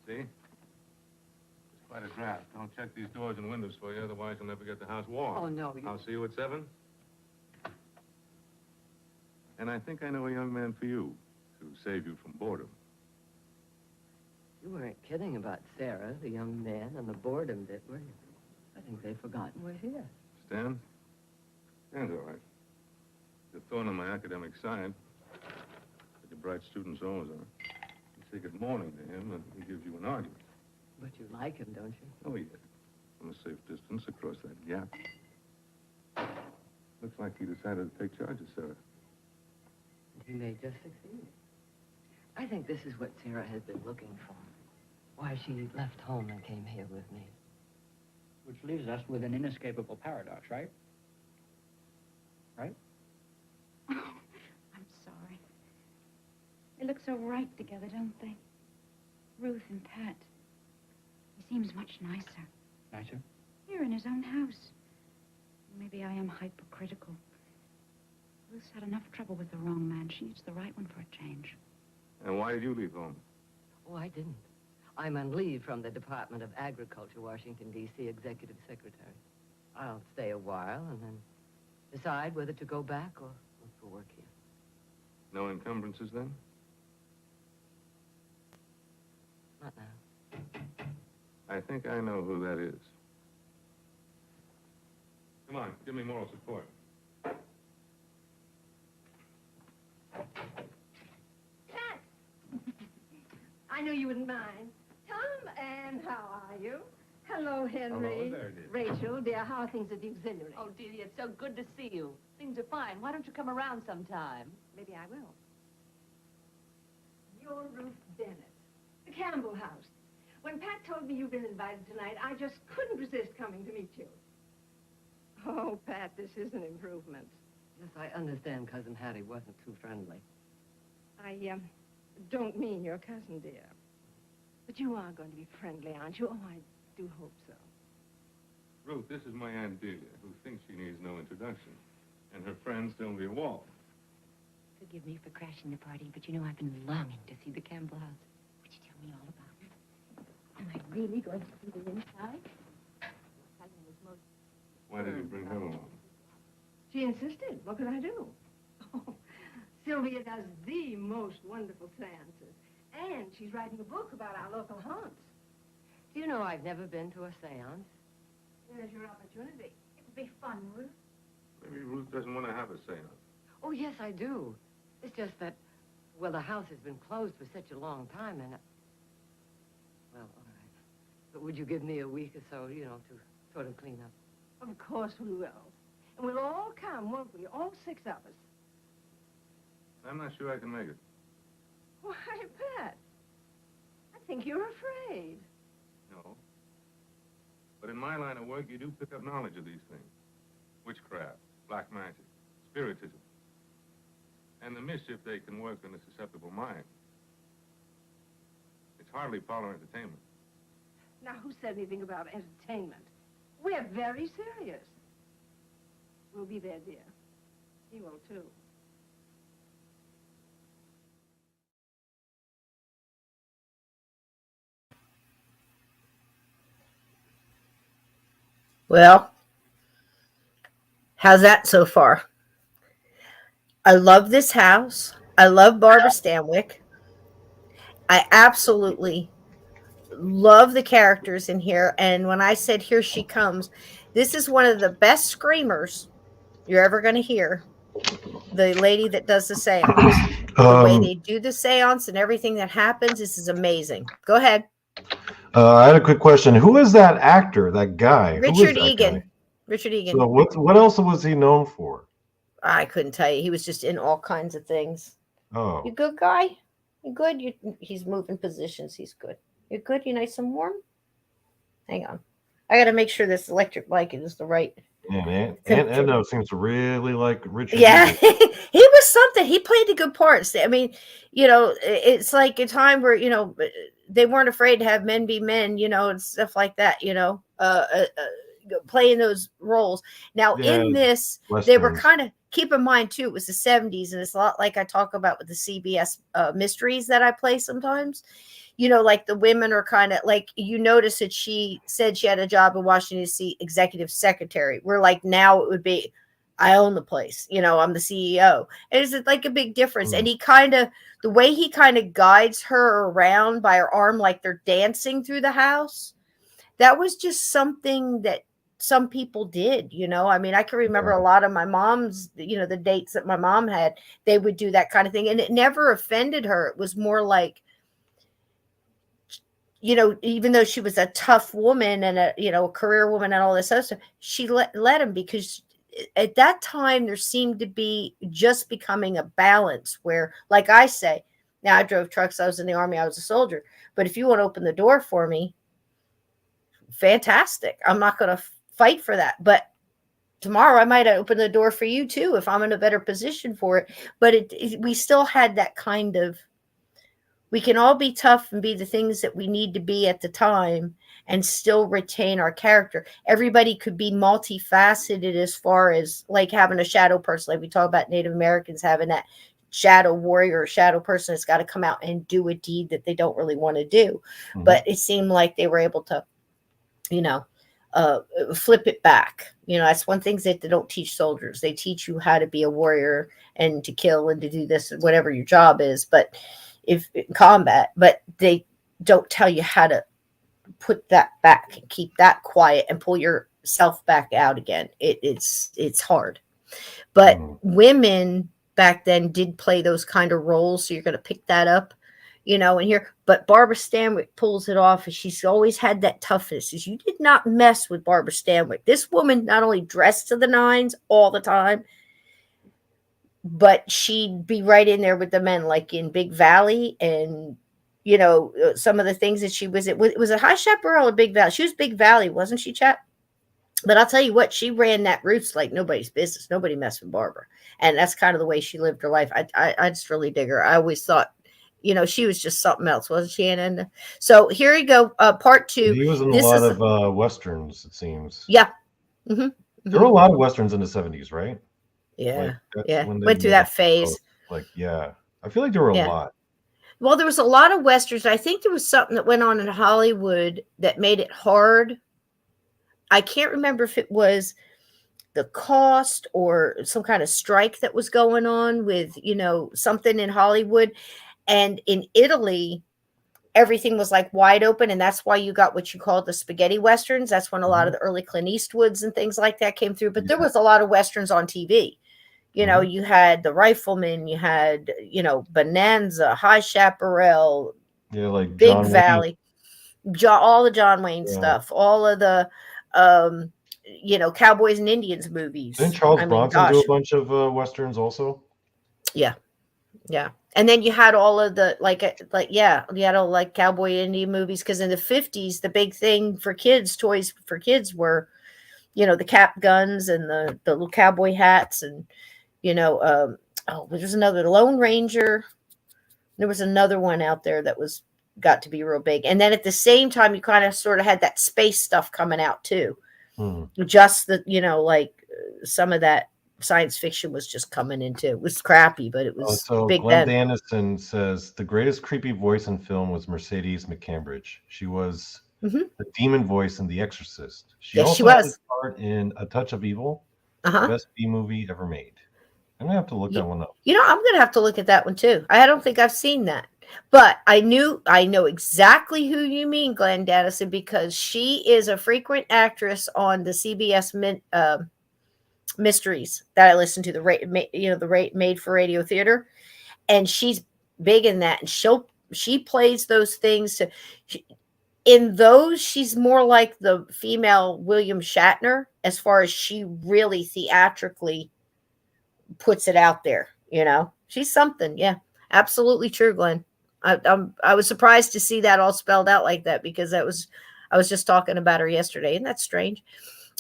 See? It's quite a draft. I'll check these doors and windows for you, otherwise you'll never get the house warm. Oh, no. I'll see you at 7. And I think I know a young man for you to save you from boredom. You weren't kidding about Sarah, the young man, and the boredom bit, were you? I think they've forgotten we're here. Stan? Stan's all right. He's a thorn on my academic side. But the bright students always are. You say good morning to him, and he gives you an argument. But you like him, don't you? Oh, yes. From a safe distance across that gap. Looks like he decided to take charge of Sarah. He may just succeed. I think this is what Sarah has been looking for. Why she left home and came here with me. Which leaves us with an inescapable paradox, right? Right? I'm sorry. They look so right together, don't they? Ruth and Pat. He seems much nicer. Nicer? Here in his own house. Maybe I am hypercritical. Ruth's had enough trouble with the wrong man. She needs the right one for a change. And why did you leave home? Oh, I didn't. I'm on leave from the Department of Agriculture, Washington, D.C., Executive Secretary. I'll stay a while and then decide whether to go back or look for work here. No encumbrances, then? Not now. I think I know who that is. Come on, give me moral support. I knew you wouldn't mind. Tom, and how are you? Hello, Henry. Hello there, dear. Rachel, dear, how are things at the auxiliary? Oh, dearie, it's so good to see you. Things are fine. Why don't you come around sometime? Maybe I will. You're Ruth Bennett, the Campbell house. When Pat told me you've been invited tonight, I just couldn't resist coming to meet you. Oh, Pat, this is an improvement. Yes, I understand Cousin Hattie wasn't too friendly. I don't mean your cousin, dear. But you are going to be friendly, aren't you? Oh, I do hope so. Ruth, this is my Aunt Delia, who thinks she needs no introduction. And her friend, Sylvia Wall. Forgive me for crashing the party, but you know I've been longing to see the Campbell house. Would you tell me all about it? Am I really going to see the inside? Cousin was most... Why did you bring her along? She insisted. What could I do? Oh, Sylvia does the most wonderful seances. And she's writing a book about our local haunts. Do you know I've never been to a seance? There's your opportunity. It would be fun, Ruth. Maybe Ruth doesn't want to have a seance. Oh, yes, I do. It's just that, well, the house has been closed for such a long time, and... Well, all right. But would you give me a week or so, you know, to sort of clean up? Of course we will. And we'll all come, won't we? All 6 of us. I'm not sure I can make it. Why, Pat? I think you're afraid. No. But in my line of work, you do pick up knowledge of these things. Witchcraft, black magic, spiritism. And the mischief they can work in a susceptible mind. It's hardly parlor entertainment. Now, who said anything about entertainment? We're very serious. We'll be there, dear. He will, too. Well, how's that so far? I love this house. I love Barbara Stanwyck. I absolutely love the characters in here. And when I said, here she comes, this is one of the best screamers you're ever going to hear. The lady that does the seance. The way they do the seance and everything that happens, this is amazing. Go ahead. I had a quick question. Who is that actor, that guy? Richard Egan. Richard Egan. So what else was he known for? I couldn't tell you. He was just in all kinds of things. Oh. You good, guy? You good? He's moving positions. He's good. You good? You nice and warm? Hang on. I got to make sure this electric blanket is the right. Man, Aunt Edna seems to really like Richard Yeah, Evil. he was something. He played the good parts. I mean, it's like a time where they weren't afraid to have men be men, and stuff like that. Playing those roles. Now, Yeah, in this, they were westerns. kind of keep in mind too. It was the '70s, and it's a lot like I talk about with the CBS mysteries that I play sometimes. Like the women are kind of like notice that she said she had a job in Washington D.C. executive secretary. Where like now it would be, I own the place. I'm the CEO. And it's like a big difference. And he the way he kind of guides her around by her arm, like they're dancing through the house. That was just something that some people did. I mean, I can remember a lot of my mom's, the dates that my mom had, they would do that kind of thing. And it never offended her. It was more like, even though she was a tough woman and a career woman and all this other stuff, she let him because at that time there seemed to be just becoming a balance where, like I say, now I drove trucks, I was in the Army, I was a soldier, but if you want to open the door for me, fantastic. I'm not going to fight for that, but tomorrow I might open the door for you too if I'm in a better position for it. But we still had that kind of, we can all be tough and be the things that we need to be at the time and still retain our character. Everybody could be multifaceted as far as like having a shadow person. Like we talk about Native Americans having that shadow warrior or shadow person that's got to come out and do a deed that they don't really want to do. Mm-hmm. But it seemed like they were able to, flip it back. That's one thing that they don't teach soldiers. They teach you how to be a warrior and to kill and to do this, whatever your job is. But if in combat, but they don't tell you how to put that back and keep that quiet and pull yourself back out again. It's hard. But women back then did play those kind of roles. So you're going to pick that up, and here, but Barbara Stanwyck pulls it off, and she's always had that toughness. You did not mess with Barbara Stanwyck. This woman not only dressed to the nines all the time, but she'd be right in there with the men, like in Big Valley, and some of the things that she was. It was a High Chaparral or Big Valley. She was Big Valley, wasn't she, Chap? But I'll tell you what, she ran that roots like nobody's business. Nobody messed with Barbara, and that's kind of the way she lived her life. I just really dig her. I always thought, she was just something else, wasn't she? And so here you go, part 2. He was in a lot of westerns, it seems. Yeah. Mm-hmm. Mm-hmm. There were a lot of westerns in the 70s, right? Yeah. Went through that phase. Yeah. I feel like there were a lot. Well, there was a lot of westerns. I think there was something that went on in Hollywood that made it hard. I can't remember if it was the cost or some kind of strike that was going on with, something in Hollywood. And in Italy, everything was like wide open. And that's why you got what you call the spaghetti westerns. That's when a lot of the early Clint Eastwoods and things like that came through. But there was a lot of westerns on TV. You had The Rifleman, you had, Bonanza, High Chaparral, like Big John Valley, all the John Wayne stuff, all of the, Cowboys and Indians movies. Didn't Charles Bronson do a bunch of westerns also? Yeah. Yeah. And then you had all of the you had all like cowboy Indian movies, because in the 50s, the big thing for kids, toys for kids were, the cap guns and the little cowboy hats and, there's another Lone Ranger. There was another one out there that got to be real big. And then at the same time, you kind of sort of had that space stuff coming out too. Just the, some of that science fiction was just coming into. It was crappy, but it was big Glenn then. Dennison says the greatest creepy voice in film was Mercedes McCambridge. She was the demon voice in The Exorcist. She also had a part in A Touch of Evil, the best B movie ever made. I'm gonna have to look that one up. I'm gonna have to look at that one too. I don't think I've seen that, but I know exactly who you mean, Glenn Dennison, because she is a frequent actress on the CBS mysteries that I listen to, the made for radio theater, and she's big in that, and she plays those things. In those, she's more like the female William Shatner as far as she really theatrically puts it out there. She's something. Yeah, absolutely true, Glenn. I was surprised to see that all spelled out like that, because I was just talking about her yesterday, and that's strange.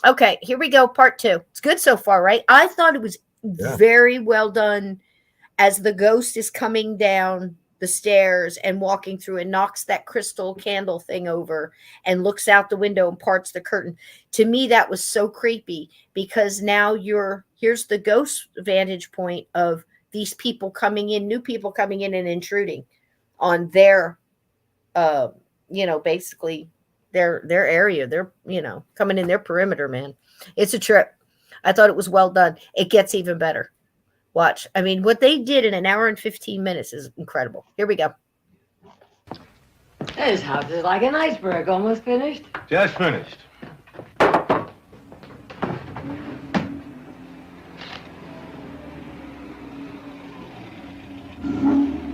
Okay, here we go. Part 2. It's good so far, right? I thought it was Yeah. very well done as the ghost is coming down the stairs and walking through and knocks that crystal candle thing over and looks out the window and parts the curtain. To me, that was so creepy because now here's the ghost vantage point of these people coming in, new people coming in and intruding on their, uh, basically their area. They're, coming in their perimeter, man. It's a trip. I thought it was well done. It gets even better. Watch. I mean, what they did in an hour and 15 minutes is incredible. Here we go. This house is like an iceberg, almost finished. Just finished.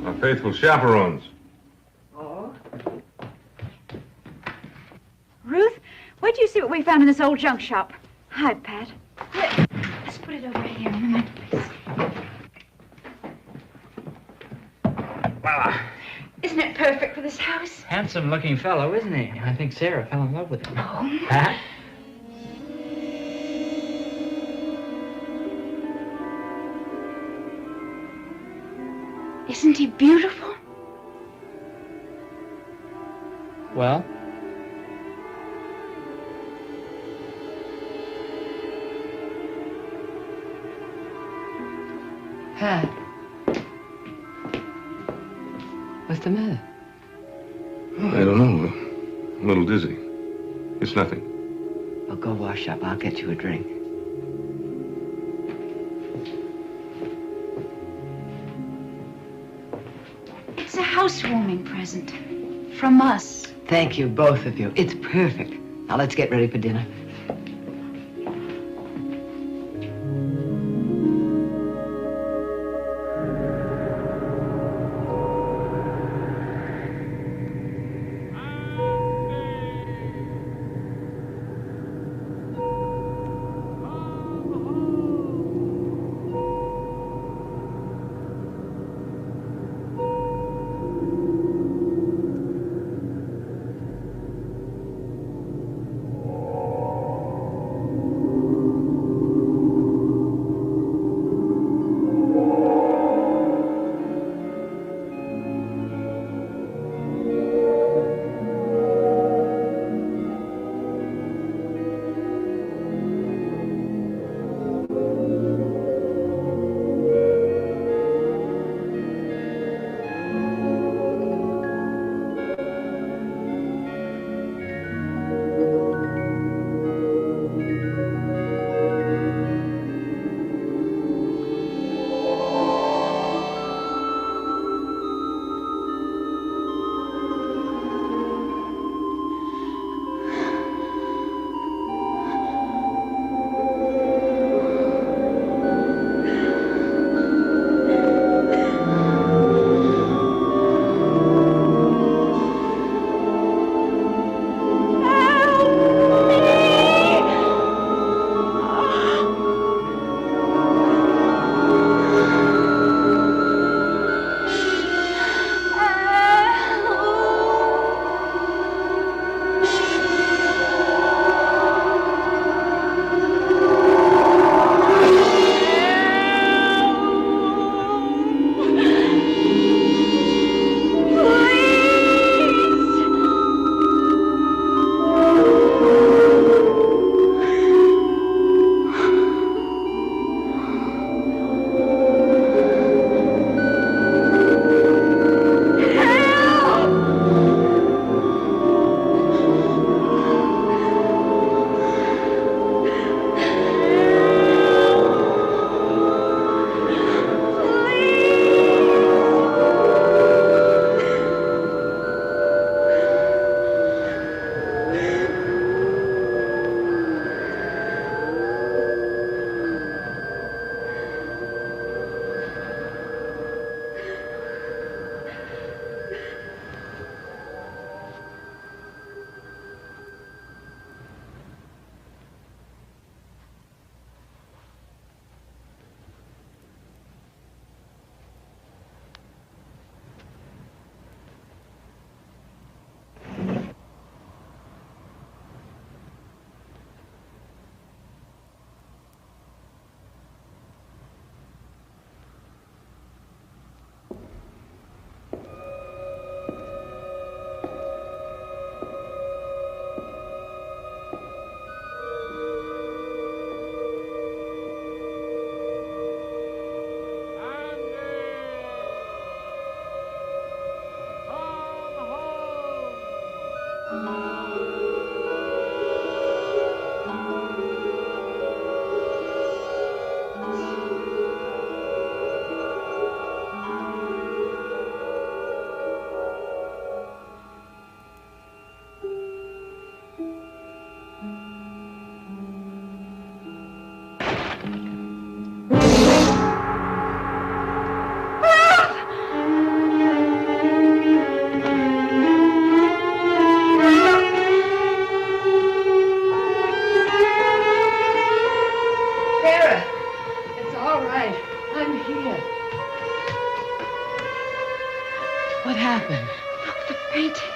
Our faithful chaperones. Oh? Ruth, where do you see what we found in this old junk shop? Hi, Pat. Here, let's put it over here on the mantelpiece. Voila. Isn't it perfect for this house? Handsome-looking fellow, isn't he? I think Sarah fell in love with him. Oh. Pat? Isn't he beautiful? Well? Pat. What's the matter? I don't know. A little dizzy. It's nothing. Well, go wash up. I'll get you a drink. It's a housewarming present. From us. Thank you, both of you. It's perfect. Now let's get ready for dinner. Sarah, it's all right. I'm here. What happened? Look, the painting.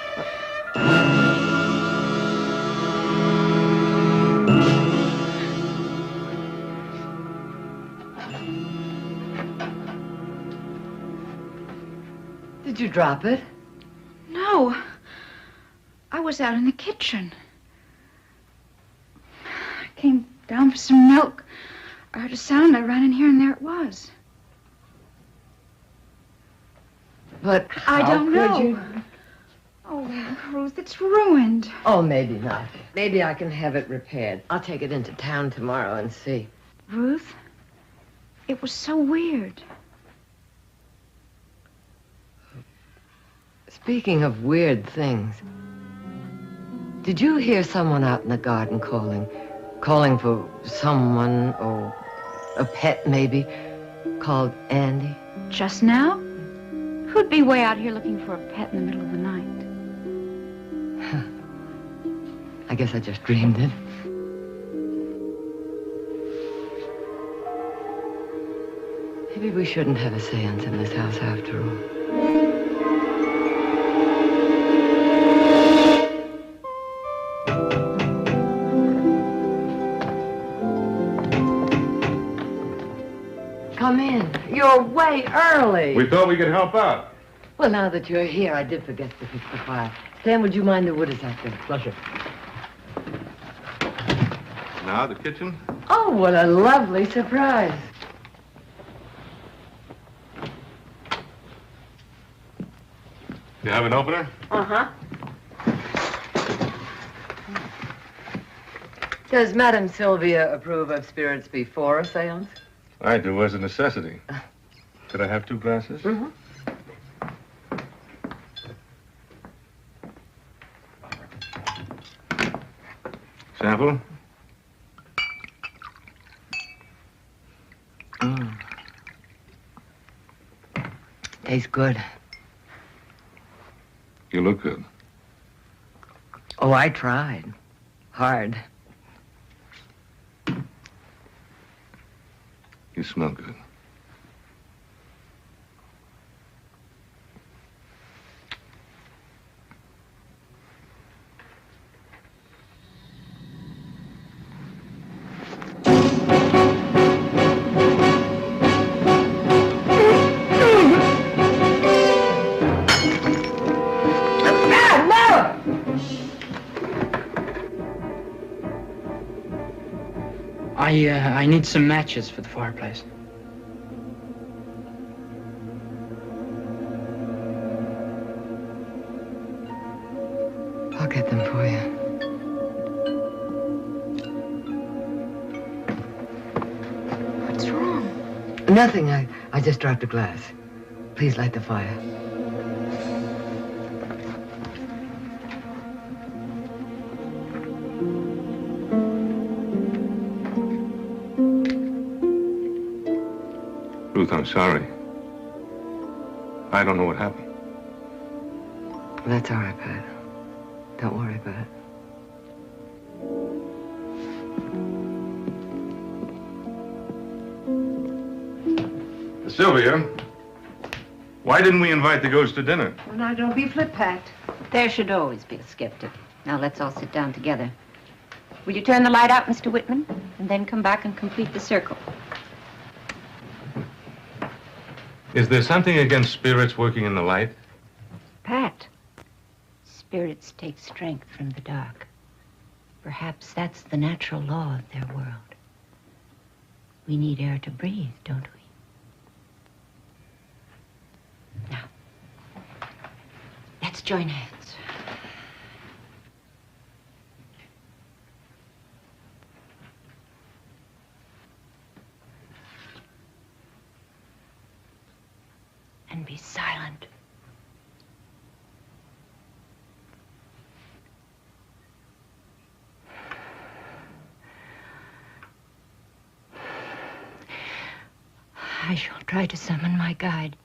Did you drop it? No. I was out in the kitchen. I came down for some milk. I heard a sound. I ran in here, and there it was. But I how don't could know. you? Oh, Ruth, it's ruined. Oh, maybe not. Maybe I can have it repaired. I'll take it into town tomorrow and see. Ruth, it was so weird. Speaking of weird things, did you hear someone out in the garden calling? Calling for someone, or a pet maybe, called Andy? Just now? Who'd be way out here looking for a pet in the middle of the night? I guess I just dreamed it. Maybe we shouldn't have a seance in this house after all. Come in. You're way early. We thought we could help out. Well, now that you're here, I did forget to fix the fire. Stan, would you mind the wood is out there? Pleasure. Now, the kitchen? Oh, what a lovely surprise. You have an opener? Uh-huh. Does Madame Sylvia approve of spirits before a seance? I do, as a necessity. Could I have 2 glasses? Mm-hmm. Sample? Tastes good. You look good. Oh, I tried. Hard. You smell good. I need some matches for the fireplace. I'll get them for you. What's wrong? Nothing. I just dropped a glass. Please light the fire. Ruth, I'm sorry. I don't know what happened. That's all right, Pat. Don't worry about it. Sylvia, why didn't we invite the ghost to dinner? Well, now, don't be flip-pat. There should always be a skeptic. Now, let's all sit down together. Will you turn the light out, Mr. Whitman? And then come back and complete the circle. Is there something against spirits working in the light? Pat, spirits take strength from the dark. Perhaps that's the natural law of their world. We need air to breathe, don't we? Now, let's join hands. And be silent. I shall try to summon my guide.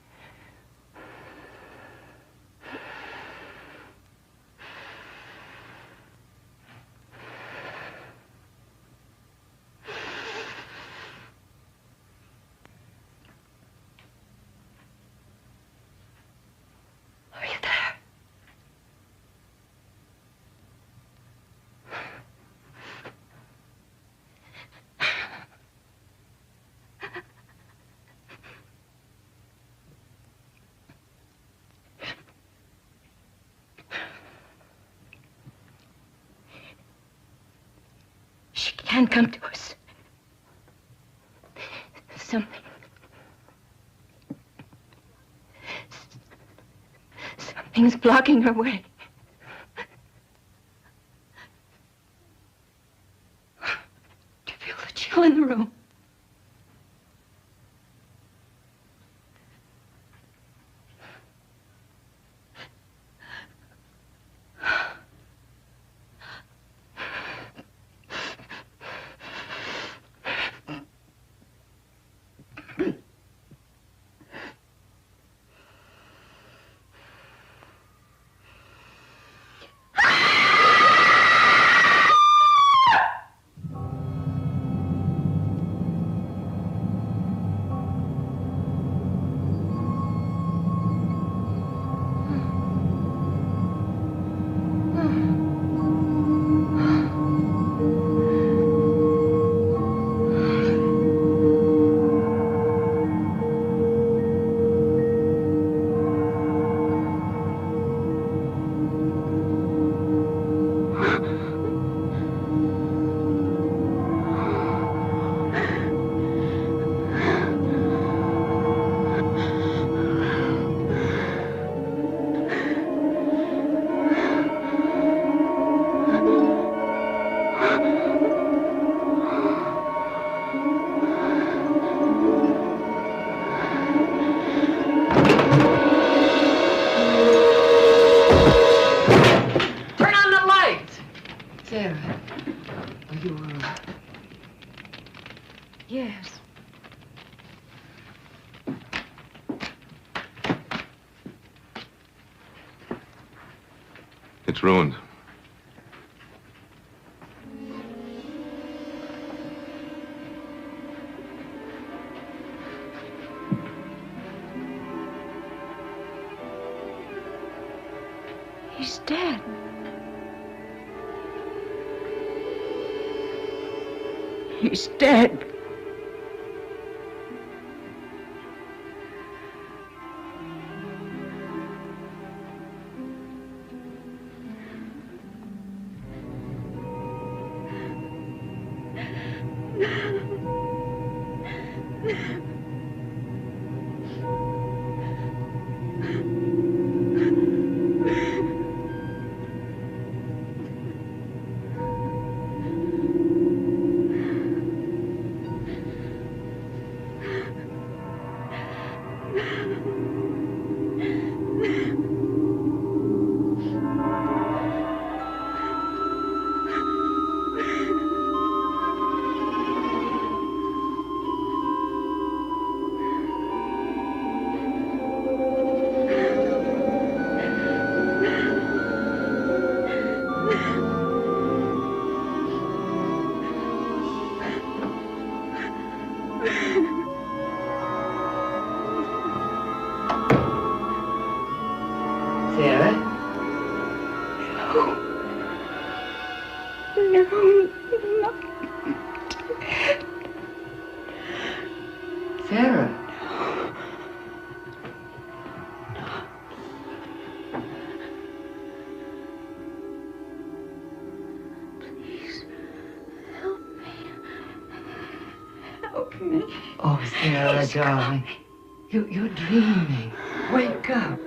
can't come to us. Something's blocking her way. Do you feel the chill in the room? Yes. It's ruined. He's dead. He's dead. Oh, Sarah, darling. You're dreaming. Wake up.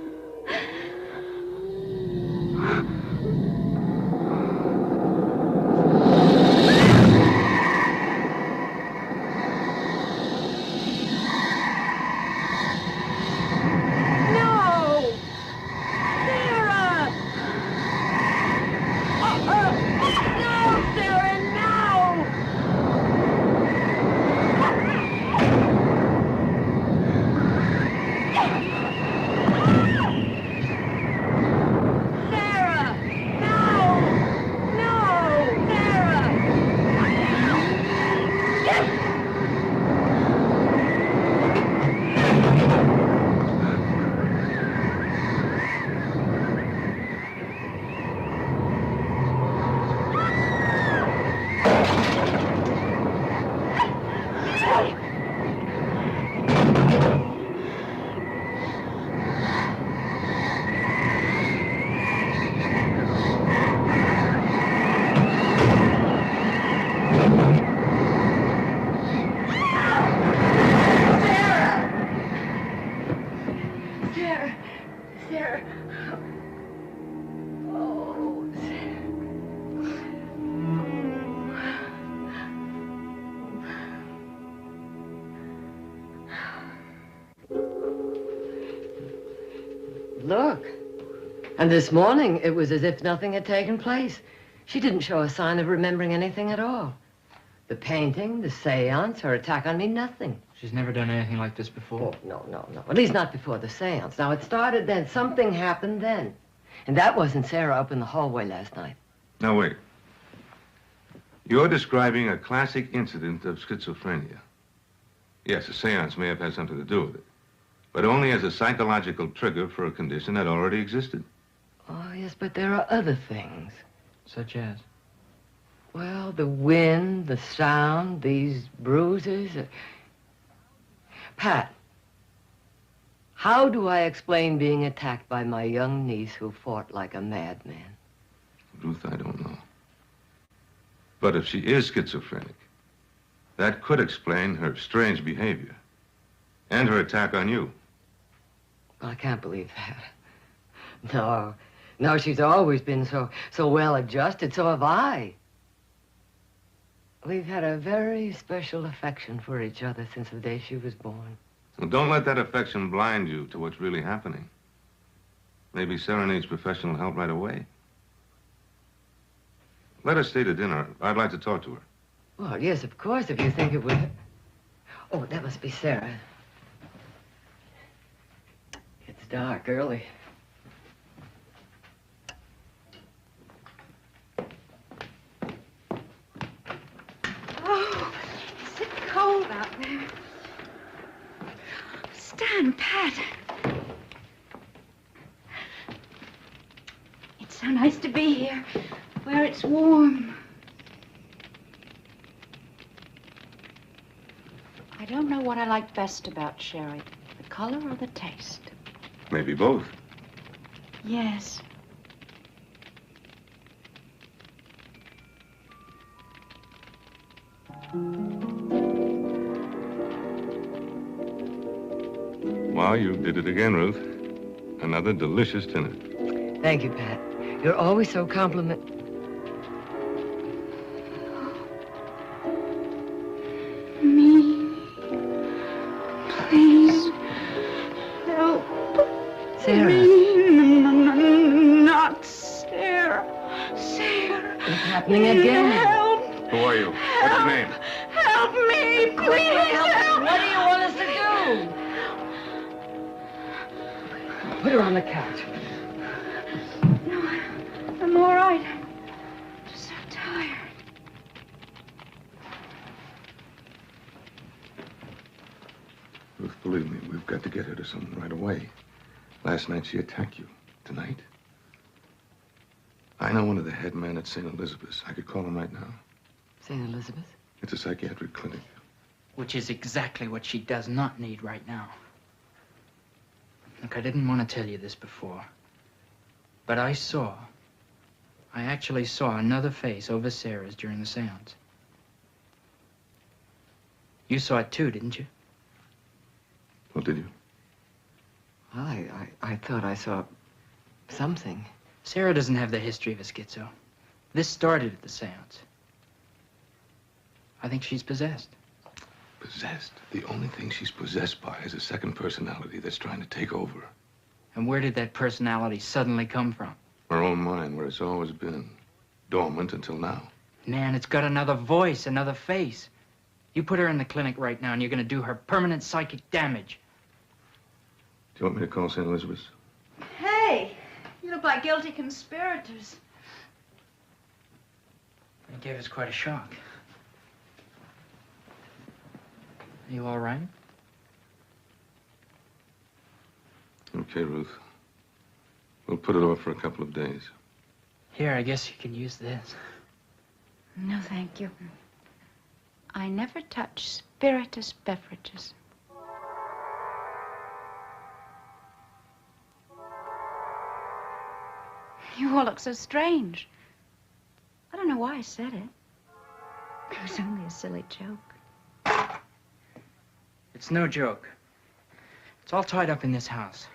No! Look. And this morning, it was as if nothing had taken place. She didn't show a sign of remembering anything at all. The painting, the seance, her attack on me, nothing. She's never done anything like this before. Oh, no. At least not before the seance. Now, it started then. Something happened then. And that wasn't Sarah up in the hallway last night. Now, wait. You're describing a classic incident of schizophrenia. Yes, a seance may have had something to do with it, but only as a psychological trigger for a condition that already existed. Oh, yes, but there are other things. Such as? Well, the wind, the sound, these bruises. Pat, how do I explain being attacked by my young niece who fought like a madman? Ruth, I don't know. But if she is schizophrenic, that could explain her strange behavior and her attack on you. Well, I can't believe that. No, she's always been so well adjusted. So have I. We've had a very special affection for each other since the day she was born. Well, don't let that affection blind you to what's really happening. Maybe Sarah needs professional help right away. Let her stay to dinner. I'd like to talk to her. Well, yes, of course, if you think it would. Oh, that must be Sarah. It's dark early. Oh, is it cold out there? Stand, Pat. It's so nice to be here, where it's warm. I don't know what I like best about sherry, the color or the taste. Maybe both. Yes. Wow, you did it again, Ruth. Another delicious dinner. Thank you, Pat. You're always so compliment. Me. Please. Help. Sarah. Me. Not Sarah. Sarah. It's happening again. Help. Who are you? What's your name? Help me, please. Help. What do you want us to do? Put her on the couch. No, I'm all right. I'm just so tired. Ruth, believe me, we've got to get her to someone right away. Last night she attacked you. Tonight? I know one of the head men at St. Elizabeth's. I could call him right now. St. Elizabeth? It's a psychiatric clinic. Which is exactly what she does not need right now. Look, I didn't want to tell you this before, but I actually saw another face over Sarah's during the seance. You saw it too, didn't you? Well, did you? Well, I thought I saw something. Sarah doesn't have the history of a schizo. This started at the seance. I think she's possessed. Possessed? The only thing she's possessed by is a second personality that's trying to take over. And where did that personality suddenly come from? Her own mind, where it's always been. Dormant until now. Man, it's got another voice, another face. You put her in the clinic right now and you're gonna do her permanent psychic damage. Do you want me to call St. Elizabeth's? Hey, you look like guilty conspirators. It gave us quite a shock. Are you all right? Okay, Ruth. We'll put it off for a couple of days. Here, I guess you can use this. No, thank you. I never touch spirituous beverages. You all look so strange. I don't know why I said it. It was only a silly joke. It's no joke. It's all tied up in this house.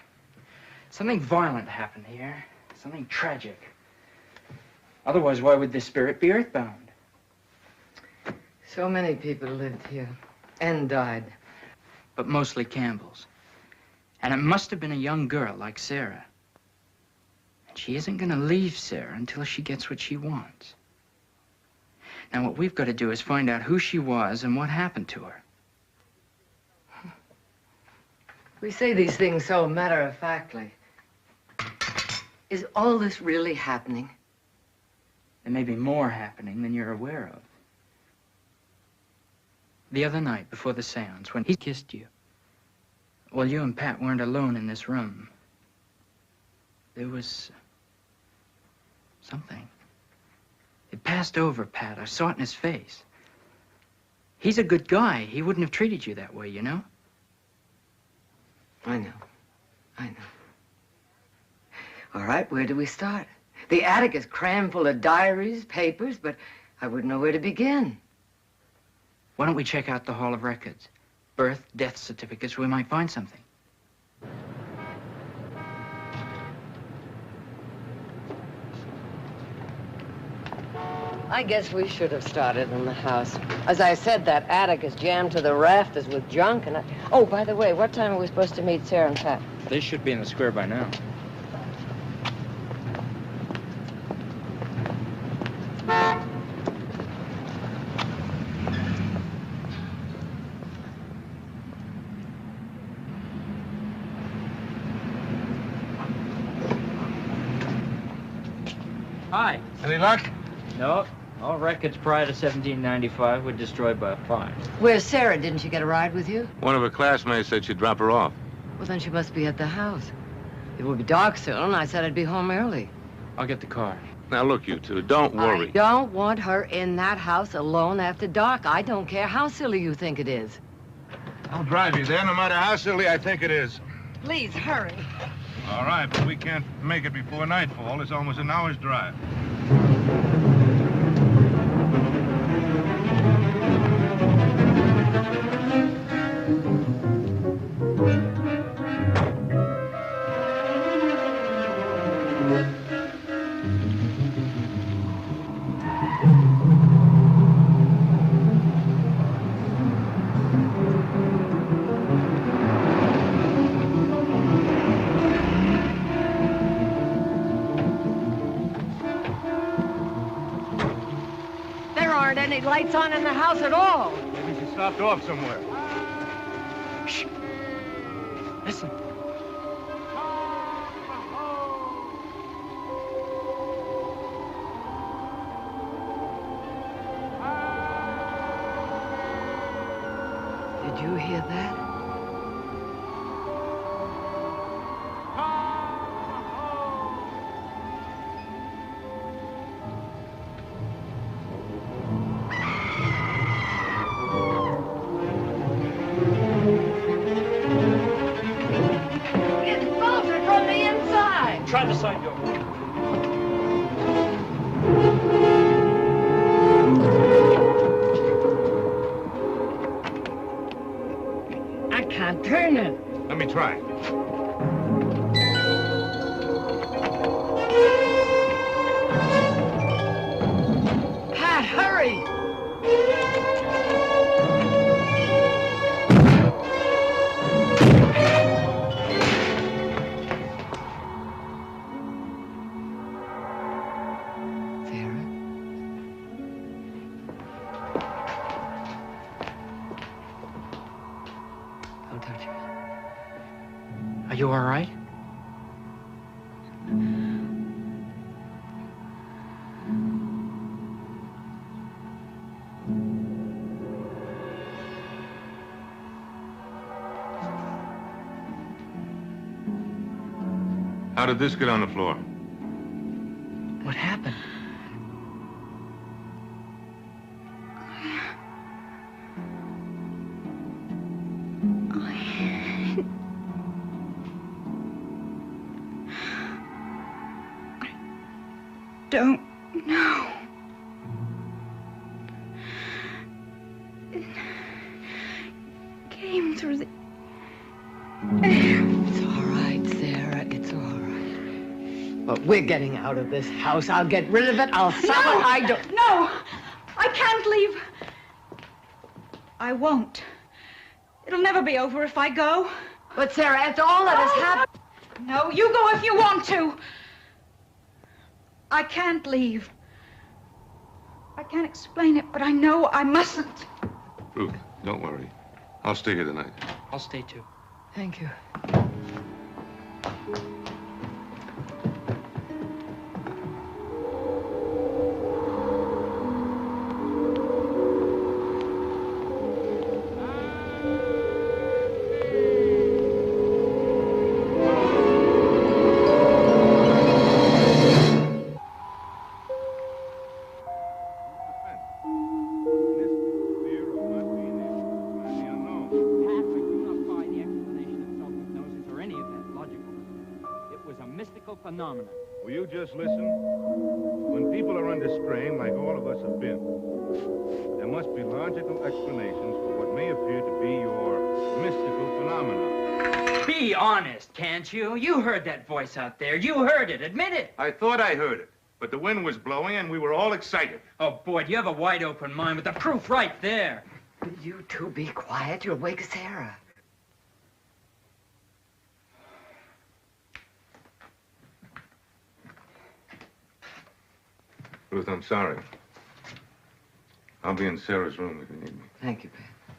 Something violent happened here. Something tragic. Otherwise, why would this spirit be earthbound? So many people lived here and died. But mostly Campbells. And it must have been a young girl like Sarah. She isn't going to leave Sarah until she gets what she wants. Now, what we've got to do is find out who she was and what happened to her. We say these things so matter-of-factly. Is all this really happening? There may be more happening than you're aware of. The other night, before the seance, when he kissed you, well, you and Pat weren't alone in this room. There was something. It passed over Pat. I saw it in his face. He's a good guy. He wouldn't have treated you that way, you know? I know. All right, where do we start? The attic is crammed full of diaries, papers, but I wouldn't know where to begin. Why don't we check out the Hall of Records? Birth, death certificates, we might find something. I guess we should have started in the house. As I said, that attic is jammed to the rafters with junk, and Oh, by the way, what time are we supposed to meet Sarah and Pat? They should be in the square by now. Hi. Any luck? No. All records prior to 1795 were destroyed by a fire. Where's Sarah? Didn't she get a ride with you? One of her classmates said she'd drop her off. Well, then she must be at the house. It will be dark soon, and I said I'd be home early. I'll get the car. Now, look, you two, don't worry. I don't want her in that house alone after dark. I don't care how silly you think it is. I'll drive you there, no matter how silly I think it is. Please, hurry. All right, but we can't make it before nightfall. It's almost an hour's drive. Any lights on in the house at all. Maybe she stopped off somewhere. Shh. Listen. Did you hear that? Try the side door. I can't turn it. Let me try. Pat, hurry! Are you all right? How did this get on the floor? What happened? Don't know. It came through the air. It's all right, Sarah. It's all right. But we're getting out of this house. I'll get rid of it. I'll sell it. I don't... No! I can't leave. I won't. It'll never be over if I go. But, Sarah, after all that has happened... No, you go if you want to. I can't leave. I can't explain it, but I know I mustn't. Ruth, don't worry. I'll stay here tonight. I'll stay too. Thank you. Phenomenon. Will you just listen? When people are under strain, like all of us have been, there must be logical explanations for what may appear to be your mystical phenomena. Be honest, can't you? You heard that voice out there. You heard it. Admit it. I thought I heard it, but the wind was blowing and we were all excited. Oh, boy, do you have a wide open mind with the proof right there. Will you two be quiet? You'll wake Sarah. Ruth, I'm sorry. I'll be in Sarah's room if you need me. Thank you, Pat.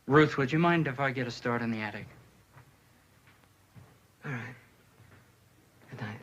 Ruth, would you mind if I get a start in the attic? All right. Good night.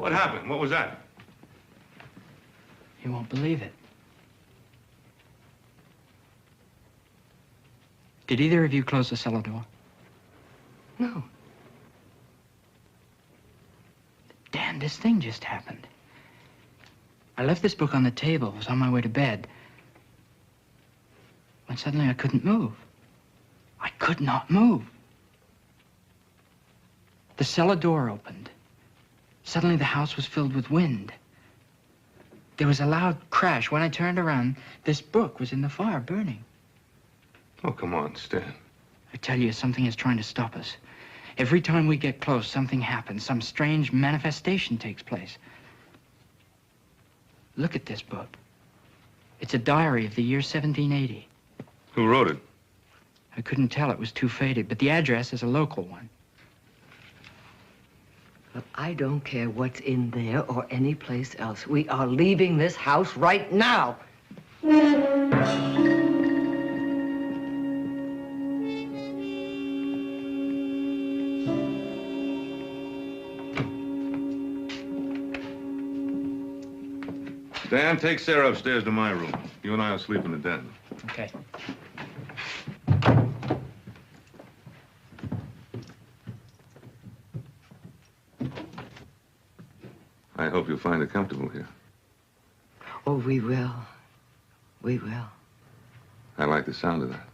What happened? What was that? You won't believe it. Did either of you close the cellar door? No. The damnedest thing just happened. I left this book on the table. I was on my way to bed. When suddenly I couldn't move. I could not move. The cellar door opened. Suddenly the house was filled with wind. There was a loud crash. When I turned around, this book was in the fire, burning. Oh, come on, Stan. I tell you, something is trying to stop us. Every time we get close, something happens. Some strange manifestation takes place. Look at this book. It's a diary of the year 1780. Who wrote it? I couldn't tell. It was too faded, but the address is a local one. Look, I don't care what's in there or any place else. We are leaving this house right now. Dan, take Sarah upstairs to my room. You and I will sleep in the den. Okay. I hope you'll find it comfortable here. Oh, we will. We will. I like the sound of that.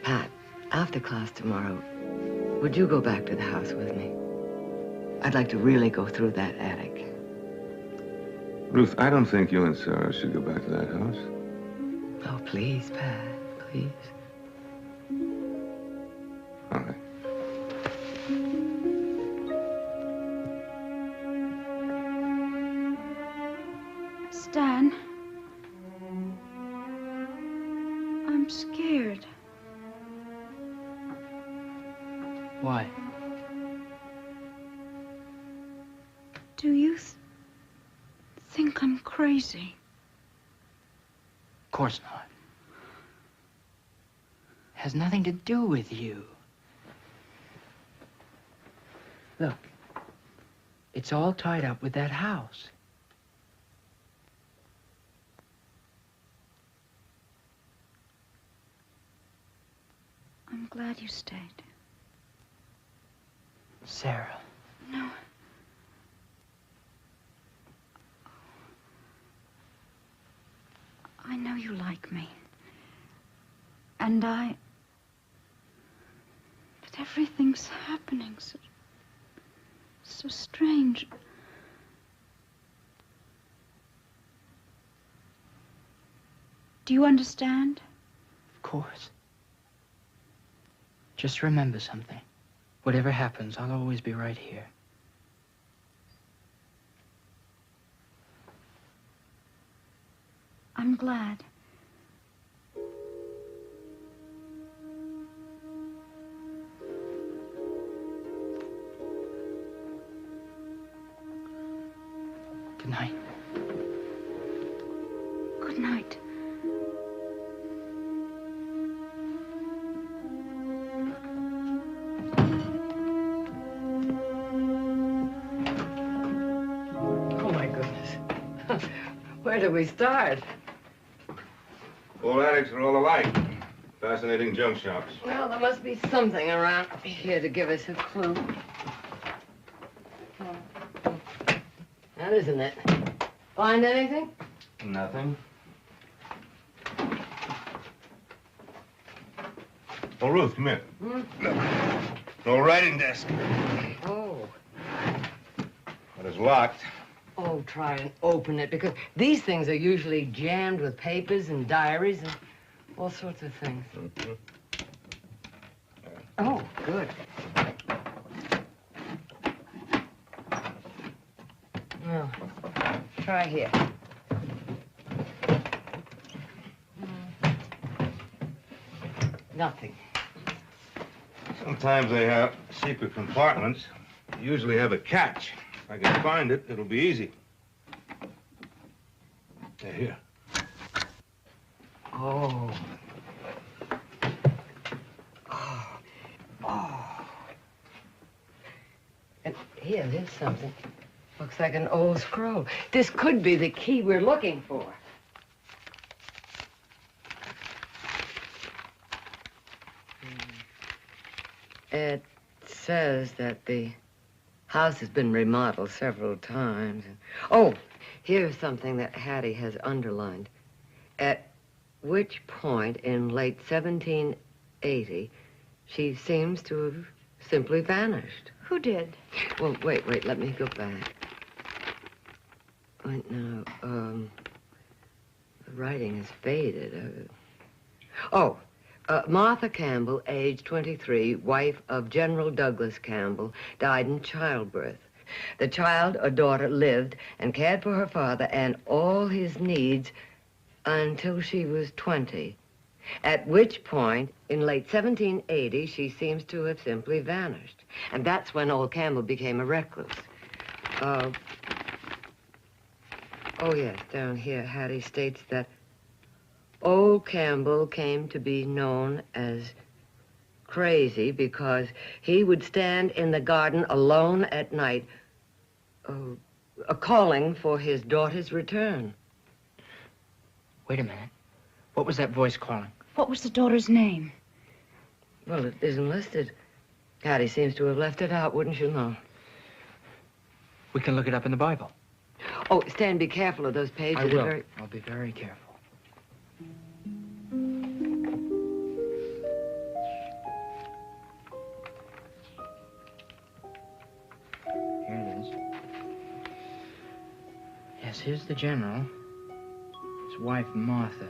Pat, after class tomorrow, would you go back to the house with me? I'd like to really go through that attic. Ruth, I don't think you and Sarah should go back to that house. Oh, please, Pat, please. All right. Stan, I'm scared. Why? Do you think I'm crazy? Of course not. Has nothing to do with you. Look, it's all tied up with that house. I'm glad you stayed. Sarah. No. I know you like me. And but everything's happening so strange. Do you understand? Of course. Just remember something. Whatever happens, I'll always be right here. I'm glad. Good night. Good night. Oh, my goodness. Where do we start? All attics are all alike. Fascinating junk shops. Well, there must be something around here to give us a clue. That isn't it. Find anything? Nothing. Oh, Ruth, come here. No writing desk. Oh. But it's locked. Oh, try and open it, because these things are usually jammed with papers and diaries and all sorts of things. Oh, good. Well, try here. Nothing. Sometimes they have secret compartments. They usually have a catch. If I can find it, it'll be easy. Here. Oh. Oh. Oh. And here's something. Looks like an old scroll. This could be the key we're looking for. It says that the house has been remodeled several times. Oh, here's something that Hattie has underlined. At which point in late 1780, she seems to have simply vanished. Who did? Well, wait, let me go back. Wait, now, The writing has faded. Martha Campbell, age 23, wife of General Douglas Campbell, died in childbirth. The child or daughter lived and cared for her father and all his needs until she was 20, at which point, in late 1780, she seems to have simply vanished. And that's when old Campbell became a recluse. Oh, yes, down here, Hattie states that old Campbell came to be known as crazy because he would stand in the garden alone at night, calling for his daughter's return. Wait a minute. What was that voice calling? What was the daughter's name? Well, it isn't listed. Hattie seems to have left it out, wouldn't you know? We can look it up in the Bible. Oh, Stan, be careful of those pages. I will. Very... I'll be very careful. Here it is. Yes, here's the general. His wife, Martha.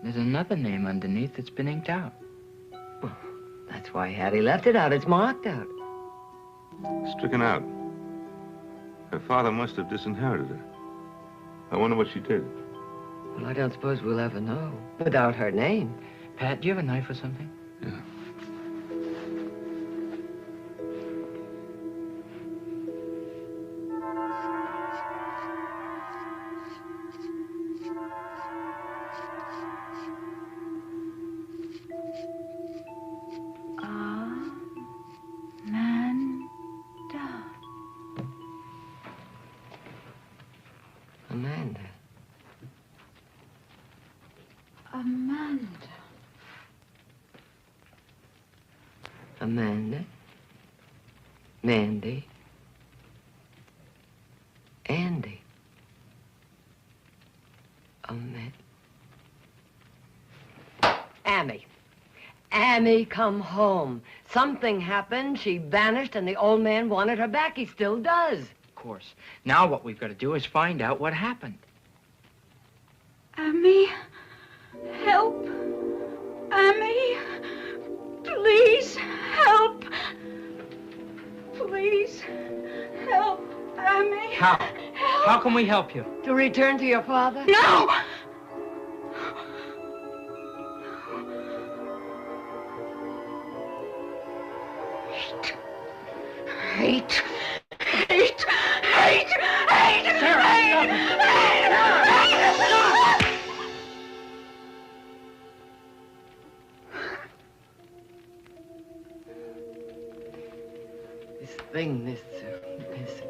There's another name underneath that's been inked out. Well, that's why Hattie left it out. It's marked out. Stricken out. Her father must have disinherited her. I wonder what she did. Well, I don't suppose we'll ever know without her name. Pat, do you have a knife or something? Yeah. Amanda. Amanda. Mandy. Andy. Amy. Amy, come home. Something happened. She vanished, and the old man wanted her back. He still does. Of course. Now what we've got to do is find out what happened. Amy, help. Amy, please help. Please help, Amy. How? Help. How can we help you? To return to your father? No! Hate. Hate. Hate. Hate. Sarah, hate. stop. This thing, this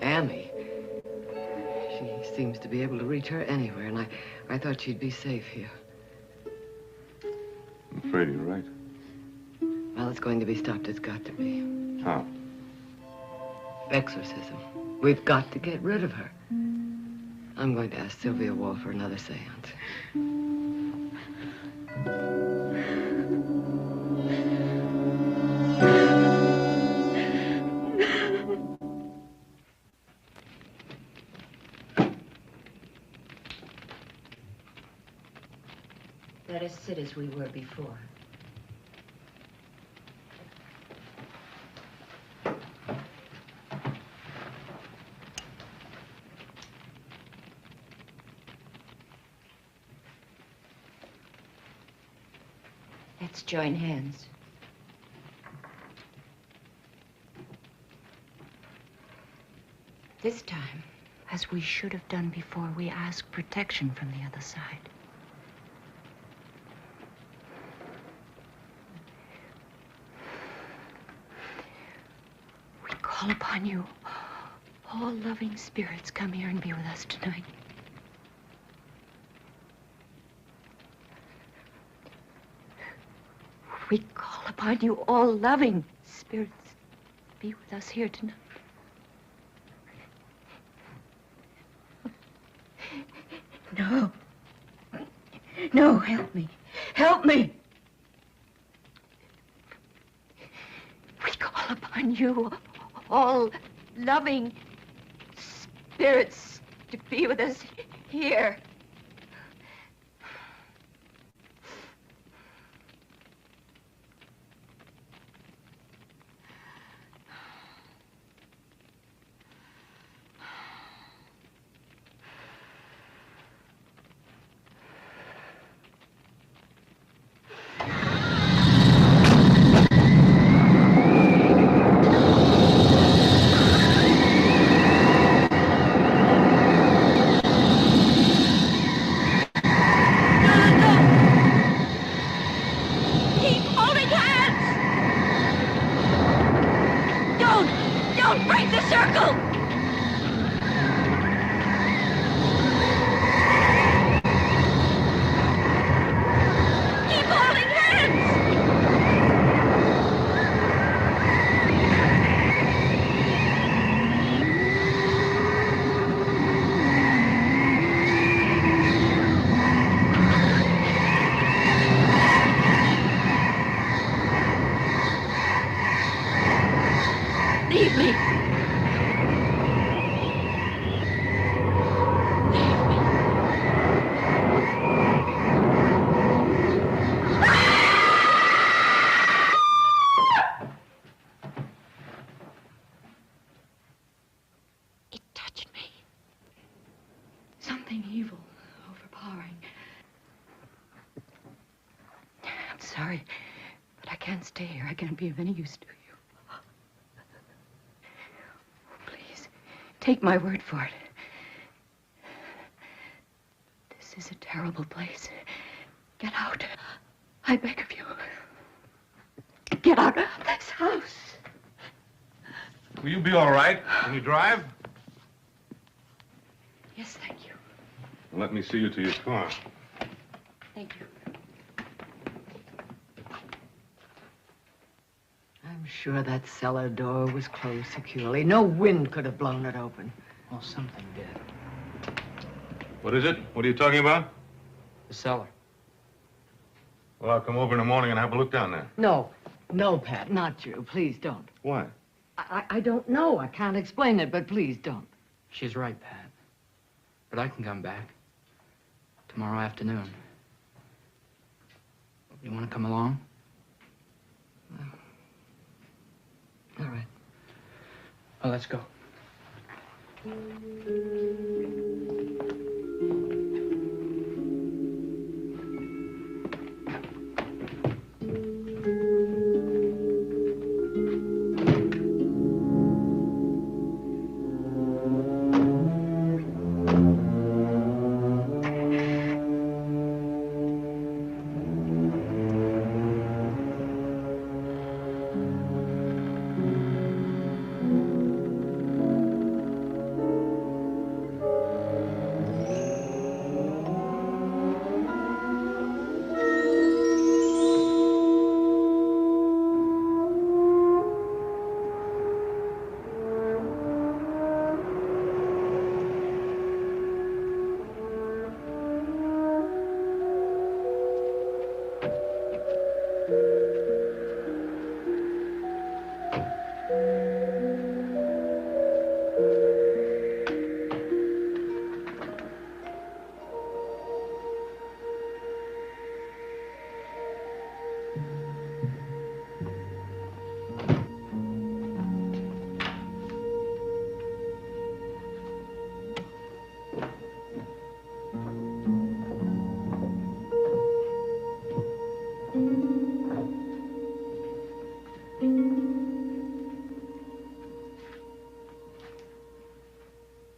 Amy, she seems to be able to reach her anywhere, and I thought she'd be safe here. I'm afraid you're right. Well, it's going to be stopped. It's got to be. How? Exorcism. We've got to get rid of her. I'm going to ask Sylvia Wall for another seance. Let us sit as we were before. Let's join hands. This time, as we should have done before, we ask protection from the other side. We call upon you. All loving spirits, come here and be with us tonight. We call upon you, all loving spirits, be with us here tonight. No. No, help me. Help me. We call upon you, all loving spirits, to be with us here. something evil, overpowering. I'm sorry, but I can't stay here. I can't be of any use to you. Please, take my word for it. This is a terrible place. Get out. I beg of you. Get out of this house. Will you be all right? Can you drive? Yes, thank you. Let me see you to your car. Thank you. I'm sure that cellar door was closed securely. No wind could have blown it open. Well, something did. What is it? What are you talking about? The cellar. Well, I'll come over in the morning and have a look down there. No, no, Pat, not you. Please don't. Why? I don't know. I can't explain it, but please don't. She's right, Pat. But I can come back. Tomorrow afternoon. You want to come along? All right. Oh, let's go.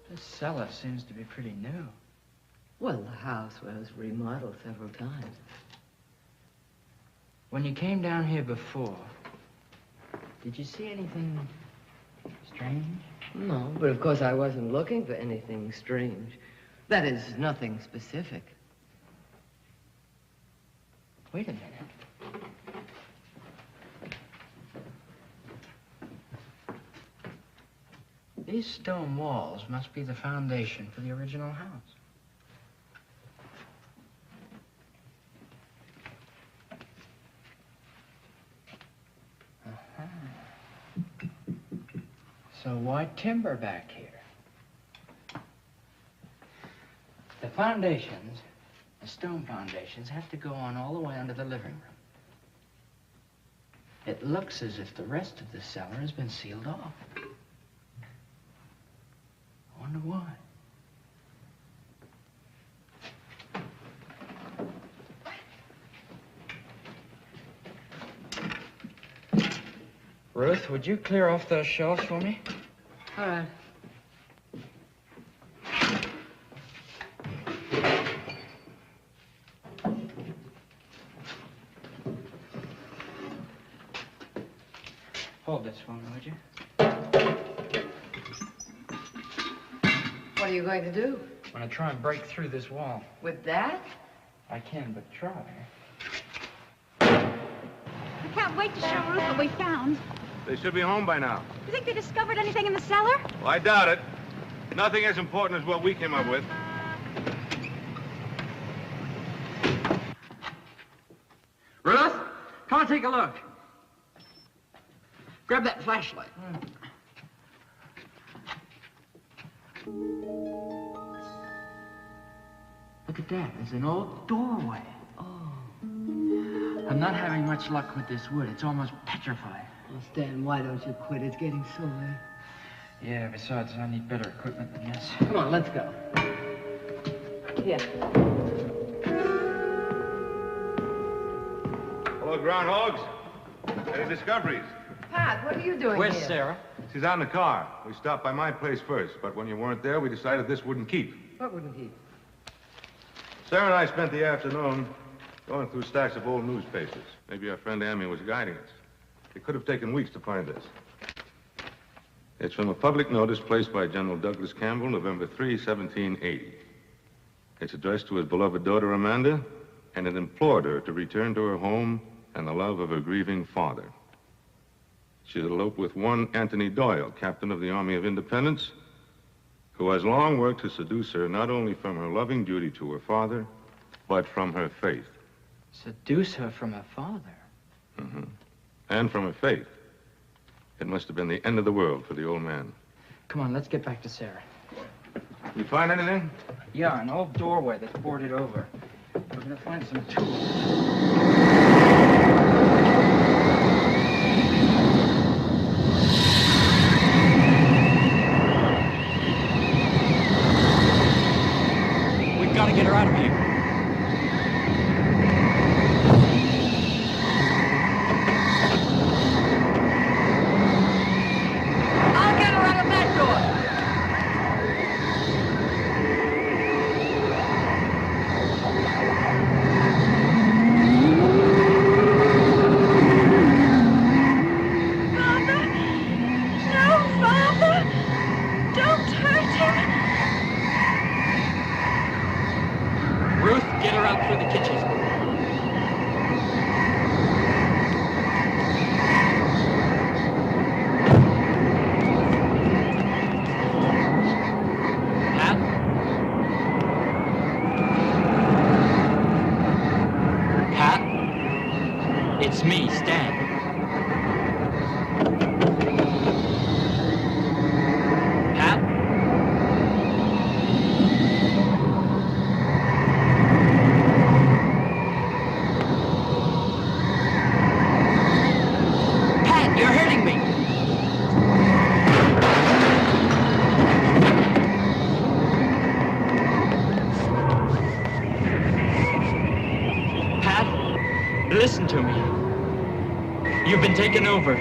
This cellar seems to be pretty new. Well, the house was remodeled several times. When you came down here before, did you see anything strange? No, but of course I wasn't looking for anything strange. That is, nothing specific. Wait a minute. These stone walls must be the foundation for the original house. Uh-huh. So why timber back here? The foundations, the stone foundations, have to go on all the way under the living room. It looks as if the rest of the cellar has been sealed off. I wonder why. Ruth, would you clear off those shelves for me? All right. Hold this for me, would you? What are you going to do? I'm gonna try and break through this wall. With that? I can but try. We can't wait to show Ruth what we found. They should be home by now. You think they discovered anything in the cellar? Well, I doubt it. Nothing as important as what we came up with. Ruth, come and take a look. Grab that flashlight. Look at that. There's an old doorway. Oh. I'm not having much luck with this wood. It's almost petrified. Well, Stan, why don't you quit? It's getting so late. Yeah, besides, I need better equipment than this. Come on, let's go. Here. Hello, groundhogs. Any discoveries? Pat, what are you doing Where's here? Sarah? She's out in the car. We stopped by my place first, but when you weren't there, we decided this wouldn't keep. What wouldn't he? Sarah and I spent the afternoon going through stacks of old newspapers. Maybe our friend Amy was guiding us. It could have taken weeks to find this. It's from a public notice placed by General Douglas Campbell, November 3, 1780. It's addressed to his beloved daughter, Amanda, and it implored her to return to her home and the love of her grieving father. She had eloped with one Anthony Doyle, captain of the Army of Independence, who has long worked to seduce her not only from her loving duty to her father, but from her faith. Seduce her from her father? Mm-hmm. And from her faith. It must have been the end of the world for the old man. Come on, let's get back to Sarah. You find anything? Yeah, an old doorway that's boarded over. We're gonna find some tools. We've got to get her out of here. I'll get her out of that door. Father! No, Father! Don't hurt him! Ruth, get her out through the kitchen. Pat? Pat? It's me, Stan. Pat? Pat, you're hurting me. Pat, listen to me. You've been taken over.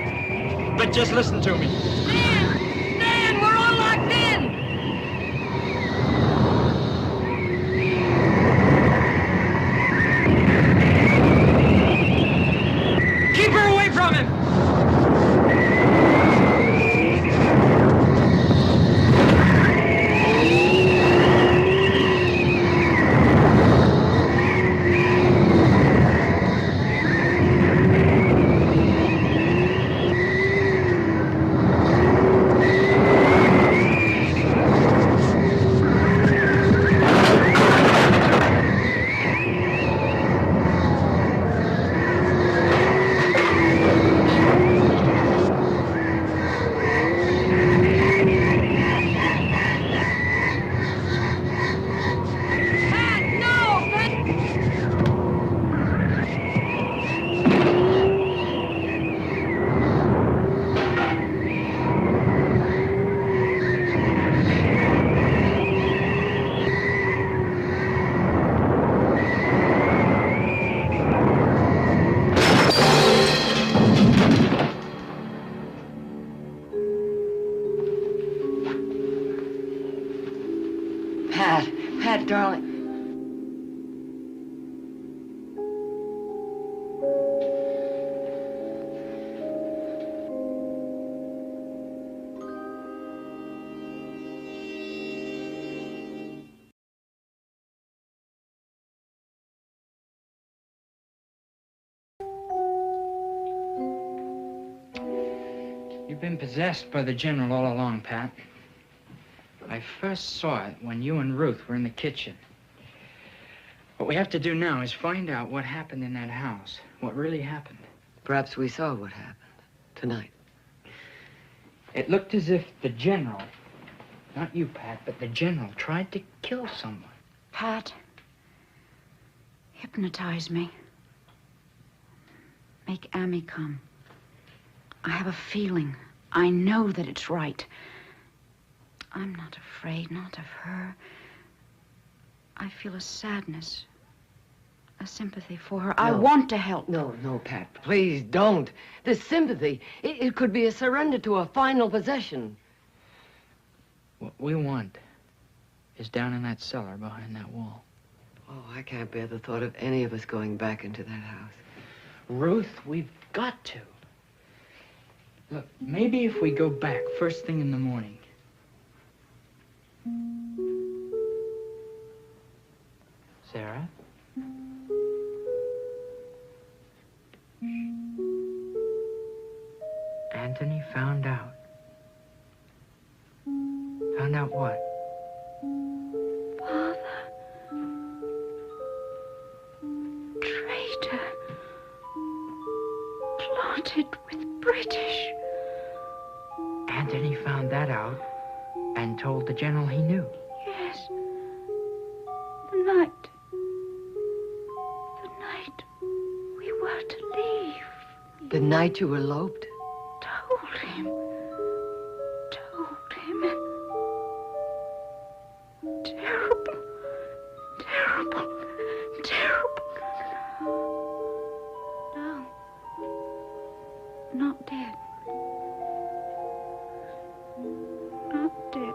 But just listen to me. Stan, we're all locked in. Keep her away from him! Pat, no! Pat! Pat, darling. You've been possessed by the General all along, Pat. I first saw it when you and Ruth were in the kitchen. What we have to do now is find out what happened in that house. What really happened. Perhaps we saw what happened tonight. It looked as if the General, not you, Pat, but the General tried to kill someone. Pat, hypnotize me. Make Amy come. I have a feeling. I know that it's right. I'm not afraid, not of her. I feel a sadness, a sympathy for her. I want to help. No, Pat, please don't. This sympathy, it could be a surrender to a final possession. What we want is down in that cellar behind that wall. Oh, I can't bear the thought of any of us going back into that house. Ruth, we've got to. Look, maybe if we go back first thing in the morning. Sarah? Anthony found out. Found out what? Father. Traitor. Plotted with British. Anthony found that out and told the general he knew. Yes. The night we were to leave. The night you eloped? Told him. Terrible. Terrible. Terrible. No. Not dead. Not dead.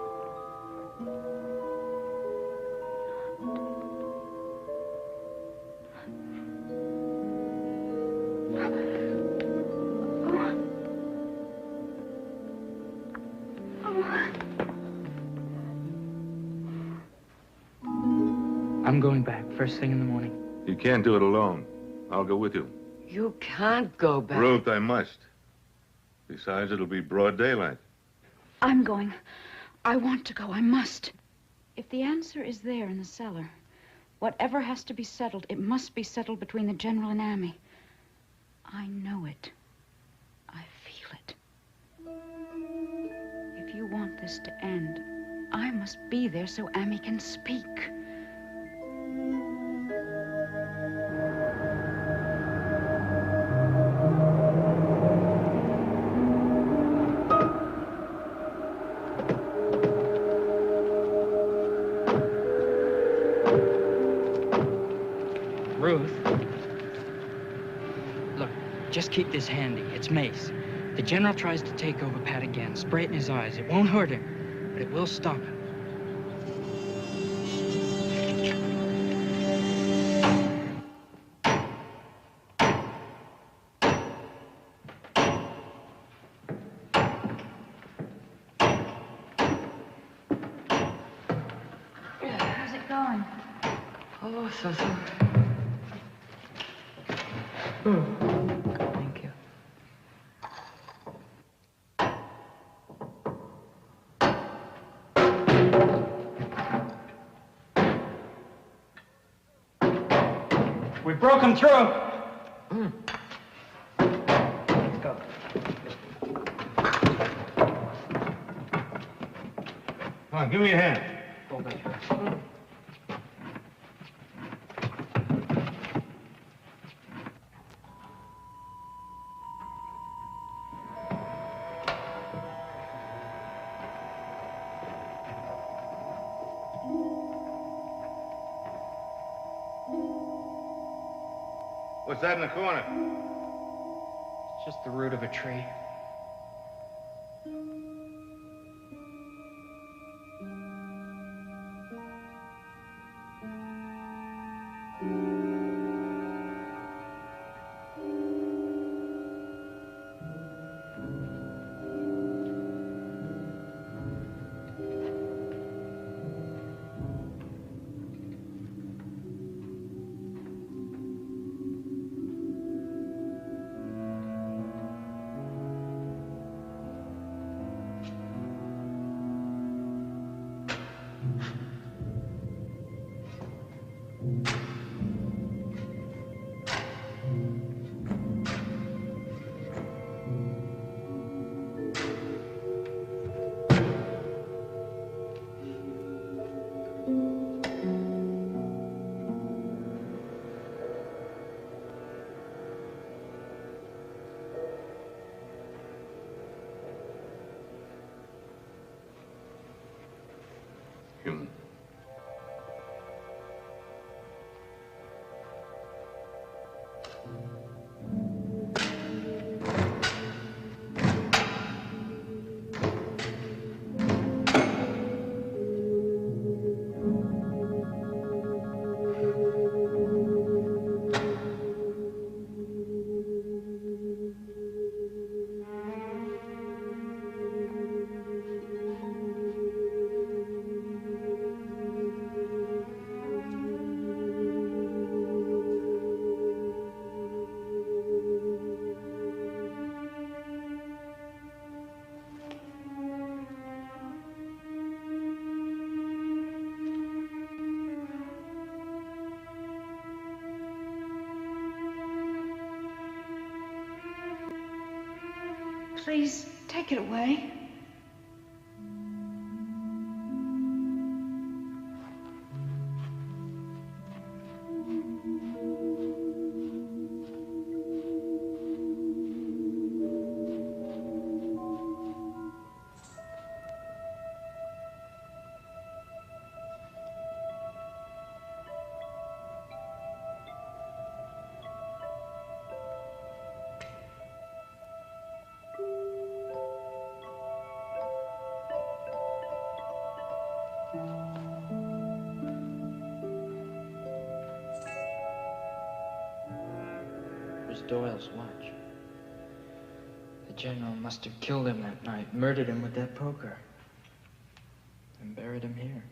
I'm going back first thing in the morning. You can't do it alone. I'll go with you. You can't go back. Ruth, I must. Besides, it'll be broad daylight. I'm going. I want to go. I must. If the answer is there in the cellar, whatever has to be settled, it must be settled between the general and Amy. I know it. I feel it. If you want this to end, I must be there so Amy can speak. Ruth. Look, just keep this handy. It's mace. The general tries to take over Pat again. Spray it in his eyes. It won't hurt him, but it will stop him. How's it going? Oh, so. Thank you. We broke him through. Let's go. Come on, give me a hand. Go back. What's that in the corner? It's just the root of a tree. please, take it away. It was Doyle's watch. The general must have killed him that night, murdered him with that poker, and buried him here.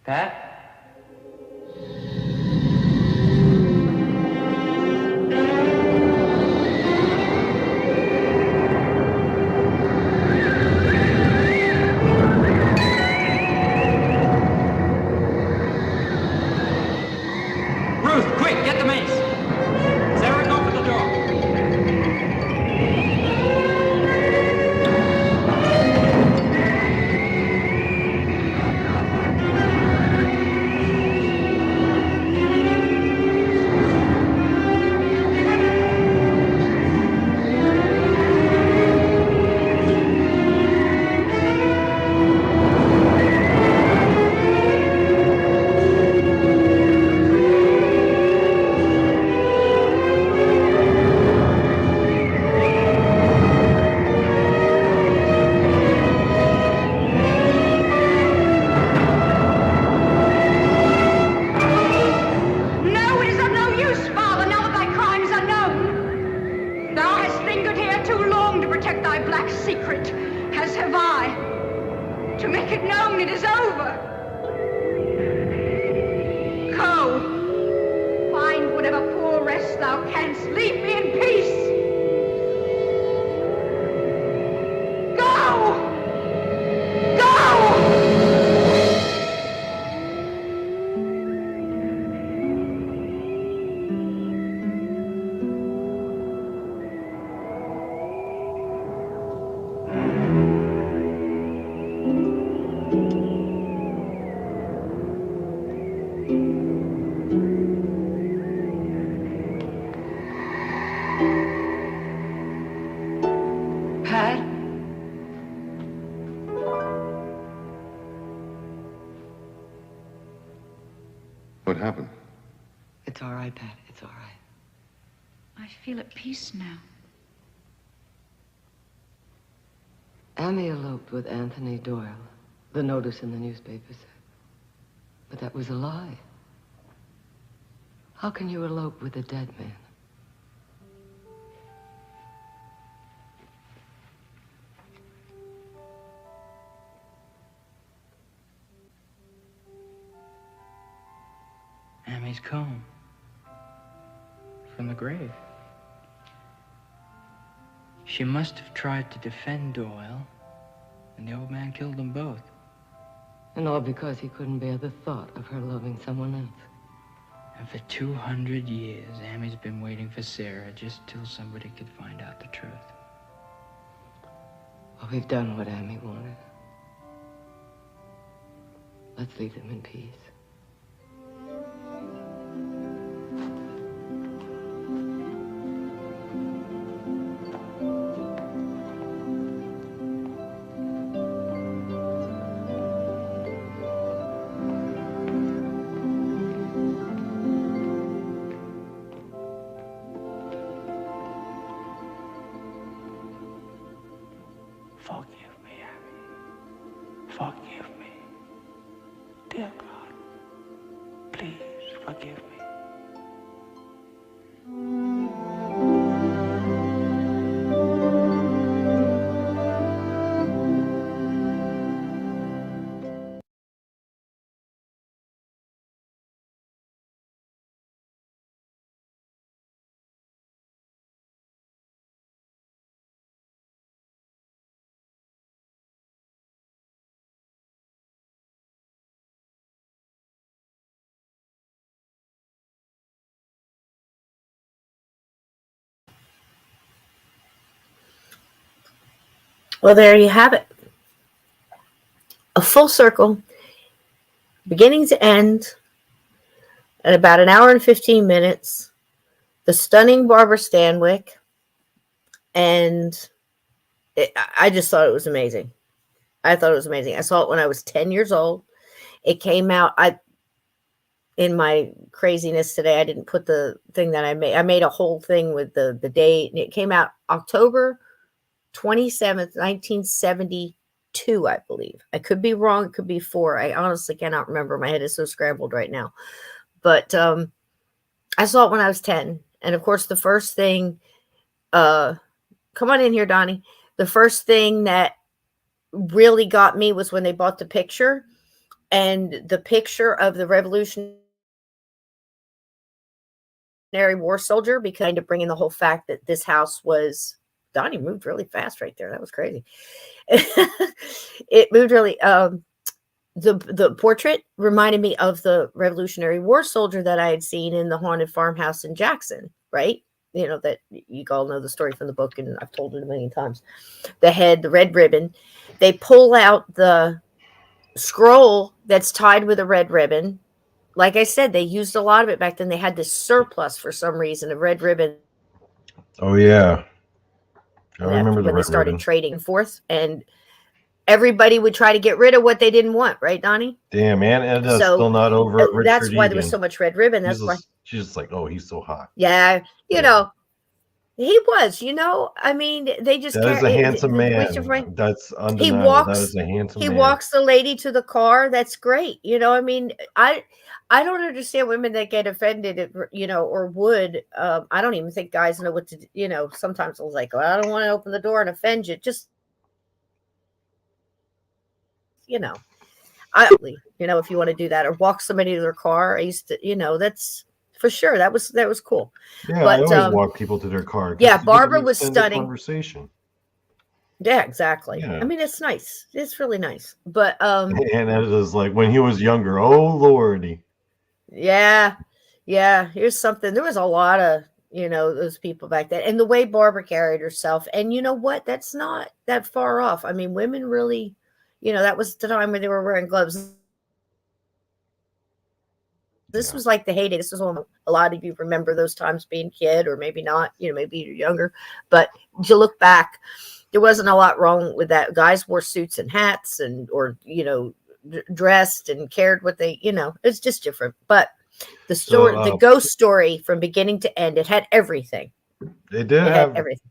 Pat? Ruth, quick, get the mace. Sarah, go for the door. No, it is of no use, Father, now that thy crimes are known. Thou hast lingered here too long to protect thy black secret, as have I. To make it known it is over. Go, find whatever poor rest thou canst. Leave me in peace. Go! Go! Pat? What happened? It's all right, Pat. It's all right. I feel at peace now. Amy eloped with Anthony Doyle. The notice in the newspaper said. But that was a lie. How can you elope with a dead man? Amy's comb. From the grave. She must have tried to defend Doyle, and the old man killed them both. And all because he couldn't bear the thought of her loving someone else. And for 200 years, Amy's been waiting for Sarah just till somebody could find out the truth. Well, we've done what Amy wanted. Let's leave them in peace. Forgive me, Abby. Forgive me. Dear God, please forgive me. Well, there you have it. A full circle, beginning to end, at about an hour and 15 minutes. The stunning Barbara Stanwyck. And I just thought it was amazing. I thought it was amazing. I saw it when I was 10 years old. It came out. In my craziness today, I didn't put the thing that I made. I made a whole thing with the date. And it came out October 27th, 1972, I believe. I could be wrong. It could be 4. I honestly cannot remember. My head is so scrambled right now. But I saw it when I was 10. And of course, the first thing, come on in here, Donnie. The first thing that really got me was when they bought the picture, and the picture of the Revolutionary War soldier, because kind of bringing the whole fact that this house was, Donnie moved really fast right there. That was crazy. It moved really, the portrait reminded me of the Revolutionary War soldier that I had seen in the haunted farmhouse in Jackson, right? You know, that you all know the story from the book, and I've told it a million times. The head, the red ribbon. They pull out the scroll that's tied with a red ribbon. Like I said, they used a lot of it back then. They had this surplus for some reason of red ribbon. Oh yeah, I remember the when they red started ribbon. trading forth, and everybody would try to get rid of what they didn't want, right, Donnie? Damn, Aunt Edna's So still not over at Richard that's why there was Egan. so much red ribbon. That's why. She's just like, oh, he's so hot. Yeah, you know, he was. You know, I mean, they just That is a handsome the man. waste of rain. That's He undeniable. That walks. is a handsome He man. walks the lady to the car. That's great. You know, I mean, I don't understand women that get offended, you know, or would. I don't even think guys know what to do. You know, sometimes I was like, well, I don't want to open the door and offend you. Just, you know, you know, if you want to do that or walk somebody to their car. I used to, you know, that's for sure. That was cool. Yeah, But I always walk people to their car. 'Cause yeah, you get Barbara an was extended stunning. Conversation. Yeah, exactly. Yeah. I mean, it's nice. It's really nice. But And it is like when he was younger. Oh lordy. yeah, here's something. There was a lot of, you know, those people back then, and the way Barbara carried herself. And you know what? That's not that far off. I mean, women really, you know, that was the time when they were wearing gloves. This was like the heyday. This was when a lot of you remember those times being a kid, or maybe not, you know, maybe you're younger. But you look back, there wasn't a lot wrong with that. Guys wore suits and hats or, you know, dressed and cared what they, you know, it's just different. But the story, the ghost story from beginning to end, it had everything. It did have everything.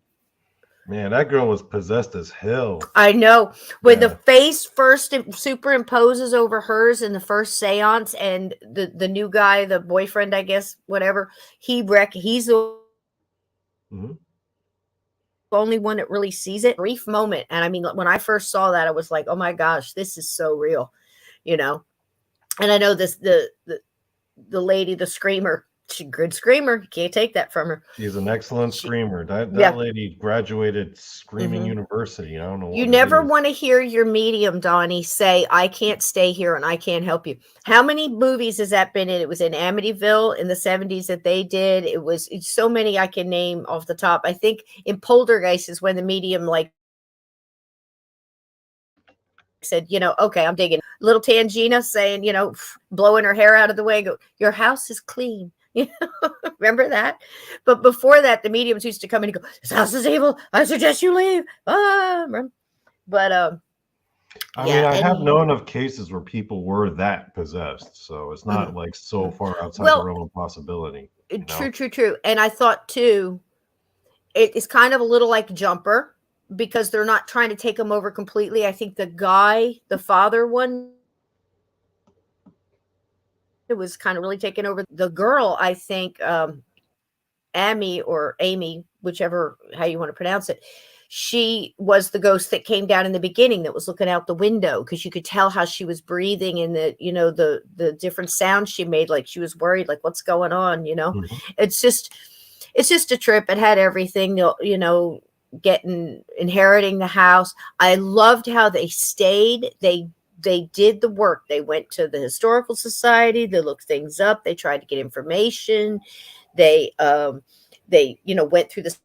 Man, that girl was possessed as hell. I know. When the face first superimposes over hers in the first seance, and the new guy, the boyfriend, I guess, whatever, he's the only one that really sees it. Brief moment. And I mean, when I first saw that, I was like, oh my gosh, this is so real, you know. And I know this, the lady, the screamer, she's a good screamer. You can't take that from her. She's an excellent screamer. That lady graduated Screaming University. I don't know. You never want to hear your medium, Donnie, say, I can't stay here and I can't help you. How many movies has that been in? It was in Amityville in the 70s that they did. It's so many I can name off the top. I think in Poltergeist is when the medium said, you know, okay, I'm digging. Little Tangina saying, you know, blowing her hair out of the way, go, your house is clean. You know, remember that? But before that, the mediums used to come in and go, this house is evil. I suggest you leave. But I mean, I have known of cases where people were that possessed, so it's not like so far outside the realm of possibility. True. And I thought too, it's kind of a little like Jumper, because they're not trying to take them over completely. I think the guy, the father one, it was kind of really taking over. The girl, I think, Amy or Amy, whichever, how you want to pronounce it, she was the ghost that came down in the beginning that was looking out the window, because you could tell how she was breathing and the, you know, the different sounds she made, like she was worried, like what's going on, you know. It's just a trip. It had everything, you know, inheriting the house. I loved how they stayed. They did the work. They went to the historical society. They looked things up. They tried to get information. They you know, went through the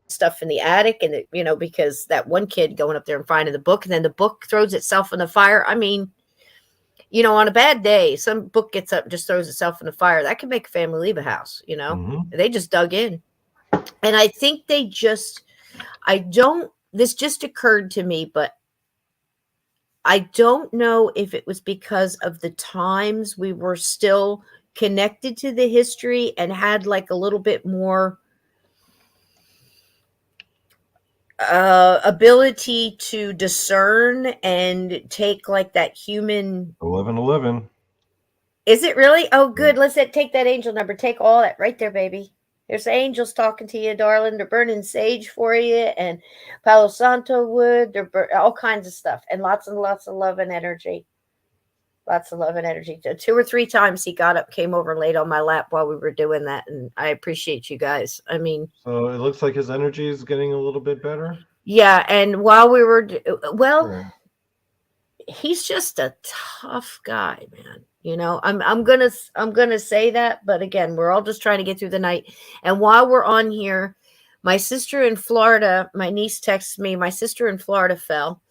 stuff in the attic, and because that one kid going up there and finding the book, and then the book throws itself in the fire. I mean, on a bad day, some book gets up and just throws itself in the fire. That can make a family leave a house. They just dug in, and I think this just occurred to me, but I don't know if it was because of the times we were still connected to the history and had like a little bit more ability to discern and take like that human. 1111. Is it really? Oh, good. Let's take that angel number. Take all that right there, baby. There's angels talking to you, darling. They're burning sage for you and Palo Santo wood. They're all kinds of stuff and lots of love and energy. Lots of love and energy. 2 or 3 times he got up, came over and laid on my lap while we were doing that. And I appreciate you guys. I mean, so it looks like his energy is getting a little bit better. Yeah. And while we were, he's just a tough guy, man. I'm gonna say that, but again, we're all just trying to get through the night. And while we're on here, my sister in Florida, my niece texts me. My sister in Florida fell,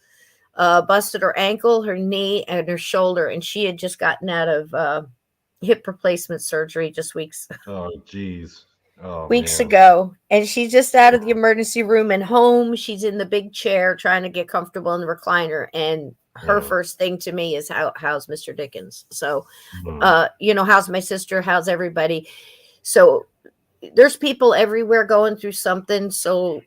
busted her ankle, her knee, and her shoulder, and she had just gotten out of hip replacement surgery just weeks. Oh, geez. Oh, weeks man. ago, and she's just out of the emergency room and home. She's in the big chair trying to get comfortable in the recliner, and her first thing to me is how's Mr. Dickens. So how's my sister, how's everybody. So there's people everywhere going through something. So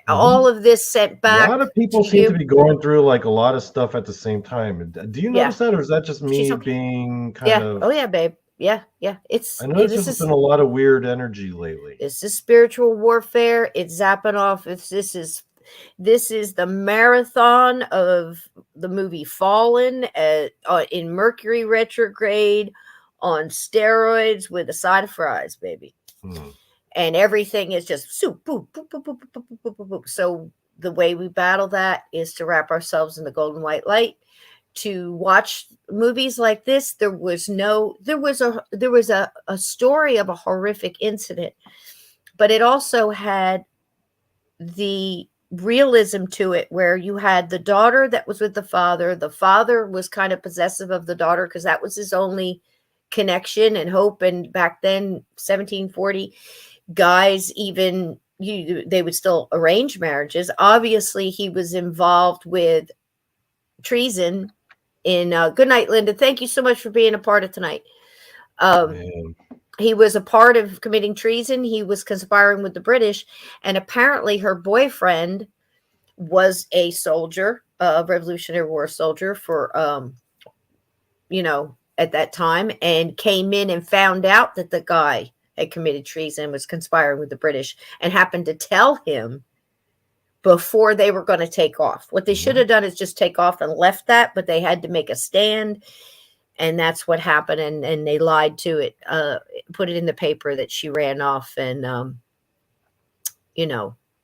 all of this sent back. A lot of people seem to be going through like a lot of stuff at the same time. Do you notice that, or is that just me being kind of? Oh yeah, babe. Yeah. I know there's just been a lot of weird energy lately. This is spiritual warfare. It's zapping off. This is the marathon of the movie Fallen in Mercury retrograde on steroids with a side of fries, baby. And everything is just soup, boop, boop, boop, boop, boop, boop, boop, boop, boop. So the way we battle that is to wrap ourselves in the golden white light. To watch movies like this, there was a story of a horrific incident, but it also had the realism to it, where you had the daughter that was with the father. The father was kind of possessive of the daughter because that was his only connection and hope. And back then, 1740, guys they would still arrange marriages. Obviously, he was involved with treason. Good night, Linda. Thank you so much for being a part of tonight. He was a part of committing treason. He was conspiring with the British, and apparently her boyfriend was a soldier, a Revolutionary War soldier for, at that time, and came in and found out that the guy had committed treason, was conspiring with the British, and happened to tell him before they were going to take off. What they should have done is just take off and left that, but they had to make a stand. And that's what happened. And they lied to it, put it in the paper that she ran off and,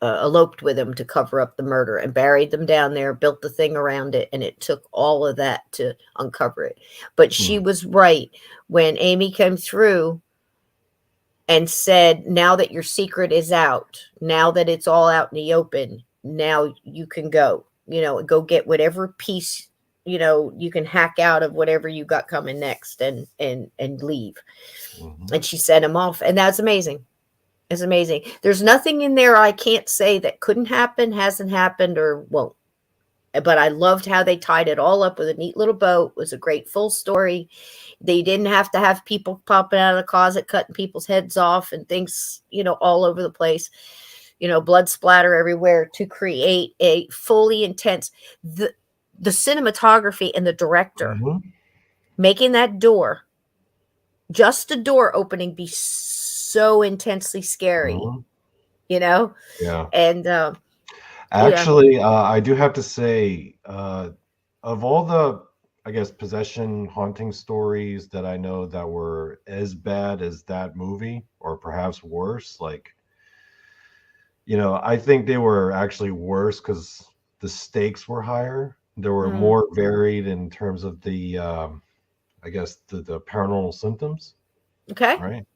eloped with him to cover up the murder, and buried them down there, built the thing around it. And it took all of that to uncover it. But she was right when Amy came through and said, now that your secret is out, now that it's all out in the open, now you can go get whatever piece, you can hack out of whatever you got coming next and leave. And she sent him off. And that's amazing. It's amazing. There's nothing in there I can't say that couldn't happen, hasn't happened, or won't. But I loved how they tied it all up with a neat little bow. It was a great full story. They didn't have to have people popping out of the closet, cutting people's heads off and things, all over the place. Blood splatter everywhere to create a fully intense, the cinematography and the director making that door, just a door opening, be so intensely scary, Yeah. And actually, I do have to say, of all the, I guess, possession haunting stories that I know that were as bad as that movie, or perhaps worse, like, I think they were actually worse because the stakes were higher. They were more varied in terms of the, I guess, the paranormal symptoms. Okay. Right.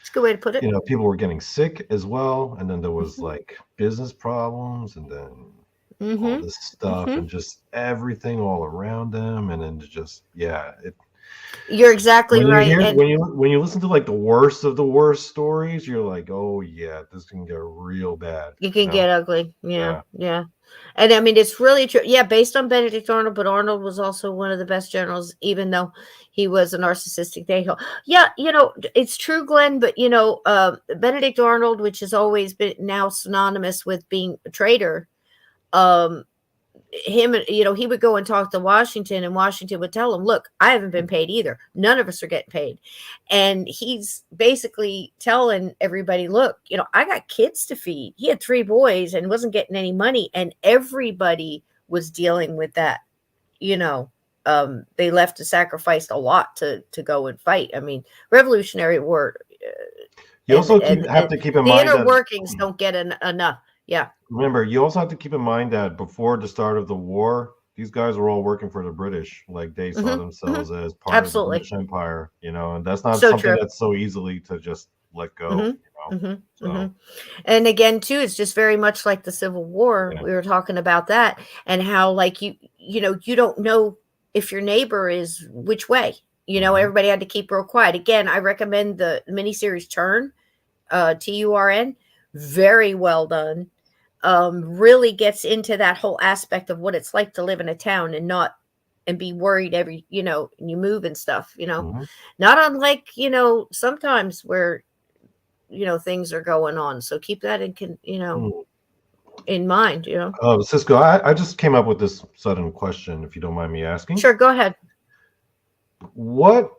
It's a good way to put it. you know, people were getting sick as well, and then there was like business problems, and then all this stuff, and just everything all around them, and then just You're exactly right. And when you listen to like the worst of the worst stories, you're like, oh yeah, this can get real bad. you can get ugly. Yeah. Yeah. And I mean, it's really true. Yeah, based on Benedict Arnold, but Arnold was also one of the best generals, even though he was a narcissistic a-hole. Yeah, it's true, Glenn, but Benedict Arnold, which has always been now synonymous with being a traitor, him, he would go and talk to Washington, and Washington would tell him, look, I haven't been paid either. None of us are getting paid. And he's basically telling everybody, look, I got kids to feed. He had 3 boys and wasn't getting any money. And everybody was dealing with that. They left and sacrificed a lot to go and fight. I mean, Revolutionary War. You also have to keep in mind the inner that workings don't get enough. Yeah. Remember, you also have to keep in mind that before the start of the war, these guys were all working for the British. Like they saw themselves as part of the British Empire, and that's not something that's so easily to just let go. And again, too, it's just very much like the Civil War. We were talking about that, and how like you don't know if your neighbor is which way. Everybody had to keep real quiet. Again, I recommend the miniseries Turn, TURN. Very well done. Really gets into that whole aspect of what it's like to live in a town and be worried and you move and stuff, not unlike, sometimes where, things are going on. So keep that in mind, Sysco, I just came up with this sudden question, if you don't mind me asking. Sure. Go ahead. What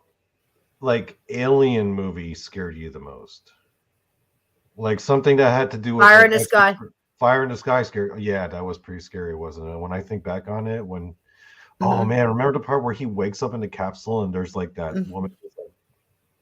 like alien movie scared you the most? Like something that had to do with Fire in the Sky. Fire in the Sky scared. Yeah, that was pretty scary, wasn't it? When I think back on it, oh man, remember the part where he wakes up in the capsule and there's like that woman who's like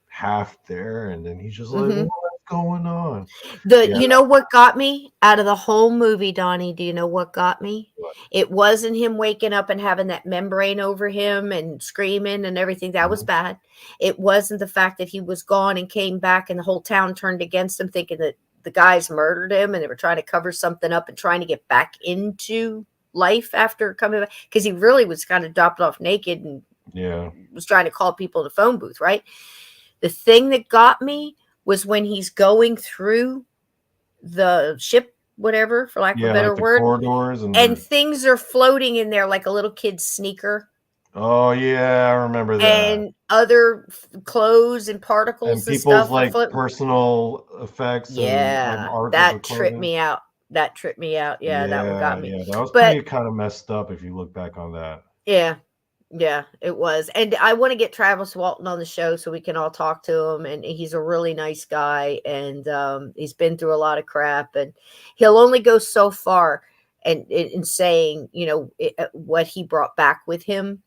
half there, and then he's just like, what's going on? You know what got me out of the whole movie, Donnie? Do you know what got me? What? It wasn't him waking up and having that membrane over him and screaming and everything. That was bad. It wasn't the fact that he was gone and came back and the whole town turned against him, thinking that the guys murdered him and they were trying to cover something up and trying to get back into life after coming back, because he really was kind of dropped off naked and was trying to call people in the phone booth, right? The thing that got me was when he's going through the ship, whatever, for lack of a better like the word, corridors and things are floating in there like a little kid's sneaker. Oh yeah, I remember that. And other clothes and particles and and stuff. People's like personal effects. Yeah, and that tripped me out. Yeah, that one got me. Yeah, that was pretty kind of messed up if you look back on that. Yeah, it was. And I want to get Travis Walton on the show so we can all talk to him. And he's a really nice guy. And he's been through a lot of crap. And he'll only go so far in saying, what he brought back with him.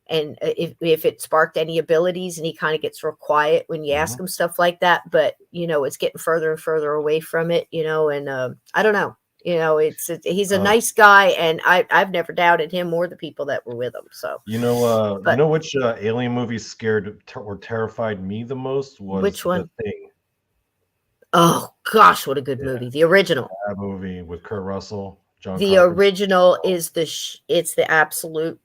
And if it sparked any abilities, and he kind of gets real quiet when you ask him stuff like that. But, it's getting further and further away from it, and I don't know. He's a nice guy, and I've never doubted him or the people that were with him. So you know which alien movie scared or terrified me the most was which one? The Thing. Oh gosh, what a good movie! The original. That movie with Kurt Russell, John. The Carpenter. Original is it's the absolute.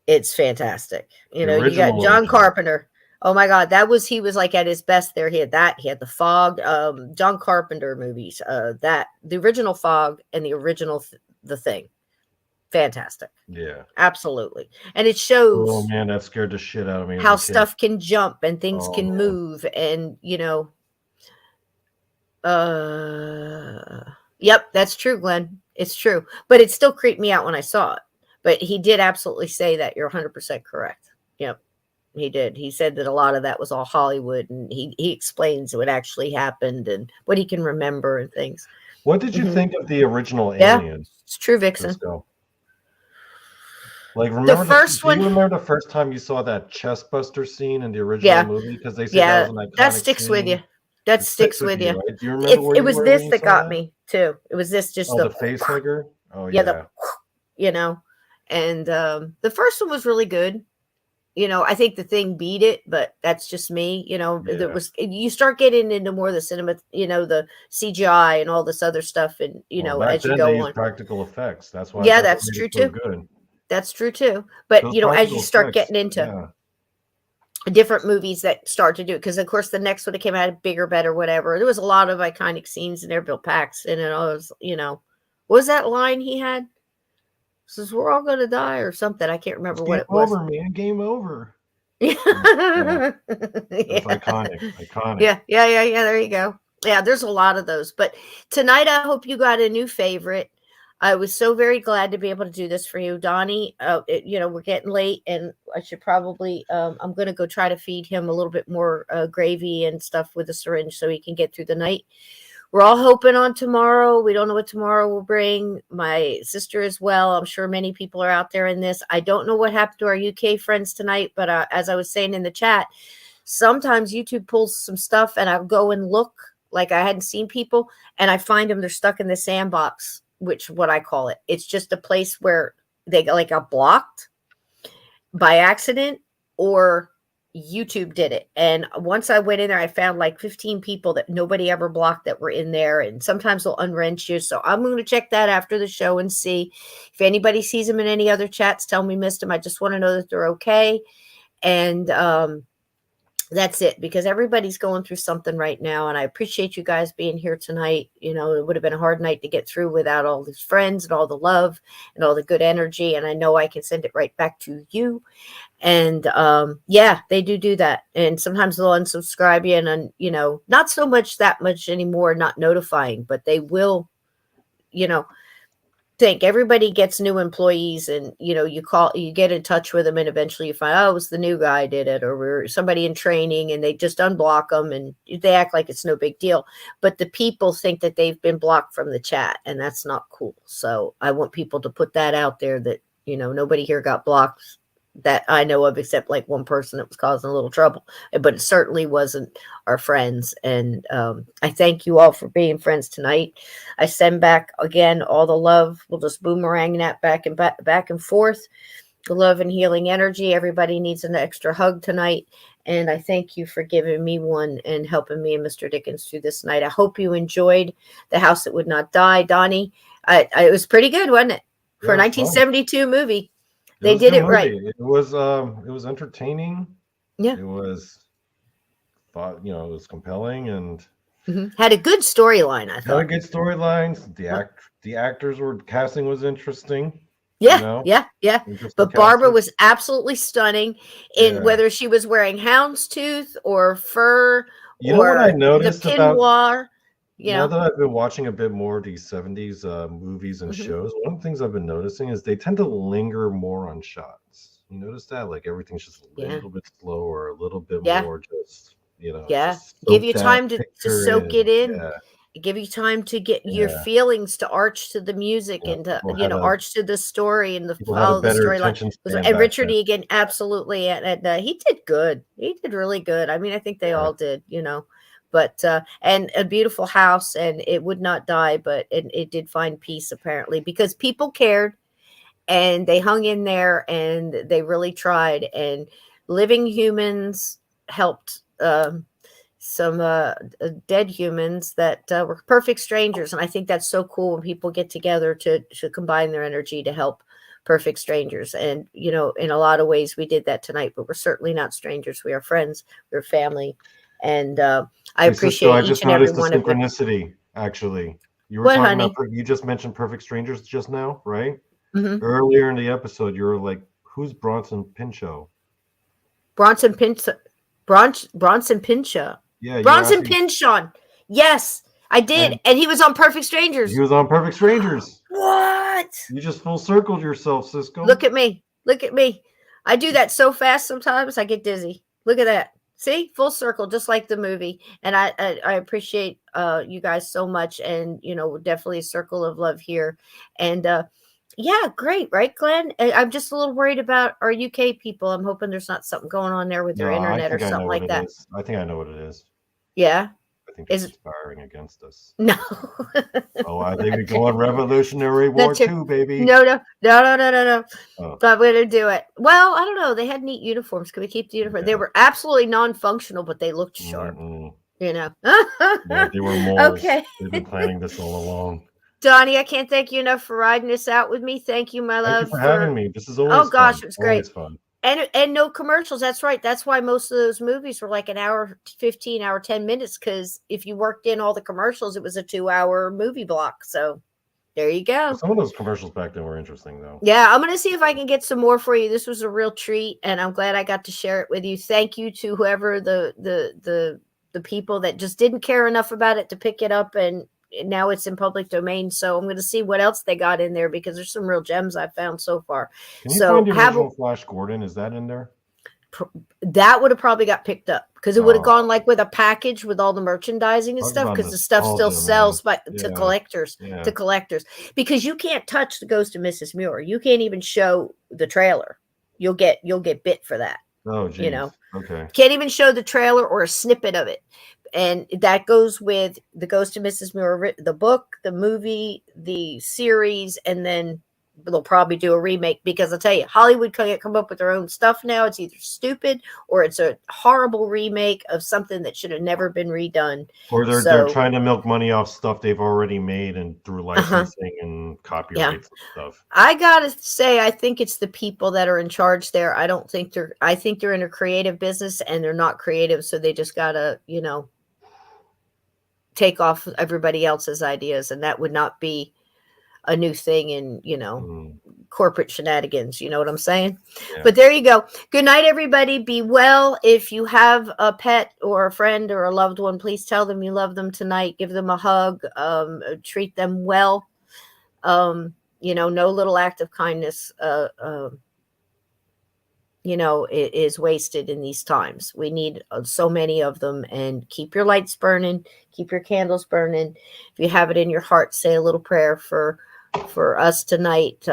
It's fantastic. You got John Carpenter. Oh my God, he was like at his best there. He had The Fog, John Carpenter movies, the original Fog and the original The Thing. Fantastic. Yeah. Absolutely. And it shows. Oh man, that scared the shit out of me. How stuff can jump and things can move, and yep, that's true, Glenn. It's true. But it still creeped me out when I saw it. But he did absolutely say that. You're 100% correct. Yep, he did. He said that a lot of that was all Hollywood, and he explains what actually happened and what he can remember and things. What did you think of the original Alien? It's true, Vixen. Like, remember do you remember the first time you saw that chest buster scene in the original movie? Because they said that was an iconic that sticks scene. with you. That sticks with you. Right? Do you remember it was this that got me too. It was this just the face hugger. Oh yeah. And the first one was really good. I think The Thing beat it, but that's just me. There Yeah. was you start getting into more of the cinema, the CGI and all this other stuff, and Well, back as you then they go used on. practical effects. Yeah, That's what that's made true it so too. good. That's true too. But Those as you practical start effects. getting into Yeah. different movies that start to do it, because of course the next one that came out, Bigger, Better, whatever. There was a lot of iconic scenes in there. Bill Paxton and all those. What was that line he had? Says we're all gonna die or something. I can't It's remember what game it was. over, man. Game over. Yeah. Yeah. That's iconic. Iconic. Yeah. There you go. Yeah, there's a lot of those. But tonight, I hope you got a new favorite. I was so very glad to be able to do this for you, Donnie. We're getting late, and I should probably. I'm going to go try to feed him a little bit more gravy and stuff with a syringe so he can get through the night. We're all hoping on tomorrow. We don't know what tomorrow will bring. My sister as well. I'm sure many people are out there in this. I don't know what happened to our UK friends tonight, but as I was saying in the chat, sometimes YouTube pulls some stuff and I'll go and look like I hadn't seen people, and I find them, they're stuck in the sandbox, which what I call it. It's just a place where they got blocked by accident, or YouTube did it. And once I went in there, I found like 15 people that nobody ever blocked that were in there. And sometimes they'll unwrench you. So I'm going to check that after the show and see if anybody sees them in any other chats. Tell me missed them. I just want to know that they're okay. And that's it, because everybody's going through something right now. And I appreciate you guys being here tonight. It would have been a hard night to get through without all these friends and all the love and all the good energy. And I know I can send it right back to you. And they do that. And sometimes they'll unsubscribe you, and not so much that much anymore, not notifying, but they will, think everybody gets new employees, and you get in touch with them, and eventually you find, oh, it was the new guy did it, or we're somebody in training, and they just unblock them and they act like it's no big deal. But the people think that they've been blocked from the chat, and that's not cool. So I want people to put that out there, that nobody here got blocked that I know of, except like one person that was causing a little trouble, but it certainly wasn't our friends. And I thank you all for being friends tonight. I send back again all the love. We'll just boomerang that back and forth. The love and healing energy. Everybody needs an extra hug tonight. And I thank you for giving me one and helping me and Mr. Dickens through this night. I hope you enjoyed The House That Would Not Die. Donnie, it was pretty good, wasn't it? For a 1972 movie. They did it right. It was entertaining. Yeah. It was it was compelling and had a good storyline. I thought had a good storylines. The actors casting was interesting. Yeah. But Barbara was absolutely stunning in whether she was wearing houndstooth or fur or what I noticed the peignoir. Now that I've been watching a bit more of these 70s movies and shows, one of the things I've been noticing is they tend to linger more on shots. You notice that? Like everything's just a little bit slower, a little bit more just, just give you time to soak it in. Yeah. Give you time to get your feelings to arch to the music and to arch to the story and to follow the storyline. And Richard Egan, absolutely, and he did good. He did really good. I mean, I think they all did, But and a beautiful house, and it would not die, but it did find peace apparently, because people cared and they hung in there and they really tried. And living humans helped some dead humans that were perfect strangers. And I think that's so cool when people get together to combine their energy to help perfect strangers. And in a lot of ways we did that tonight, but we're certainly not strangers. We are friends, we're family. And I appreciate each and every one of them. Synchronicity, actually. You were talking about, you just mentioned Perfect Strangers just now, right? Mm-hmm. Earlier in the episode, you were like, who's Bronson Pinchot? Bronson Pinchot. Yeah, Bronson Pinchot. Yes, I did. And he was on Perfect Strangers. He was on Perfect Strangers. What? You just full circled yourself, Sysco. Look at me. I do that so fast sometimes I get dizzy. Look at that. See, full circle, just like the movie. And I appreciate you guys so much. And, definitely a circle of love here. And great. Right, Glenn? I'm just a little worried about our UK people. I'm hoping there's not something going on there with their internet or something like that. I think I know what it is. Yeah. I think they're Is conspiring against us. no. Oh, I think we're going Revolutionary War That's it. 2, baby. No. Oh. But we're gonna do it. Well, I don't know. They had neat uniforms. Can we keep the uniform? They Yeah. were absolutely non-functional, but they looked sharp. Mm-mm. You know. Yeah, they were moles. Okay. They've been planning this all along. Donnie, I can't thank you enough for riding this out with me. Thank you, my Thank you love. for having me. This is always Oh gosh, fun. it was great. Always fun. And no commercials. That's right. That's why most of those movies were like an hour 15, hour 10 minutes. Because if you worked in all the commercials, it was a 2-hour movie block. So there you go. Some of those commercials back then were interesting, though. Yeah, I'm gonna see if I can get some more for you. This was a real treat, and I'm glad I got to share it with you. Thank you to whoever the people that just didn't care enough about it to pick it up, and now it's in public domain. So I'm gonna see what else they got in there because there's some real gems I've found so far. Can you So find the original Flash Gordon? Is that in there? that would have probably got picked up because it would have Oh. gone like with a package with all the merchandising and Talk stuff about because the stuff still nostalgia, sells man. to Yeah. collectors Yeah. because you can't touch the Ghost of Mrs. Muir. You can't even show the trailer. You'll get bit for that. Oh, geez. You know, Okay. can't even show the trailer or a snippet of it. And that goes with the Ghost of Mrs. Muir, the book, the movie, the series, and then they'll probably do a remake because I'll tell you, Hollywood can't come up with their own stuff now. It's either stupid or it's a horrible remake of something that should have never been redone. Or they're trying to milk money off stuff they've already made and through licensing and copyrights and stuff. I gotta say, I think it's the people that are in charge there. I think they're in a creative business and they're not creative, so they just gotta, take off everybody else's ideas, and that would not be a new thing in corporate shenanigans. You know what I'm saying? Yeah. But there you go. Good night, everybody. Be well. If you have a pet or a friend or a loved one, please tell them you love them tonight. Give them a hug. Treat them well. No little act of kindness is wasted in these times. We need so many of them. And keep your lights burning, keep your candles burning. If you have it in your heart, say a little prayer for us tonight.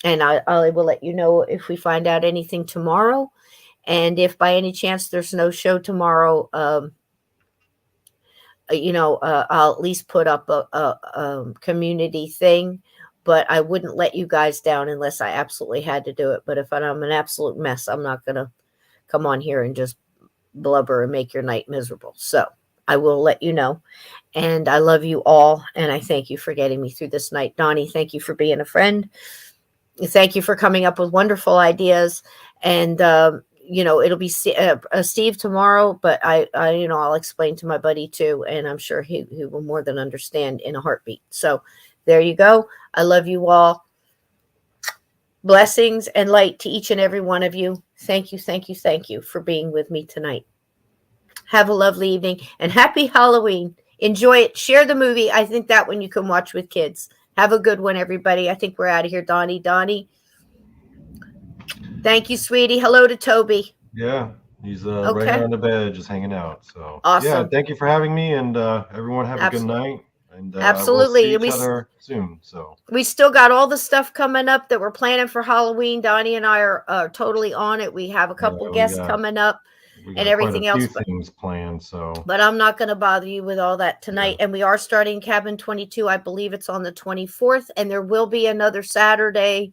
And I will let you know if we find out anything tomorrow. And if by any chance there's no show tomorrow, I'll at least put up a community thing. But I wouldn't let you guys down unless I absolutely had to do it. But if I'm an absolute mess, I'm not going to come on here and just blubber and make your night miserable. So I will let you know. And I love you all. And I thank you for getting me through this night. Donnie, thank you for being a friend. Thank you for coming up with wonderful ideas. And, it'll be Steve tomorrow, but I'll explain to my buddy too. And I'm sure he will more than understand in a heartbeat. So there you go. I love you all. Blessings and light to each and every one of you. Thank you for being with me tonight. Have a lovely evening and happy Halloween. Enjoy it. Share the movie. I think that one you can watch with kids. Have a good one, everybody. I think we're out of here. Donnie. Thank you, sweetie. Hello to Toby. Yeah. He's right here on the bed, just hanging out. So awesome. Yeah, thank you for having me, and everyone have a good night. And absolutely, we'll see each other soon. So we still got all the stuff coming up that we're planning for Halloween. Donnie and I are totally on it. We have a couple guests coming up and everything else. Things planned. But I'm not going to bother you with all that tonight. Yeah. And we are starting Cabin 22. I believe it's on the 24th, and there will be another Saturday.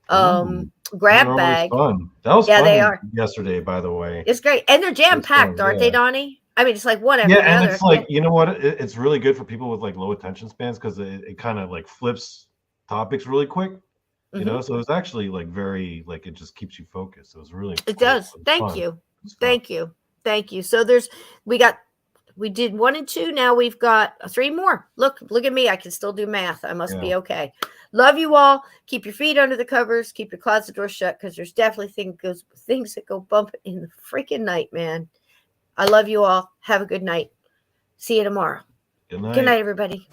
Grab bag. Fun. That was fun. They are. Yesterday, by the way. It's great, and they're jam packed, aren't they, Donnie? I mean, it's like one after the other. And it's like, you know what? It's really good for people with like low attention spans because it kind of like flips topics really quick, you know? So it's actually like very, like, it just keeps you focused. It was really It does. Thank you. So we did 1 and 2. Now we've got 3 more. Look at me. I can still do math. I must be okay. Love you all. Keep your feet under the covers. Keep your closet door shut because there's definitely things that go bump in the freaking night, man. I love you all. Have a good night. See you tomorrow. Good night. Good night, everybody.